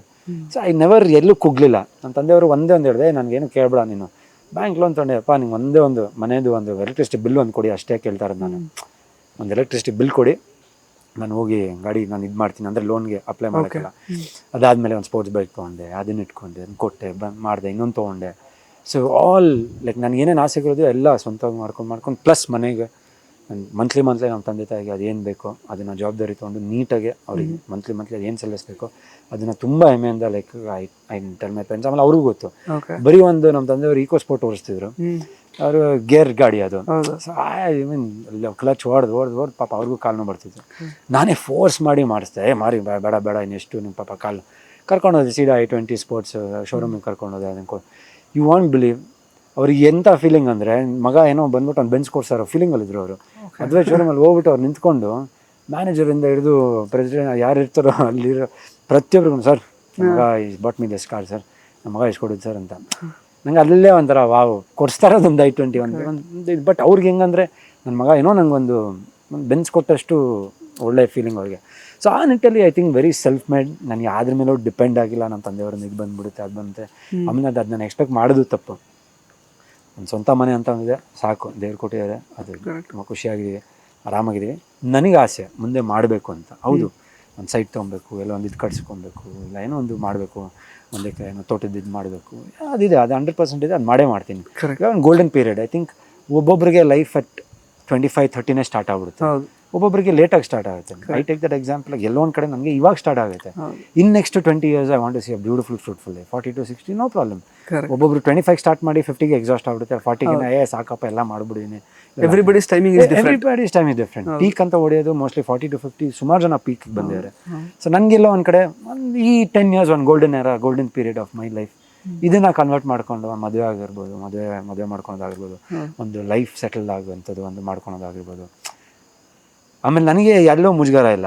ಸೊ ಐ ನೆವರ್ ಎಲ್ಲೂ ಕುಗ್ಲಿಲ್ಲ. ನನ್ನ ತಂದೆಯವರು ಒಂದೇ ಒಂದು ಹೇಳಿದೆ, ನನಗೇನು ಕೇಳಬೇಡ, ನೀನು ಬ್ಯಾಂಕ್ ಲೋನ್ ತೊಗೊಂಡೆಪ್ಪ, ನಿಂಗೆ ಒಂದೇ ಒಂದು ಮನೆಯದು ಒಂದು ಎಲೆಕ್ಟ್ರಿಸಿಟಿ ಬಿಲ್ ಒಂದು ಕೊಡಿ ಅಷ್ಟೇ ಕೇಳ್ತಾ ಇರೋದು. ನಾನು ಒಂದು ಎಲೆಕ್ಟ್ರಿಸಿಟಿ ಬಿಲ್ ಕೊಡಿ, ನಾನು ಹೋಗಿ ಗಾಡಿ ನಾನು ಇದು ಮಾಡ್ತೀನಿ, ಅಂದರೆ ಲೋನ್ಗೆ ಅಪ್ಲೈ ಮಾಡೋಕ್ಕಿಲ್ಲ. ಅದಾದಮೇಲೆ ಒಂದು ಸ್ಪೋರ್ಟ್ಸ್ ಬೈಕ್ ತೊಗೊಂಡೆ, ಅದನ್ನ ಇಟ್ಕೊಂಡೆ, ಅದನ್ನು ಕೊಟ್ಟೆ, ಮಾಡಿದೆ, ಇನ್ನೊಂದು ತೊಗೊಂಡೆ. ಸೊ ಆಲ್ ಲೈಕ್ ನನಗೆ ಏನೇನು ಆಸೆಗಳಿದೆಯೋ ಎಲ್ಲ ಸ್ವಂತವಾಗಿ ಮಾಡ್ಕೊಂಡು ಪ್ಲಸ್ ಮನೆಗೆ ಮಂತ್ಲಿ ನಮ್ಮ ತಂದೆ ತಾಯಿಗೆ ಅದೇನು ಬೇಕೋ ಅದನ್ನು ಜವಾಬ್ದಾರಿ ತೊಗೊಂಡು ನೀಟಾಗಿ ಅವ್ರಿಗೆ ಮಂತ್ಲಿ ಅದು ಏನು ಸಲ್ಲಿಸಬೇಕೋ ಅದನ್ನು ತುಂಬ ಹೆಮ್ಮೆಯಿಂದ like I tell my parents. ಆಮೇಲೆ ಅವ್ರಿಗೂ ಗೊತ್ತು. ಬರೀ ಒಂದು ನಮ್ಮ ತಂದೆಯವರು ಈಕೋ ಸ್ಪೋರ್ಟ್ ಓಡಿಸ್ತಿದ್ರು, ಅವರು ಗೇರ್ ಗಾಡಿ ಅದು. ಸೊ ಐ ಮೀನ್ ಕ್ಲಚ್ ಹೊಡೆದು ಪಾಪ ಅವ್ರಿಗೂ ಕಾಲು ಬರ್ತಿತ್ತು. ನಾನೇ ಫೋರ್ಸ್ ಮಾಡಿ ಮಾಡಿಸ್ದೆ, ಮಾರಿ ಬೇಡ ಇನ್ನೆಷ್ಟು ನಿಮ್ಮ ಪಾಪ ಕಾಲು ಕರ್ಕೊಂಡೋದೆ ಸೀದಾ I-20 ಸ್ಪೋರ್ಟ್ಸ್ ಶೋರೂಮಿಗೆ ಕರ್ಕೊಂಡೋದೆ. ಅದನ್ನು ಯು ವಾಂಟ್ ಬಿಲೀವ್ ಅವ್ರಿಗೆ ಎಂಥ ಫೀಲಿಂಗ್ ಅಂದರೆ, ಮಗ ಏನೋ ಬಂದ್ಬಿಟ್ಟು ಅವ್ನು ಬೆಂಚ್ ಕೊಡ್ಸಾರೋ ಫೀಲಿಂಗಲ್ಲಿದ್ದರು ಅವರು. ಮದುವೆ ಶೋರೂಮಲ್ಲಿ ಹೋಗ್ಬಿಟ್ಟು ಅವ್ರು ನಿಂತ್ಕೊಂಡು ಮ್ಯಾನೇಜರಿಂದ ಹಿಡಿದು ಪ್ರೆಸಿಡೆಂಟ್ ಯಾರು ಇರ್ತಾರೋ ಅಲ್ಲಿರೋ ಪ್ರತಿಯೊಬ್ಬರಿಗೂ, ಸರ್ ನಮ್ಮ ಮಗ is bought me this car sir, ನಮ್ಮ ಮಗ ಎಷ್ಟು ಕೊಡೋದು ಸರ್ ಅಂತ. ನಂಗೆ ಅಲ್ಲೇ ಒಂಥರ ವಾವ್, ಕೊಡಿಸ್ತಾ ಇರೋದೊಂದು I-20 ಒಂದು. ಬಟ್ ಅವ್ರಿಗೆ ಹೆಂಗಂದರೆ ನನ್ನ ಮಗ ಏನೋ ನಂಗೊಂದು ಬೆಂಚ್ ಕೊಟ್ಟಷ್ಟು ಒಳ್ಳೆ ಫೀಲಿಂಗ್ ಅವ್ರಿಗೆ. ಸೊ ಆ ನಿಟ್ಟಲ್ಲಿ I think very self made. ನನಗೆ ಯಾವ್ದ್ರ ಮೇಲೂ ಡಿಪೆಂಡ್ ಆಗಿಲ್ಲ. ನಮ್ಮ ತಂದೆಯವ್ರನ್ನ ಇದು ಬಂದುಬಿಡುತ್ತೆ, ಅದು ಬಂತೆ. ಆಮೇಲೆ ಅದು ನಾನು ಎಕ್ಸ್ಪೆಕ್ಟ್ ಮಾಡೋದು ತಪ್ಪು. ಒಂದು ಸ್ವಂತ ಮನೆ ಅಂತ ಇದೆ, ಸಾಕು, ದೇವ್ರು ಕೊಟ್ಟಿದ್ದಾರೆ, ಅದು ತುಂಬ ಖುಷಿಯಾಗಿದ್ದೀವಿ, ಆರಾಮಾಗಿದ್ದೀವಿ. ನನಗೆ ಆಸೆ ಮುಂದೆ ಮಾಡಬೇಕು ಅಂತ. ಹೌದು, ಒಂದು ಸೈಟ್ ತೊಗೊಬೇಕು, ಎಲ್ಲ ಒಂದು ಇದು ಕಟ್ಸ್ಕೊಬೇಕು, ಇಲ್ಲ ಏನೋ ಒಂದು ಮಾಡಬೇಕು, ಒಂದೇ ಏನೋ ತೋಟದ ಇದು ಮಾಡಬೇಕು, ಅದಿದೆ, ಅದು 100% ಇದೆ, ಅದು ಮಾಡೇ ಮಾಡ್ತೀನಿ. ಒಂದು ಗೋಲ್ಡನ್ ಪೀರಿಯಡ್. ಐ ಥಿಂಕ್ ಒಬ್ಬೊಬ್ಬರಿಗೆ ಲೈಫ್ ಅಟ್ 25-30 ಸ್ಟಾರ್ಟ್ ಆಗ್ಬಿಡುತ್ತೆ, ಒಬ್ಬೊಬ್ಬರಿಗೆ ಲೇಟಾಗಿ ಸ್ಟಾರ್ಟ್ ಆಗುತ್ತೆ. I take that example. ಎಲ್ಲೋ ಒಂದು ಕಡೆ ನನಗೆ ಇವಾಗ ಸ್ಟಾರ್ಟ್ ಆಗುತ್ತೆ. In next 20 years I want to see a beautiful fruitful life. 40 to 60 no problem. ಒಬ್ಬೊಬ್ರು 25 ಸ್ಟಾರ್ಟ್ ಮಾಡಿ 50ಗೆ ಎಕ್ಸಾಸ್ಟ್ ಆಗ್ಬಿಡುತ್ತೆ, 40ಗೆ ಸಾಕಪ್ಪ ಎಲ್ಲ ಮಾಡ್ಬಿಡಿದ್ದೀನಿ. Everybody's timing time is different. Peak ಅಂತ ಹೊಡೆಯೋದು ಮೋಸ್ಟ್ಲಿ 40 to 50, ಸುಮಾರು ಜನ ಪೀಕ್ ಬಂದಿದ್ದಾರೆ. ಸೊ ನನಗೆಲ್ಲ ಒಂದು ಕಡೆ ಈ 10 years ಒಂದು golden period of my life. ಇದನ್ನ ಕನ್ವರ್ಟ್ ಮಾಡ್ಕೊಂಡು ಮದುವೆ ಆಗಿರ್ಬೋದು, ಮದುವೆ ಮಾಡ್ಕೊಳೋದಾಗಿರ್ಬೋದು, ಒಂದು ಲೈಫ್ ಸೆಟಲ್ ಆಗುವಂಥದ್ದು ಒಂದು ಮಾಡ್ಕೊಳೋದಾಗಿರ್ಬೋದು. ಆಮೇಲೆ ನನಗೆ ಎಲ್ಲೋ ಮುಜುಗರ ಇಲ್ಲ.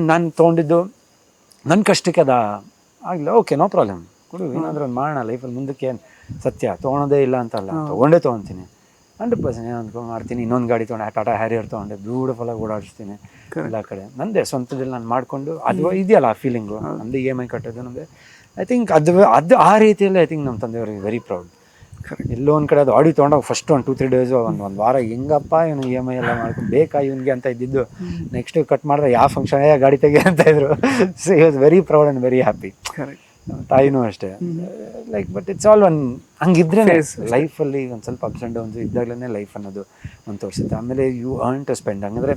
ನಾನು ತೊಗೊಂಡಿದ್ದು ನನ್ನ ಕಷ್ಟಕ್ಕೆ ಅದ ಆಗಲಿಲ್ಲ, ಓಕೆ ನೋ ಪ್ರಾಬ್ಲಮ್, ಕೊಡು, ಏನಾದರೂ ಒಂದು ಮಾಡೋಣ ಲೈಫಲ್ಲಿ ಮುಂದಕ್ಕೆ. ಏನು ಸತ್ಯ ತೊಗೊಳೋದೇ ಇಲ್ಲ ಅಂತಲ್ಲ, ತೊಗೊಳ್ತೀನಿ 100%. ಏನು ಅಂದ್ಕೊಂಡು ಮಾಡ್ತೀನಿ. ಇನ್ನೊಂದು ಗಾಡಿ ತೊಗೊಂಡೆ, ಟಾಟಾ ಹ್ಯಾರಿಯರ್ ತೊಗೊಂಡೆ, ಬ್ಯೂಟಿಫುಲ್ಲಾಗಿ ಓಡಾಡಿಸ್ತೀನಿ ಎಲ್ಲ ಕಡೆ. ನಂದೇ ಸ್ವಂತದಲ್ಲಿ ನಾನು ಮಾಡಿಕೊಂಡು ಅದು ಇದೆಯಲ್ಲ ಆ ಫೀಲಿಂಗು, ನಮ್ಮದು EMI ಕಟ್ಟೋದು ನಮಗೆ. ಐ ಥಿಂಕ್ ಅದು ಆ ರೀತಿಯಲ್ಲಿ ಐ ಥಿಂಕ್ ನಮ್ಮ ತಂದೆಯವ್ರಿಗೆ ವೆರಿ ಪ್ರೌಡ್. ಎಲ್ಲೋ ಒಂದು ಕಡೆ ಅದು ಆಡಿ ತೊಗೊಂಡಾಗ ಫಸ್ಟ್ 1-2-3 days ಒಂದು ವಾರ ಹೆಂಗಪ್ಪ ಇವನು EMI ಎಲ್ಲ ಮಾಡ್ಕೊಂಡು ಬೇಕಾ ಇವನಿಗೆ ಅಂತ ಇದ್ದಿದ್ದು. ನೆಕ್ಸ್ಟ್ ಕಟ್ ಮಾಡಿದ್ರೆ ಯಾವ ಫಂಕ್ಷನ್ ಗಾಡಿ ತೆಗಿ ಅಂತ ಇದ್ರು. So he was very proud and very happy. ತಾಯಿನೂ ಅಷ್ಟೇ. Like but it's all one ಹಂಗಿದ್ರೆ ಲೈಫಲ್ಲಿ ಒಂದು ಸ್ವಲ್ಪ ಅಪ್ಸ್ ಆ್ಯಂಡ್ ಡೌನ್ಸ್ ಇದ್ದಾಗಲೇ ಲೈಫ್ ಅನ್ನೋದು ಒಂದು ತೋರಿಸುತ್ತೆ. ಆಮೇಲೆ ಯು ಅರ್ನ್ ಟು ಸ್ಪೆಂಡ್. ಹಂಗಂದ್ರೆ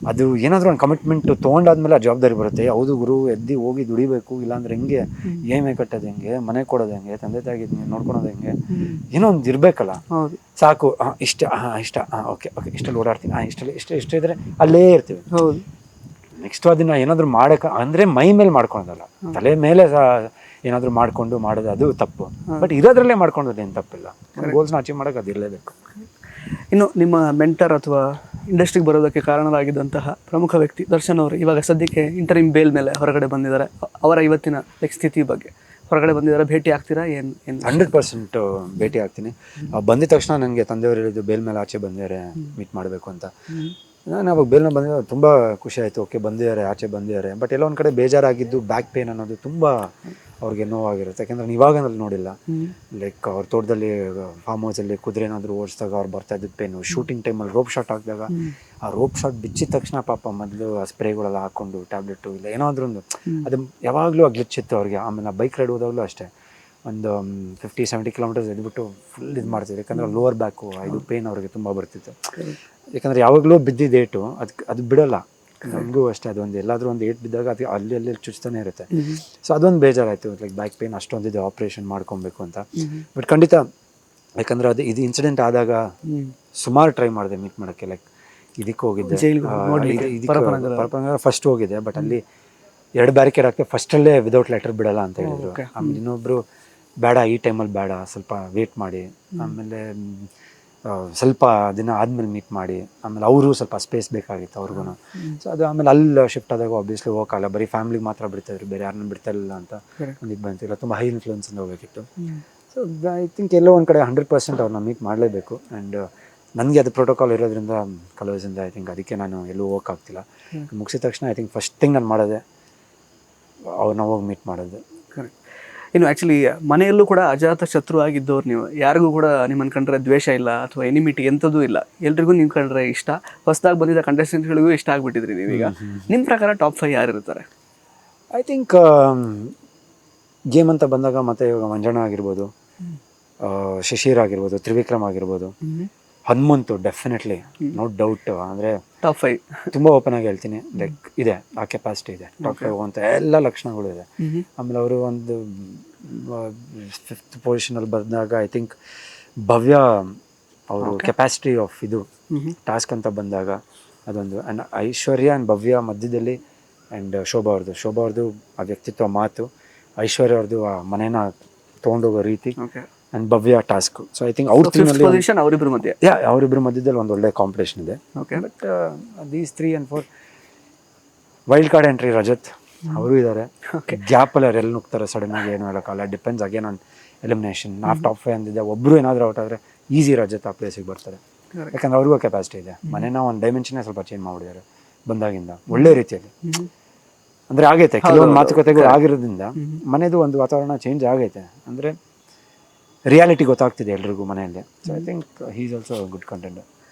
ಅದು ಏನಾದರೂ ಒಂದು ಕಮಿಟ್ಮೆಂಟ್ ತೊಗೊಂಡಾದ್ಮೇಲೆ ಆ ಜವಾಬ್ದಾರಿ ಬರುತ್ತೆ. ಹೌದು ಗುರು, ಎದ್ದು ಹೋಗಿ ದುಡಿಬೇಕು, ಇಲ್ಲಾಂದ್ರೆ ಹೆಂಗೆ EMI ಕಟ್ಟೋದು ಹೆಂಗೆ, ಮನೆ ಕೊಡೋದು ಹೆಂಗೆ, ತಂದೆ ತಾಯಿಗೆ ನೋಡ್ಕೊಳೋದು ಹೆಂಗೆ, ಏನೋ ಒಂದು ಇರಬೇಕಲ್ಲ. ಸಾಕು ಇಷ್ಟ ಓಕೆ ಇಷ್ಟಲ್ಲಿ ಓಡಾಡ್ತೀನಿ, ಇಷ್ಟ ಇದ್ರೆ ಅಲ್ಲೇ ಇರ್ತೀವಿ. ಹೌದು. ನೆಕ್ಸ್ಟ್ ಅದನ್ನ ಏನಾದರೂ ಮಾಡೋಕೆ ಅಂದರೆ ಮೈ ಮೇಲೆ ಮಾಡ್ಕೊಳೋದಲ್ಲ, ತಲೆ ಮೇಲೆ ಏನಾದರೂ ಮಾಡೋದು ಅದು ತಪ್ಪು. ಬಟ್ ಇರೋದ್ರಲ್ಲೇ ಮಾಡ್ಕೊಳ್ಳೋದು ಏನು ತಪ್ಪಿಲ್ಲ. ಗೋಲ್ಸ್ನ ಅಚೀವ್ ಮಾಡೋಕೆ ಅದು ಇರಲೇಬೇಕು. ಇನ್ನು ನಿಮ್ಮ ಮೆಂಟರ್ ಅಥವಾ ಇಂಡಸ್ಟ್ರಿಗೆ ಬರೋದಕ್ಕೆ ಕಾರಣರಾಗಿದ್ದಂತಹ ಪ್ರಮುಖ ವ್ಯಕ್ತಿ ದರ್ಶನ್ ಅವರು ಇವಾಗ ಸದ್ಯಕ್ಕೆ ಇಂಟರಿಮ್ ಬೇಲ್ ಮೇಲೆ ಹೊರಗಡೆ ಬಂದಿದ್ದಾರೆ. ಅವರ ಇವತ್ತಿನ ಸ್ಥಿತಿ ಬಗ್ಗೆ ಹೊರಗಡೆ ಬಂದಿದ್ದಾರೆ, ಭೇಟಿ ಆಗ್ತೀರಾ? ಏನು 100% ಭೇಟಿ ಆಗ್ತೀನಿ. ಬಂದಿದ ತಕ್ಷಣ ನನಗೆ ತಂದೆಯವರು ಹೇಳಿದ್ದು ಬೇಲ್ ಮೇಲೆ ಆಚೆ ಬಂದಿದ್ದಾರೆ, ಮೀಟ್ ಮಾಡಬೇಕು ಅಂತ. ನಾನು ಅವಾಗ ಬೇಲ್ನ ಬಂದಿದ್ದೆ, ತುಂಬ ಖುಷಿ ಆಯಿತು. ಓಕೆ ಬಂದಿದ್ದಾರೆ, ಆಚೆ ಬಂದಿದ್ದಾರೆ. ಬಟ್ ಎಲ್ಲೋ ಒಂದು ಕಡೆ ಬೇಜಾರಾಗಿದ್ದು ಬ್ಯಾಕ್ ಪೇನ್ ಅನ್ನೋದು ತುಂಬ ಅವ್ರಿಗೆ ನೋವಾಗಿರುತ್ತೆ. ಯಾಕೆಂದರೆ ಇವಾಗ ನೋಡಿಲ್ಲ, ಲೈಕ್ ಅವ್ರ ತೋಟದಲ್ಲಿ ಫಾರ್ಮ್ ಹೌಸಲ್ಲಿ ಕುದುರೆ ಏನಾದರೂ ಓಡಿಸಿದಾಗ ಅವ್ರು ಬರ್ತಾ ಇದ್ದ ಪೇನು, ಶೂಟಿಂಗ್ ಟೈಮಲ್ಲಿ ರೋಪ್ ಶಾಟ್ ಹಾಕಿದಾಗ ಆ ರೋಪ್ ಶಾಟ್ ಬಿಚ್ಚಿದ ತಕ್ಷಣ ಪಾಪ ಮೊದಲು ಆ ಸ್ಪ್ರೇಗಳೆಲ್ಲ ಹಾಕ್ಕೊಂಡು ಟ್ಯಾಬ್ಲೆಟು ಇಲ್ಲ ಏನಾದರೂ ಒಂದು ಅದು ಯಾವಾಗಲೂ ಗ್ಲಿಚ್ಚಿತ್ತು ಅವ್ರಿಗೆ. ಆಮೇಲೆ ಬೈಕ್ ರೈಡ್ ಹೋದಾಗಲೂ ಅಷ್ಟೇ, ಒಂದು 50-70 ಕಿಲೋಮೀಟರ್ಸ್ ಎದ್ಬಿಟ್ಟು ಫುಲ್ ಇದು ಮಾಡ್ತಿದ್ರು. ಯಾಕಂದರೆ ಲೋವರ್ ಬ್ಯಾಕು ಇದು ಪೇನ್ ಅವ್ರಿಗೆ ತುಂಬ ಬರ್ತಿತ್ತು. ಯಾಕಂದರೆ ಯಾವಾಗಲೂ ಬಿದ್ದಿದ್ದು ಏಟು ಅದು ಬಿಡೋಲ್ಲ. ನಮಗೂ ಅಷ್ಟೇ, ಅದೊಂದು ಎಲ್ಲಾದರೂ ಒಂದು ಏಟ್ ಬಿದ್ದಾಗ ಅದು ಅಲ್ಲಿ ಚುಚ್ತಾನೆ ಇರುತ್ತೆ. ಸೊ ಅದೊಂದು ಬೇಜಾರಾಯಿತು, ಲೈಕ್ ಬ್ಯಾಕ್ ಪೇನ್ ಅಷ್ಟೊಂದಿದೆ, ಆಪ್ರೇಷನ್ ಮಾಡ್ಕೊಬೇಕು ಅಂತ. ಬಟ್ ಖಂಡಿತ, ಯಾಕಂದರೆ ಇದು ಇನ್ಸಿಡೆಂಟ್ ಆದಾಗ ಸುಮಾರು ಟ್ರೈ ಮಾಡಿದೆ ಮೀಟ್ ಮಾಡೋಕ್ಕೆ. ಲೈಕ್ ಇದಕ್ಕೆ ಹೋಗಿದ್ದೆ, ಪರಪನಗರ ಫಸ್ಟ್ ಹೋಗಿದ್ದೆ. ಬಟ್ ಅಲ್ಲಿ 2 ಬ್ಯಾರಿಕೇಡ್ ಹಾಕಿ ಫಸ್ಟಲ್ಲೇ ವಿದೌಟ್ ಲೆಟರ್ ಬಿಡಲ್ಲ ಅಂತ ಹೇಳಿದ್ರು. ಆಮೇಲೆ ಇನ್ನೊಬ್ಬರು ಬೇಡ ಈ ಟೈಮಲ್ಲಿ ಬೇಡ, ಸ್ವಲ್ಪ ವೇಟ್ ಮಾಡಿ, ಆಮೇಲೆ ಸ್ವಲ್ಪ ದಿನ ಆದಮೇಲೆ ಮೀಟ್ ಮಾಡಿ. ಆಮೇಲೆ ಅವರು ಸ್ವಲ್ಪ ಸ್ಪೇಸ್ ಬೇಕಾಗಿತ್ತು ಅವ್ರಿಗೂ. ಸೊ ಅದು ಆಮೇಲೆ ಅಲ್ಲಿ ಶಿಫ್ಟ್ ಆದಾಗ ಆಬ್ವಿಯಸ್ಲಿ ಹೋಗಲ್ಲ, ಬರೀ ಫ್ಯಾಮಿಲಿಗೆ ಮಾತ್ರ ಬಿಡ್ತಾಯಿದ್ರು, ಬೇರೆ ಯಾರನ್ನ ಬಿಡ್ತಾ ಇರಲಿಲ್ಲ ಅಂತ ಒಂದು ಇದು ಬಂತಿಲ್ಲ. ತುಂಬ ಹೈ ಇನ್ಫ್ಲೂಯೆನ್ಸಿಂದ ಹೋಗಬೇಕಿತ್ತು. ಸೊ ಐ ಥಿಂಕ್ ಎಲ್ಲೋ ಒಂದು ಕಡೆ 100% ಅವ್ರನ್ನ ಮೀಟ್ ಮಾಡಲೇಬೇಕು. ಆ್ಯಂಡ್ ನನಗೆ ಅದು ಪ್ರೋಟೋಕಾಲ್ ಇರೋದ್ರಿಂದ ಕಲೋಸಿಂದ ಐ ಥಿಂಕ್ ಅದಕ್ಕೆ ನಾನು ಎಲ್ಲೂ ಹೋಗೋಕ್ಕಾಗ್ತಿಲ್ಲ. ಮುಗಿಸಿದ ತಕ್ಷಣ ಐ ಥಿಂಕ್ ಫಸ್ಟ್ ಥಿಂಗ್ ನಾನು ಮಾಡೋದೆ ಅವ್ರನ್ನ ಹೋಗಿ ಮೀಟ್ ಮಾಡೋದು. ಕರೆಕ್ಟ್. ಇನ್ನು ಆ್ಯಕ್ಚುಲಿ ಮನೆಯಲ್ಲೂ ಕೂಡ ಅಜಾತ ಶತ್ರು ಆಗಿದ್ದವ್ರು ನೀವು. ಯಾರಿಗೂ ಕೂಡ ನಿಮ್ಮನ್ನು ಕಂಡ್ರೆ ದ್ವೇಷ ಇಲ್ಲ ಅಥವಾ ಎನಿಮಿಟಿ ಎಂಥದ್ದೂ ಇಲ್ಲ, ಎಲ್ರಿಗೂ ನೀವು ಕಂಡ್ರೆ ಇಷ್ಟ. ಹೊಸದಾಗಿ ಬಂದಿದ್ದ ಕಂಟೆಸ್ಟೆಂಟ್ಗಳಿಗೂ ಇಷ್ಟ ಆಗಿಬಿಟ್ಟಿದ್ರಿ ನೀವೀಗ. ನಿಮ್ಮ ಪ್ರಕಾರ ಟಾಪ್ 5 ಯಾರು ಇರ್ತಾರೆ? ಐ ಥಿಂಕ್ ಗೇಮ್ ಅಂತ ಬಂದಾಗ ಮತ್ತೆ ಇವಾಗ ಮಂಜಣ್ಣ ಆಗಿರ್ಬೋದು, ಶಶಿರ್ ಆಗಿರ್ಬೋದು, ತ್ರಿವಿಕ್ರಮ್ ಆಗಿರ್ಬೋದು, ಹನುಮಂತು ಡೆಫಿನೆಟ್ಲಿ ನೋ ಡೌಟ್. ಅಂದರೆ ಟಾಪ್ 5 ತುಂಬ ಓಪನ್ ಆಗಿ ಹೇಳ್ತೀನಿ, ಲೈಕ್ ಇದೆ, ಆ ಕೆಪಾಸಿಟಿ ಇದೆ, ಟಾಪ್ 5 ಅಂತ ಎಲ್ಲ ಲಕ್ಷಣಗಳು ಇದೆ. ಆಮೇಲೆ ಅವರು ಒಂದು 5th ಪೊಸಿಷನಲ್ಲಿ ಬಂದಾಗ ಐ ಥಿಂಕ್ ಭವ್ಯ ಅವರು ಕೆಪಾಸಿಟಿ ಆಫ್ ಇದು ಟಾಸ್ಕ್ ಅಂತ ಬಂದಾಗ ಅದೊಂದು. ಆ್ಯಂಡ್ ಐಶ್ವರ್ಯ ಆ್ಯಂಡ್ ಭವ್ಯ ಮಧ್ಯದಲ್ಲಿ, ಆ್ಯಂಡ್ ಶೋಭಾ ಅವ್ರದ್ದು ಆ ವ್ಯಕ್ತಿತ್ವ, ಮಾತು, ಐಶ್ವರ್ಯ ಅವ್ರದ್ದು ಆ ಮನೇನ ತೊಗೊಂಡೋಗೋ ರೀತಿ, and Bhavya task. So I think ಅವರಿಬ್ಬರ ಮಧ್ಯೆ ಅವರಿಬ್ಬರ ಮಧ್ಯದಲ್ಲಿ ಒಂದು ಒಳ್ಳೆ ಕಾಂಪಿಟೇಷನ್ ಇದೆ. But these 3 and 4 wild card entry Rajat ಅವರು ಇದ್ದಾರೆ. ಗ್ಯಾಪಲ್ಲಿ ಅವ್ರು ಎಲ್ಲಿ ನುಗ್ತಾರೆ ಸಡನ್ನಾಗಿ ಏನು ಹೇಳೋಕ್ಕಲ್ಲ, ಡಿಪೆಂಡ್ಸ್ ಅಗೇನ್ ಆನ್ ಎಲಿಮಿನೇಷನ್. ನಾವು ಟಾಪ್ 5 ಅಂದಿದ್ದೆ, ಒಬ್ಬರು ಏನಾದರೂ ಔಟ್ ಆದರೆ ಈಸಿ ರಜತ್ ಆ ಪ್ಲೇಸಿಗೆ ಬರ್ತಾರೆ. ಯಾಕಂದ್ರೆ ಅವ್ರಿಗೂ ಕೆಪಾಸಿಟಿ ಇದೆ. ಮನೇನ ಒಂದು ಡೈಮೆನ್ಷನ್ನೇ ಸ್ವಲ್ಪ ಚೇಂಜ್ ಮಾಡಿದ್ದಾರೆ ಬಂದಾಗಿಂದ, ಒಳ್ಳೆ ರೀತಿಯಲ್ಲಿ. ಅಂದರೆ ಆಗೈತೆ, ಕೆಲವೊಂದು ಮಾತುಕತೆಗಳು ಆಗಿರೋದ್ರಿಂದ ಮನೆದು ಒಂದು ವಾತಾವರಣ ಚೇಂಜ್ ಆಗೈತೆ. ಅಂದರೆ ರಿಯಾಲಿಟಿ ಗೊತ್ತಾಗ್ತಿದೆ ಎಲ್ರಿಗೂ ಮನೆಯಲ್ಲಿ. So I think he is also good contender.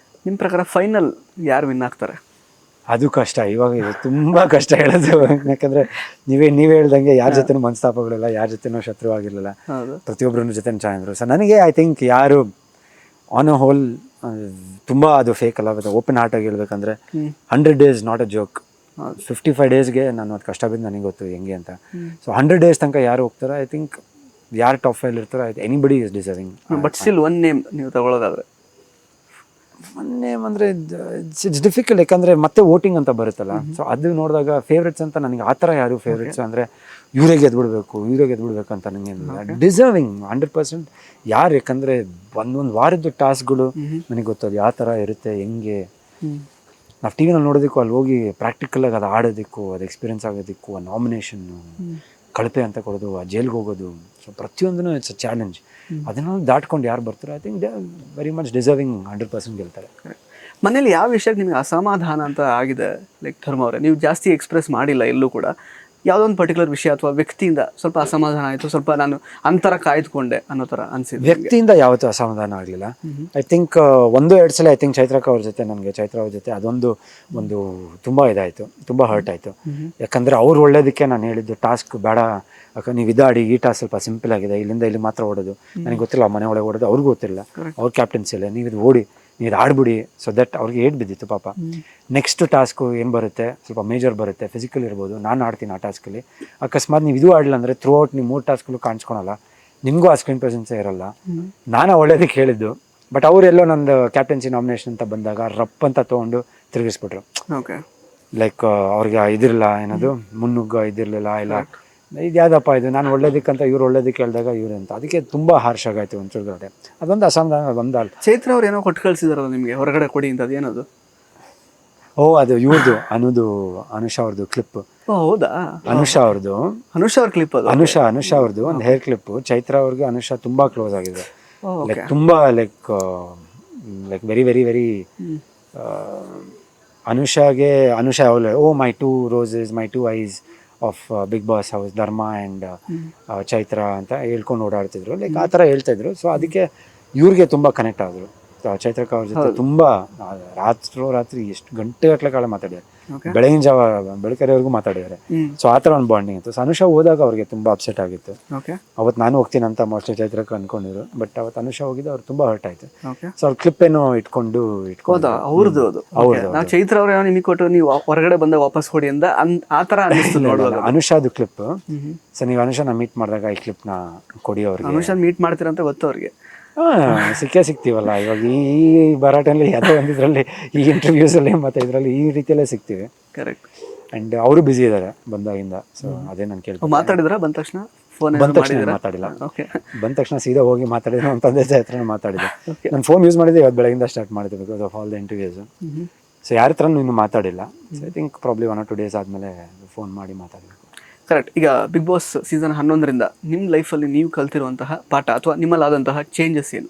ನಿಮ್ಮ ಪ್ರಕಾರ ಫೈನಲ್ ಯಾರು ವಿನ್ ಆಗ್ತಾರೆ? ಅದು ಕಷ್ಟ, ಇವಾಗ ಇದು ತುಂಬ ಕಷ್ಟ ಹೇಳೋದು. ಯಾಕಂದರೆ ನೀವೇ ಹೇಳ್ದಂಗೆ ಯಾರ ಜೊತೆನೂ ಮನಸ್ತಾಪಗಳಿಲ್ಲ, ಯಾರ ಜೊತೆನೂ ಶತ್ರು ಆಗಿರಲಿಲ್ಲ, ಪ್ರತಿಯೊಬ್ಬರ ಜೊತೆ ಚೆನ್ನಾಗಿದ್ರು. ಸೊ ನನಗೆ ಐ ಥಿಂಕ್ ಯಾರು ಆನ್ ಅ ಹೋಲ್ ತುಂಬ ಅದು ಫೇಕ್ ಅಲ್ಲ, ಓಪನ್ ಹಾರ್ಟಾಗಿ ಹೇಳ್ಬೇಕಂದ್ರೆ 100 days ನಾಟ್ ಅ ಜೋಕ್. 55 daysಗೆ ನಾನು ಅದು ಕಷ್ಟ ಬಿದ್ದು ನನಗೆ ಗೊತ್ತು ಹೆಂಗೆ ಅಂತ. ಸೊ 100 days ತನಕ ಯಾರು ಹೋಗ್ತಾರೆ, ಐ ಥಿಂಕ್ ಯಾರು ಟಾಪ್ 5 ಇರ್ತಾರೋ anybody is deserving. But still one name ನೀವು ತಗೊಳ್ಳೋದಾದ್ರೆ? ಒನ್ ನೇಮ್ ಅಂದರೆ ಇಟ್ಸ್ ಡಿಫಿಕಲ್ಟ್, ಯಾಕಂದರೆ ಮತ್ತೆ ವೋಟಿಂಗ್ ಅಂತ ಬರುತ್ತಲ್ಲ. ಸೊ ಅದು ನೋಡಿದಾಗ ಫೇವ್ರೇಟ್ಸ್ ಅಂತ ನನಗೆ ಆ ಥರ ಯಾರು ಫೇವ್ರೇಟ್ಸ್ ಅಂದರೆ ಇವರೇ ಗೆದ್ಬಿಡ್ಬೇಕು ಅಂತ ನನಗೇನಿಲ್ಲ. ಡಿಸರ್ವಿಂಗ್ 100% ಯಾರು, ಯಾಕಂದರೆ ಒಂದೊಂದು ವಾರದ್ದು ಟಾಸ್ಕ್ಗಳು ನನಗೆ ಗೊತ್ತದು ಯಾವ ಥರ ಇರುತ್ತೆ, ಹೆಂಗೆ. ನಾವು ಟಿ ವಿನಲ್ಲಿ ನೋಡೋದಕ್ಕೂ, ಅಲ್ಲಿ ಹೋಗಿ ಪ್ರಾಕ್ಟಿಕಲಾಗಿ ಅದು ಆಡೋದಕ್ಕೂ, ಅದು ಎಕ್ಸ್ಪೀರಿಯನ್ಸ್ ಆಗೋದಕ್ಕೂ, ಆ ನಾಮಿನೇಷನ್ನು, ಕಳಪೆ ಅಂತ ಕೊಡೋದು, ಆ ಜೈಲ್ಗೆ ಹೋಗೋದು, ಸೊ ಪ್ರತಿಯೊಂದೂ ಇಟ್ಸ್ ಅ ಚಾಲೆಂಜ್. ಅದನ್ನ ದಾಟ್ಕೊಂಡು ಯಾರು ಬರ್ತಾರೆ, I think they are very much deserving, 100% ಗೆಲ್ತಾರೆ. ಮನೇಲಿ ಯಾವ ವಿಷಯಕ್ಕೆ ನಿಮಗೆ ಅಸಮಾಧಾನ ಅಂತ ಆಗಿದೆ ಲೈಕ್ ಧರ್ಮ ಅವರೇ? ನೀವು ಜಾಸ್ತಿ ಎಕ್ಸ್ಪ್ರೆಸ್ ಮಾಡಿಲ್ಲ ಎಲ್ಲೂ ಕೂಡ. ಯಾವುದೊಂದು ಪರ್ಟಿಕ್ಯುಲರ್ ವಿಷಯ ಅಥವಾ ವ್ಯಕ್ತಿಯಿಂದ ಸ್ವಲ್ಪ ಅಸಮಾಧಾನ ಆಯಿತು, ಸ್ವಲ್ಪ ನಾನು ಅಂತರ ಕಾಯ್ದುಕೊಂಡೆ ಅನ್ನೋ ಥರ ಅನಿಸಿದೆ? ವ್ಯಕ್ತಿಯಿಂದ ಯಾವತ್ತೂ ಅಸಮಾಧಾನ ಆಗಲಿಲ್ಲ. ಐ ಥಿಂಕ್ 1-2 ಸಲ ಐ ಥಿಂಕ್ ಚೈತ್ರ ಅವ್ರ ಜೊತೆ ಅದೊಂದು ತುಂಬ ಇದಾಯಿತು, ತುಂಬ ಹರ್ಟ್ ಆಯಿತು. ಯಾಕಂದರೆ ಅವ್ರು ಒಳ್ಳೇದಕ್ಕೆ ನಾನು ಹೇಳಿದ್ದು ಟಾಸ್ಕ್ ಬೇಡ, ಯಾಕಂದ್ರೆ ನೀವು ಇದಾಡಿ, ಈ ಟಾಸ್ಕ್ ಸ್ವಲ್ಪ ಸಿಂಪಲ್ ಆಗಿದೆ, ಇಲ್ಲಿಂದ ಇಲ್ಲಿ ಮಾತ್ರ ಓಡೋದು, ನನಗೆ ಗೊತ್ತಿಲ್ಲ ಮನೆ ಒಳಗೆ ಓಡೋದು, ಅವ್ರಿಗೂ ಗೊತ್ತಿಲ್ಲ, ಅವ್ರ ಕ್ಯಾಪ್ಟನ್ಸಿ ಇಲ್ಲ, ನೀವು ಇದು ಓಡಿ, ನೀವು ಆಡ್ಬಿಡಿ. ಸೊ ದಟ್ ಅವ್ರಿಗೆ ಏಟ್ ಬಿದ್ದಿತ್ತು ಪಾಪ. ನೆಕ್ಸ್ಟ್ ಟಾಸ್ಕು ಏನು ಬರುತ್ತೆ, ಸ್ವಲ್ಪ ಮೇಜರ್ ಬರುತ್ತೆ, ಫಿಸಿಕಲ್ ಇರ್ಬೋದು, ನಾನು ಆಡ್ತೀನಿ ಆ ಟಾಸ್ಕಲ್ಲಿ. ಅಕಸ್ಮಾತ್ ನೀವು ಇದು ಆಡಲಿಲ್ಲ ಅಂದರೆ ಥ್ರೂ ಔಟ್ ನೀವು 3 ಟಾಸ್ಕ್ಗಳು ಕಾಣಿಸ್ಕೊಳಲ್ಲ, ನಿಮಗೂ ಆ ಸ್ಕ್ರೀನ್ ಪ್ರೆಸೆನ್ಸೇ ಇರಲ್ಲ. ನಾನು ಒಳ್ಳೇದಕ್ಕೆ ಹೇಳಿದ್ದು, ಬಟ್ ಅವರೆಲ್ಲೋ ನಂದು ಕ್ಯಾಪ್ಟನ್ಸಿ ನಾಮಿನೇಷನ್ ಅಂತ ಬಂದಾಗ ರಪ್ ಅಂತ ತೊಗೊಂಡು ತಿರುಗಿಸ್ಬಿಟ್ರು. ಲೈಕ್ ಅವ್ರಿಗೆ ಇದಿರಲಿಲ್ಲ, ಏನದು ಮುನ್ನುಗ್ಗ ಇದಿರಲಿಲ್ಲ, ಇಲ್ಲ ಇದು ಯಾವುದಪ್ಪ ಇದು, ನಾನು ಒಳ್ಳೇದಕ್ಕಂತ ಇವ್ರು ಒಳ್ಳೇದಕ್ಕೆ ಹೇಳಿದಾಗ ಇವ್ರು ಅಂತ, ಅದಕ್ಕೆ ತುಂಬ ಹಾರ್ಷ್ ಆಗಾಯ್ತು ಒಂಚೂರು ಗಡೆ. ಅದೊಂದು ಅಸಮಾಧಾನ ಒಂದಲ್ಲ. ಚೈತ್ರ ಅವ್ರು ಏನೋ ಕೊಟ್ಟು ಕಳಿಸಿದಾರಲ್ಲ ನಿಮಗೆ ಹೊರಗಡೆ ಕೊಡಿ ಅಂತ, ಅದೇನದು? ಅದು ಇವ್ರದ್ದು ಅನುಷಾ ಅವ್ರದ್ದು ಕ್ಲಿಪ್. ಹೌದಾ? ಅನುಷಾ ಅವ್ರದ್ದು ಕ್ಲಿಪ್ ಅದು. ಅನುಷಾ ಅವ್ರದ್ದು ಒಂದು ಹೇರ್ ಕ್ಲಿಪ್. ಚೈತ್ರ ಅವ್ರಿಗೆ ಅನುಷಾ ತುಂಬಾ ಕ್ಲೋಸ್ ಆಗಿದೆ, ಲೈಕ್ ತುಂಬಾ like very very very. Anusha ಅವಳು, oh my 2 roses, my 2 eyes, of Bigg Boss house, Dharma and Chaitra ಅಂತ ಹೇಳ್ಕೊಂಡು ಓಡಾಡ್ತಿದ್ರು. ಲೈಕ್ ಆ ಥರ ಹೇಳ್ತಾಯಿದ್ರು. ಸೊ ಅದಕ್ಕೆ ಇವ್ರಿಗೆ ತುಂಬ ಕನೆಕ್ಟ್ ಆದರು. ಚೈತ್ರಕ್ಕ ಅವ್ರ ಜೊತೆ ತುಂಬ ರಾತ್ರಿ ಎಷ್ಟು ಗಂಟೆ ಕಾಲ ಮಾತಾಡಿದ್ದಾರೆ. ಬೆಳಗಿನ ಜಾವ ಬೆಳಕರಿವರೆಗೂ ಮಾತಾಡಿದ್ದಾರೆ. ಸೊ ಆ ಥರ ಒಂದು ಬಾಂಡಿಂಗ್ ಇತ್ತು. ಸೊ ಅನುಷಾ ಹೋದಾಗ ಅವ್ರಿಗೆ ತುಂಬ ಅಪ್ಸೆಟ್ ಆಗಿತ್ತು. ಅವತ್ತು ನಾನು ಹೋಗ್ತೀನಿ ಅಂತ ಮೋಸ್ಟ್ಲಿ ಚೈತ್ರಕ್ಕೆ ಅನ್ಕೊಂಡಿದ್ರು. ಬಟ್ ಅವತ್ತು ಅನುಷಾ ಹೋಗಿದ್ದು ಅವ್ರು ತುಂಬ ಹರ್ಟ್ ಆಯ್ತು. ಸೊ ಅವ್ರ ಕ್ಲಿಪ್ ಏನೋ ಇಟ್ಕೊಂಡು ಅವ್ರದ್ದು ನಾವು ಚೈತ್ರ ಅವ್ರ ನಿಮಗೆ ಕೊಟ್ಟು ನೀವು ಹೊರಗಡೆ ಬಂದ ವಾಪಸ್ ಹೊಡಿ ಅಂದ ಆ ಥರ ಅನುಷಾದು ಕ್ಲಿಪ್. ಸೊ ನೀವು ಅನುಷಾನ ಮೀಟ್ ಮಾಡಿದಾಗ ಈ ಕ್ಲಿಪ್ನ ಕೊಡಿ ಅವ್ರಿಗೆ. ಅನುಷಾ ಮೀಟ್ ಮಾಡ್ತೀರಂತ ಗೊತ್ತು ಅವ್ರಿಗೆ. ಸಿಗ್ತೀವಲ್ಲ ಇವಾಗ ಈ ಭರಾಟೆಯಲ್ಲಿ ಯಾವುದೋ ಒಂದಿದ್ರಲ್ಲಿ ಈ ಇಂಟರ್ವ್ಯೂಸಲ್ಲಿ ಮತ್ತು ಇದರಲ್ಲಿ ಈ ರೀತಿಯಲ್ಲೇ ಸಿಗ್ತೀವಿ. ಕರೆಕ್ಟ್. ಆ್ಯಂಡ್ ಅವರು ಬ್ಯುಸಿ ಇದ್ದಾರೆ ಬಂದಾಗಿಂದ. ಸೊ ಅದೇ ನಾನು ಕೇಳ್ತೀನಿ. ಮಾತಾಡಿದ್ರ ಬಂದ ತಕ್ಷಣ? ಬಂದ ತಕ್ಷಣ ಮಾತಾಡಿಲ್ಲ. ಬಂದ ತಕ್ಷಣ ಸೀದಾ ಹೋಗಿ ಮಾತಾಡಿದ್ರೆ ನಮ್ಮ ತಂದೆ ಹತ್ರನೇ ಮಾತಾಡಿದೆ. ನಾನು ಫೋನ್ ಯೂಸ್ ಮಾಡಿದ್ದೆ ಇವತ್ತು ಬೆಳಗಿಂದ ಸ್ಟಾರ್ಟ್ ಮಾಡಿದ್ದೆ because of all the interviews. So ಯಾರ ಹತ್ರನೂ ಇನ್ನೂ ಮಾತಾಡಿಲ್ಲ. So I think probably 1 or 2 days ಆದಮೇಲೆ ಫೋನ್ ಮಾಡಿ ಮಾತಾಡಬೇಕು. ಕರೆಕ್ಟ್. ಈಗ ಬಿಗ್ ಬಾಸ್ ಸೀಸನ್ 11ರಿಂದ ನಿಮ್ಮ ಲೈಫಲ್ಲಿ ನೀವು ಕಲ್ತಿರುವಂತಹ ಪಾಠ ಅಥವಾ ನಿಮ್ಮಲ್ಲಾದಂತಹ ಚೇಂಜಸ್ ಏನು?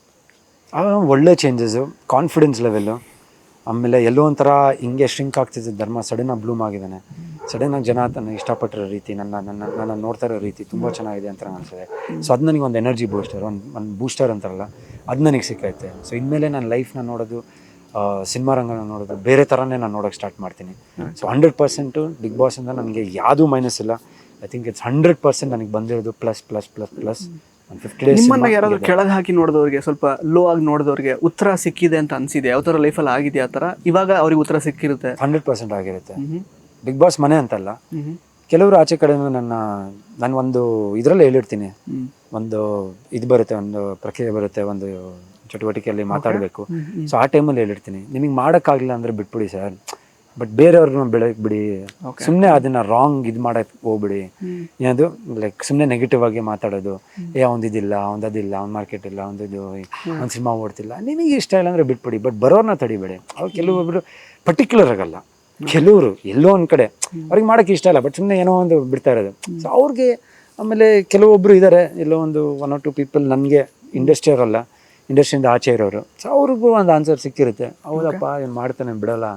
ಒಳ್ಳೆ ಚೇಂಜಸ್ಸು, ಕಾನ್ಫಿಡೆನ್ಸ್ ಲೆವೆಲ್ಲು. ಆಮೇಲೆ ಎಲ್ಲೋ ಒಂಥರ ಹಿಂಗೆ ಶ್ರಿಂಕ್ ಆಗ್ತಿದ್ದ ಧರ್ಮ ಸಡನ್ನಾಗಿ ಬ್ಲೂಮ್ ಆಗಿದ್ದಾನೆ. ಸಡನ್ನಾಗಿ ಜನ ತನ್ನ ಇಷ್ಟಪಟ್ಟಿರೋ ರೀತಿ, ನನ್ನ ನೋಡ್ತಾ ಇರೋ ರೀತಿ ತುಂಬ ಚೆನ್ನಾಗಿದೆ ಅಂತ ಅನಿಸಿದೆ. ಸೊ ಅದು ನನಗೆ ಒಂದು ಎನರ್ಜಿ ಬೂಸ್ಟರ್, ಒಂದು ಬೂಸ್ಟರ್ ಅಂತಾರಲ್ಲ, ಅದು ನನಗೆ ಸಿಕ್ಕೈತೆ. ಸೊ ಇನ್ಮೇಲೆ ನನ್ನ ಲೈಫ್ನ ನೋಡೋದು, ಸಿನಿಮಾ ರಂಗನ ನೋಡೋದು ಬೇರೆ ಥರನೇ ನಾನು ನೋಡೋಕ್ಕೆ ಸ್ಟಾರ್ಟ್ ಮಾಡ್ತೀನಿ. ಸೊ 100% ಬಿಗ್ ಬಾಸಿಂದ ನನಗೆ ಯಾವುದೂ ಮೈನಸ್ ಇಲ್ಲ. ಐ ಥಿಂಕ್ ಇಟ್ಸ್ 100% ನನಗೆ ಬಂದಿರೋದು plus plus plus plus. 50 days ನಿಮ್ಮನ್ನ ಯಾರಾದ್ರೂ ಕೆಳಗೆ ಹಾಕಿ ನೋಡಿದವ್ರಿಗೆ, ಸ್ವಲ್ಪ ಲೋ ಆಗಿ ನೋಡಿದವ್ರಿಗೆ ಉತ್ತರ ಸಿಕ್ಕಿದೆ ಅಂತ ಅನ್ಸಿದೆ? ಯಾವ ಥರ ಲೈಫಲ್ಲಿ ಆಗಿದೆ ಆ ಥರ? ಇವಾಗ ಅವ್ರಿಗೆ ಉತ್ತರ ಸಿಕ್ಕಿರುತ್ತೆ? 100% ಆಗಿರುತ್ತೆ. ಬಿಗ್ ಬಾಸ್ ಮನೆ ಅಂತಲ್ಲ, ಕೆಲವರು ಆಚೆ ಕಡೆನೂ ನಾನು ಒಂದು ಇದರಲ್ಲಿ ಹೇಳಿರ್ತೀನಿ, ಒಂದು ಇದು ಬರುತ್ತೆ, ಒಂದು ಪ್ರಕ್ರಿಯೆ ಬರುತ್ತೆ, ಒಂದು ಚಟುವಟಿಕೆಯಲ್ಲಿ ಮಾತಾಡಬೇಕು. ಸೊ ಆ ಟೈಮಲ್ಲಿ ಹೇಳಿರ್ತೀನಿ, ನಿಮಗೆ ಮಾಡೋಕ್ಕಾಗಲಿಲ್ಲ ಅಂದರೆ ಬಿಟ್ಬಿಡಿ ಸರ್, ಬಟ್ ಬೇರೆಯವ್ರನ್ನ ಬೆಳಗ್ಗೆ ಬಿಡಿ. ಸುಮ್ಮನೆ ಅದನ್ನ ರಾಂಗ್ ಇದು ಮಾಡಕ್ಕೆ ಹೋಗ್ಬಿಡಿ. ಏನದು ಲೈಕ್ ಸುಮ್ಮನೆ ನೆಗೆಟಿವ್ ಆಗಿ ಮಾತಾಡೋದು, ಒಂದಿದಿಲ್ಲ, ಒಂದದಿಲ್ಲ, ಒಂದು ಮಾರ್ಕೆಟ್ ಇಲ್ಲ, ಒಂದಿದು ಒಂದು ಸಿನಿಮಾ ಓಡ್ತಿಲ್ಲ, ನಿಮಗೆ ಇಷ್ಟ ಇಲ್ಲ ಅಂದರೆ ಬಿಟ್ಬಿಡಿ. ಬಟ್ ಬರೋರ್ನ ತಡಿಬೇಡಿ. ಅವ್ರು ಕೆಲವೊಬ್ಬರು ಪರ್ಟಿಕ್ಯುಲರ್ ಆಗಲ್ಲ, ಕೆಲವರು ಎಲ್ಲೋ ಒಂದು ಕಡೆ ಅವ್ರಿಗೆ ಮಾಡೋಕ್ಕೆ ಇಷ್ಟ ಇಲ್ಲ, ಬಟ್ ಸುಮ್ಮನೆ ಏನೋ ಒಂದು ಬಿಡ್ತಾ ಇರೋದು. ಸೊ ಅವ್ರಿಗೆ ಆಮೇಲೆ ಕೆಲವೊಬ್ಬರು ಇದ್ದಾರೆ, ಎಲ್ಲೋ ಒಂದು 1 or 2 people ನನಗೆ ಇಂಡಸ್ಟ್ರಿಯಿಂದ ಆಚೆ ಇರೋರು. ಸೊ ಅವ್ರಿಗೂ ಒಂದು ಆನ್ಸರ್ ಸಿಕ್ಕಿರುತ್ತೆ. ಹೌದಪ್ಪ ಏನು ಮಾಡ್ತಾನೆ, ಬಿಡಲ್ಲ,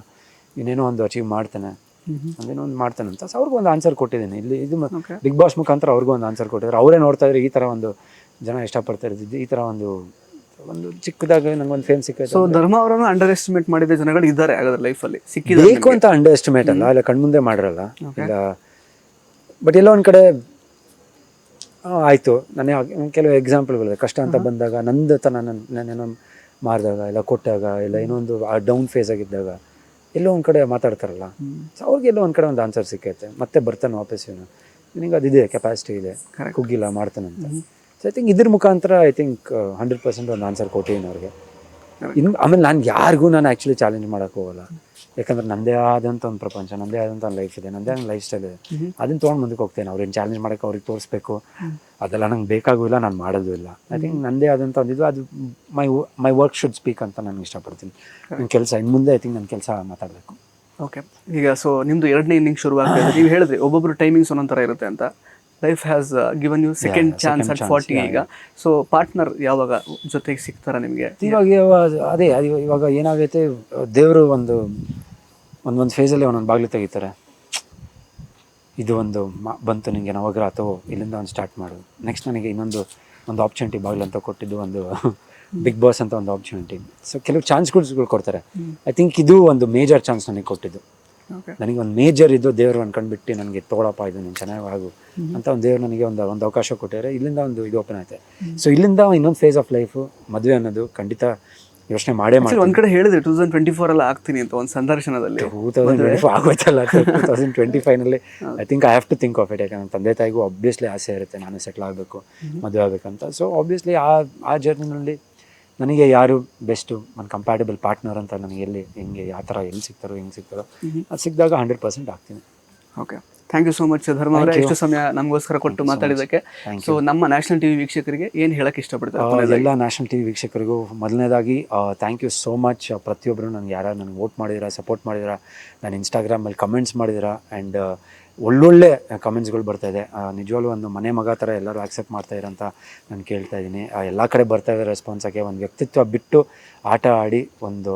ಇನ್ನೇನೋ ಒಂದು ಅಚೀವ್ ಮಾಡ್ತಾನೆ, ಅದೇನೋ ಒಂದು ಮಾಡ್ತಾನೆ ಅಂತ. ಸೊ ಅವ್ರಿಗೂ ಒಂದು ಆನ್ಸರ್ ಕೊಟ್ಟಿದ್ದೀನಿ ಇಲ್ಲಿ. ಇದು ಬಿಗ್ ಬಾಸ್ ಮುಖಾಂತರ ಅವ್ರಿಗೂ ಒಂದು ಆನ್ಸರ್ ಕೊಟ್ಟಿದ್ದಾರೆ. ಅವರೇ ನೋಡ್ತಾ ಇದ್ರೆ ಈ ಥರ ಒಂದು ಜನ ಇಷ್ಟಪಡ್ತಾ ಇರ್ತಿದ್ದು, ಈ ಥರ ಒಂದು ಚಿಕ್ಕದಾಗ ನಂಗೊಂದು ಫೇಮ್ ಸಿಕ್ಕಿದೆ. ಸೊ ಧರ್ಮ ಅವರನ್ನು ಅಂಡರ್ ಎಸ್ಟಿಮೇಟ್ ಮಾಡಿದ ಜನಗಳು ಇದ್ದಾರೆ ಹಾಗಾದ್ರೆ ಲೈಫಲ್ಲಿ ಸಿಕ್ಕಿದೆ ಬೇಕು ಅಂತ. ಅಂಡರ್ ಎಸ್ಟಿಮೇಟ್ ಅಲ್ಲ, ಇಲ್ಲ ಕಣ್ಮುಂದೆ ಮಾಡಿರಲ್ಲ ಇಲ್ಲ, ಬಟ್ ಎಲ್ಲ ಒಂದು ಕಡೆ ಆಯಿತು. ನನಗೆ ಕೆಲವು ಎಕ್ಸಾಂಪಲ್ಗಳಿದೆ. ಕಷ್ಟ ಅಂತ ಬಂದಾಗ ನಂದು ನಾನೇನೋ ಮಾರಿದಾಗ, ಇಲ್ಲ ಕೊಟ್ಟಾಗ, ಇಲ್ಲ ಇನ್ನೊಂದು ಆ ಡೌನ್ ಫೇಸ್ ಆಗಿದ್ದಾಗ ಎಲ್ಲೋ ಒಂದು ಕಡೆ ಮಾತಾಡ್ತಾರಲ್ಲ. ಸೊ ಅವ್ರಿಗೆ ಎಲ್ಲೋ ಒಂದು ಕಡೆ ಒಂದು ಆನ್ಸರ್ ಸಿಕ್ಕೈತೆ. ಮತ್ತೆ ಬರ್ತಾನೆ ವಾಪಸ್, ನಿನಗೆ ಅದಿದೆ, ಕೆಪಾಸಿಟಿ ಇದೆ, ಕುಗ್ಗಿಲ್ಲ, ಮಾಡ್ತಾನಂತ. ಸೊ ಐ ಥಿಂಕ್ ಇದ್ರ ಮುಖಾಂತರ ಐ ಥಿಂಕ್ 100% ಒಂದು ಆನ್ಸರ್ ಕೊಟ್ಟಿದ್ದೀನಿ ಅವ್ರಿಗೆ. ಆಮೇಲೆ ನಾನು ಯಾರಿಗೂ ಆ್ಯಕ್ಚುಲಿ ಚಾಲೆಂಜ್ ಮಾಡೋಕ್ಕೆ ಹೋಗಲ್ಲ. ಯಾಕಂದ್ರೆ ನಂದೇ ಆದಂಥ ಒಂದು ಪ್ರಪಂಚ, ನಂದೇ ಆದಂಥ ಒಂದು ಲೈಫ್ ಇದೆ, ನಂದೇ ಲೈಫ್ ಸ್ಟೈಲ್ ಇದೆ. ಅದನ್ನು ತೊಗೊಂಡು ಮುಂದಕ್ಕೆ ಹೋಗ್ತೇನೆ. ಅವ್ರೇನು ಚಾಲೆಂಜ್ ಮಾಡೋಕ್ಕೆ ಅವ್ರಿಗೆ ತೋರಿಸ್ಬೇಕು ಅದೆಲ್ಲ ನಂಗೆ ಬೇಕಾಗೂ ಇಲ್ಲ, ನಾನು ಮಾಡೋದು ಇಲ್ಲ. ಐ ಥಿಂಕ್ ನಂದೇ ಆದಂಥ ಒಂದಿದ್ದು, ಅದು ಮೈ ವರ್ಕ್ ಶುಡ್ ಸ್ಪೀಕ್ ಅಂತ ನಾನು ಇಷ್ಟಪಡ್ತೀನಿ. ನನ್ನ ಕೆಲಸ ಇನ್ನು ಮುಂದೆ ಐ ಥಿಂಕ್ ನನ್ನ ಕೆಲಸ ಮಾತಾಡಬೇಕು. ಓಕೆ. ಈಗ ಸೊ ನಿಮ್ಮದು 2ನೇ ಇನ್ನಿಂಗ್ ಶುರುವಾಗ್ತದೆ. ನೀವು ಹೇಳಿದ್ರಿ ಒಬ್ಬೊಬ್ಬರು ಟೈಮಿಂಗ್ಸ್ ಒಂದೊಂದು ಥರ ಇರುತ್ತೆ ಅಂತ. Life has given U second chance at 40 ಈಗ. ಸೊ ಪಾರ್ಟ್ನರ್ ಯಾವಾಗ ಜೊತೆಗೆ ಸಿಗ್ತಾರ ನಿಮಗೆ? ಇವಾಗ ಏನಾಗೈತೆ, ದೇವರು ಒಂದೊಂದು ಫೇಸಲ್ಲಿ ಒಂದೊಂದು ಬಾಗಿಲು ತೆಗಿತಾರೆ. ಇದು ಒಂದು ಬಂತು ನಿಮಗೆ ನವಗ್ರಹ, ಅಥವಾ ಇಲ್ಲಿಂದ ಒಂದು ಸ್ಟಾರ್ಟ್ ಮಾಡೋದು. ನೆಕ್ಸ್ಟ್ ನನಗೆ ಒಂದು ಆಪರ್ಚುನಿಟಿ ಬಾಗಿಲು ಅಂತ ಕೊಟ್ಟಿದ್ದು, ಒಂದು ಬಿಗ್ ಬಾಸ್ ಅಂತ ಒಂದು ಆಪರ್ಚುನಿಟಿ. ಸೊ ಕೆಲವು ಚಾನ್ಸ್ಗಳು ಕೊಡ್ತಾರೆ. ಐ ಥಿಂಕ್ ಇದು ಒಂದು ಮೇಜರ್ ಚಾನ್ಸ್ ನನಗೆ ಕೊಟ್ಟಿದ್ದು. ನನಗೆ ಒಂದು ಮೇಜರ್ ಇದು ದೇವರು ಅನ್ಕೊಂಡ್ಬಿಟ್ಟು ನನಗೆ ತೊಗೊಳಪ್ಪ, ಇದು ನೀನು ಚೆನ್ನಾಗಿ ಆಗು ಅಂತ ಒಂದು ದೇವರು ನನಗೆ ಒಂದು ಅವಕಾಶ ಕೊಟ್ಟಿದ್ದಾರೆ. ಇಲ್ಲಿಂದ ಒಂದು ಇದು ಓಪನ್ ಆಯ್ತು. ಸೊ ಇಲ್ಲಿಂದ ಇನ್ನೊಂದು ಫೇಸ್ ಆಫ್ ಲೈಫು, ಮದುವೆ ಅನ್ನೋದು ಖಂಡಿತ ಯೋಚನೆ ಮಾಡೇ ಮಾಡಿ. ಒಂದು ಕಡೆ ಹೇಳಿದ್ರಿ 2024 ಆಗ್ತೀನಿ ಅಂತ ಒಂದು ಸಂದರ್ಶನದಲ್ಲಿ. 2025 ಆಗೋಯ್ತಲ್ಲ, 2025ನಲ್ಲಿ I think I have to think of it. ಯಾಕಂದ್ರೆ ತಂದೆ ತಾಯಿಗೂ ಆಬ್ವಿಯಸ್ಲಿ ಆಸೆ ಇರುತ್ತೆ, ನಾನು ಸೆಟ್ಲ್ ಆಗಬೇಕು, ಮದುವೆ ಆಗಬೇಕಂತ. ಸೊ ಆಬ್ವಿಯಸ್ಲಿ ಆ ಜರ್ನಿನಲ್ಲಿ ನನಗೆ ಯಾರು ಬೆಸ್ಟು, ನನ್ನ ಕಂಪ್ಯಾಟಬಲ್ ಪಾರ್ಟ್ನರ್ ಅಂತ ನನಗೆ ಹೆಂಗೆ ಯಾವ ಥರ ಹೆಂಗೆ ಸಿಗ್ತಾರೋ ಅದು ಸಿಕ್ಕಿದಾಗ 100% ಆಗ್ತೀನಿ. Okay, thank you so much Dharma ಅವರೇ, ಎಷ್ಟು ಸಮಯ ನಮಗೋಸ್ಕರ ಕೊಟ್ಟು ಮಾತಾಡಿದ್ದಕ್ಕೆ. ಸೊ ನಮ್ಮ ನ್ಯಾಷನಲ್ ಟಿವಿ ವೀಕ್ಷಕರಿಗೆ ಏನು ಹೇಳಕ್ಕೆ ಇಷ್ಟಪಡ್ತಾರೆ? ಎಲ್ಲ ನ್ಯಾಷನಲ್ ಟಿವಿ ವೀಕ್ಷಕರಿಗೂ ಮೊದಲನೇದಾಗಿ ಥ್ಯಾಂಕ್ ಯು ಸೋ ಮಚ್. ಪ್ರತಿಯೊಬ್ಬರು ನನಗೆ ಯಾರು ನನಗೆ ವೋಟ್ ಮಾಡಿದ್ದೀರಾ, ಸಪೋರ್ಟ್ ಮಾಡಿದ್ದೀರಾ, ನಾನು ಇನ್ಸ್ಟಾಗ್ರಾಮಲ್ಲಿ ಕಮೆಂಟ್ಸ್ ಮಾಡಿದ್ದೀರಾ, ಆ್ಯಂಡ್ ಒಳ್ಳೊಳ್ಳೆ ಕಮೆಂಟ್ಸ್ಗಳು ಬರ್ತಾ ಇದೆ. ನಿಜವಾಗ್ಲೂ ಒಂದು ಮನೆ ಮಗ ಥರ ಎಲ್ಲರೂ ಆಕ್ಸೆಪ್ಟ್ ಮಾಡ್ತಾ ಇರೋಂತ ನಾನು ಕೇಳ್ತಾ ಇದ್ದೀನಿ. ಎಲ್ಲ ಕಡೆ ಬರ್ತಾ ಇದೆ ರೆಸ್ಪಾನ್ಸಾಗೆ. ಒಂದು ವ್ಯಕ್ತಿತ್ವ ಬಿಟ್ಟು ಆಟ ಆಡಿ ಒಂದು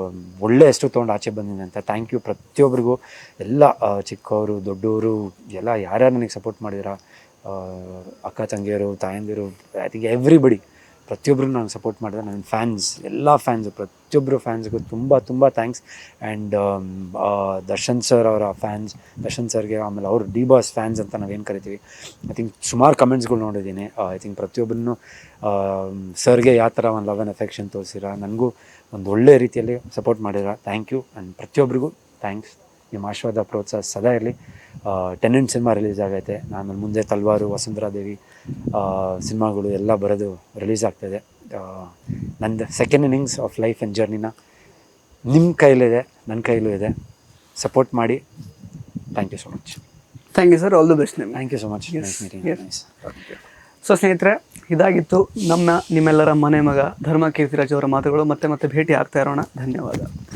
ಒಳ್ಳೆ ಹೆಸರು ತೊಗೊಂಡು ಆಚೆ ಬಂದಿದೆ ಅಂತ. ಥ್ಯಾಂಕ್ ಯು ಪ್ರತಿಯೊಬ್ಬರಿಗೂ, ಎಲ್ಲ ಚಿಕ್ಕವರು ದೊಡ್ಡವರು ಎಲ್ಲ ಯಾರ್ಯಾರು ನನಗೆ ಸಪೋರ್ಟ್ ಮಾಡಿದಿರ, ಅಕ್ಕ ತಂಗಿಯರು ತಾಯಂದಿರು, ಐ ಥಿಂಕ್ ಎವ್ರಿಬಡಿ ಪ್ರತಿಯೊಬ್ಬರು ನಾನು ಸಪೋರ್ಟ್ ಮಾಡಿದೆ. ನನ್ನ ಫ್ಯಾನ್ಸ್ ಎಲ್ಲ ಫ್ಯಾನ್ಸು ಪ್ರತಿಯೊಬ್ಬರು ಫ್ಯಾನ್ಸ್ಗೂ ತುಂಬ ತುಂಬ ಥ್ಯಾಂಕ್ಸ್. ಆ್ಯಂಡ್ ದರ್ಶನ್ ಸರ್ ಅವರ ಫ್ಯಾನ್ಸ್, ದರ್ಶನ್ ಸರ್ಗೆ, ಆಮೇಲೆ ಅವರು ಡಿ ಬಾಸ್ ಫ್ಯಾನ್ಸ್ ಅಂತ ನಾವೇನು ಕರಿತೀವಿ, ಐ ಥಿಂಕ್ ಸುಮಾರು ಕಮೆಂಟ್ಸ್ಗಳು ನೋಡಿದ್ದೀನಿ. ಐ ಥಿಂಕ್ ಪ್ರತಿಯೊಬ್ಬರನ್ನು ಸರ್ಗೆ ಯಾವ ಥರ ಒಂದು ಲವ್ ಆ್ಯಂಡ್ ಅಫೆಕ್ಷನ್ ತೋರಿಸಿರ, ನನಗೂ ಒಂದು ಒಳ್ಳೆ ರೀತಿಯಲ್ಲಿ ಸಪೋರ್ಟ್ ಮಾಡಿರ. Thank you. ಆ್ಯಂಡ್ ಪ್ರತಿಯೊಬ್ಬರಿಗೂ ಥ್ಯಾಂಕ್ಸ್. ನಿಮ್ಮ ಆಶೀರ್ವಾದ ಪ್ರೋತ್ಸಾಹ ಸದಾ ಇರಲಿ. ಟೆನೆಂಟ್ ಸಿನಿಮಾ ರಿಲೀಸ್ ಆಗೈತೆ. ನಾನು ಮುಂದೆ ತಲ್ವಾರು, ವಸುಂಧರಾ ದೇವಿ ಸಿನಿಮಾಗಳು ಎಲ್ಲ ಬರೋದು ರಿಲೀಸ್ ಆಗ್ತಾಯಿದೆ. ನಂದು second innings of life and ಜರ್ನಿನ ನಿಮ್ಮ ಕೈಲಿದೆ, ನನ್ನ ಕೈಲೂ ಇದೆ. ಸಪೋರ್ಟ್ ಮಾಡಿ. Thank you so much. Thank you sir, all the best. Thank you so much. Nice meeting. Nice. So ಸ್ನೇಹಿತರೆ, ಇದಾಗಿತ್ತು ನಿಮ್ಮೆಲ್ಲರ ಮನೆ ಮಗ ಧರ್ಮ ಕೀರ್ತಿರಾಜ್ ಅವರ ಮಾತುಗಳು. ಮತ್ತೆ ಭೇಟಿ ಆಗ್ತಾ ಇರೋಣ. ಧನ್ಯವಾದ.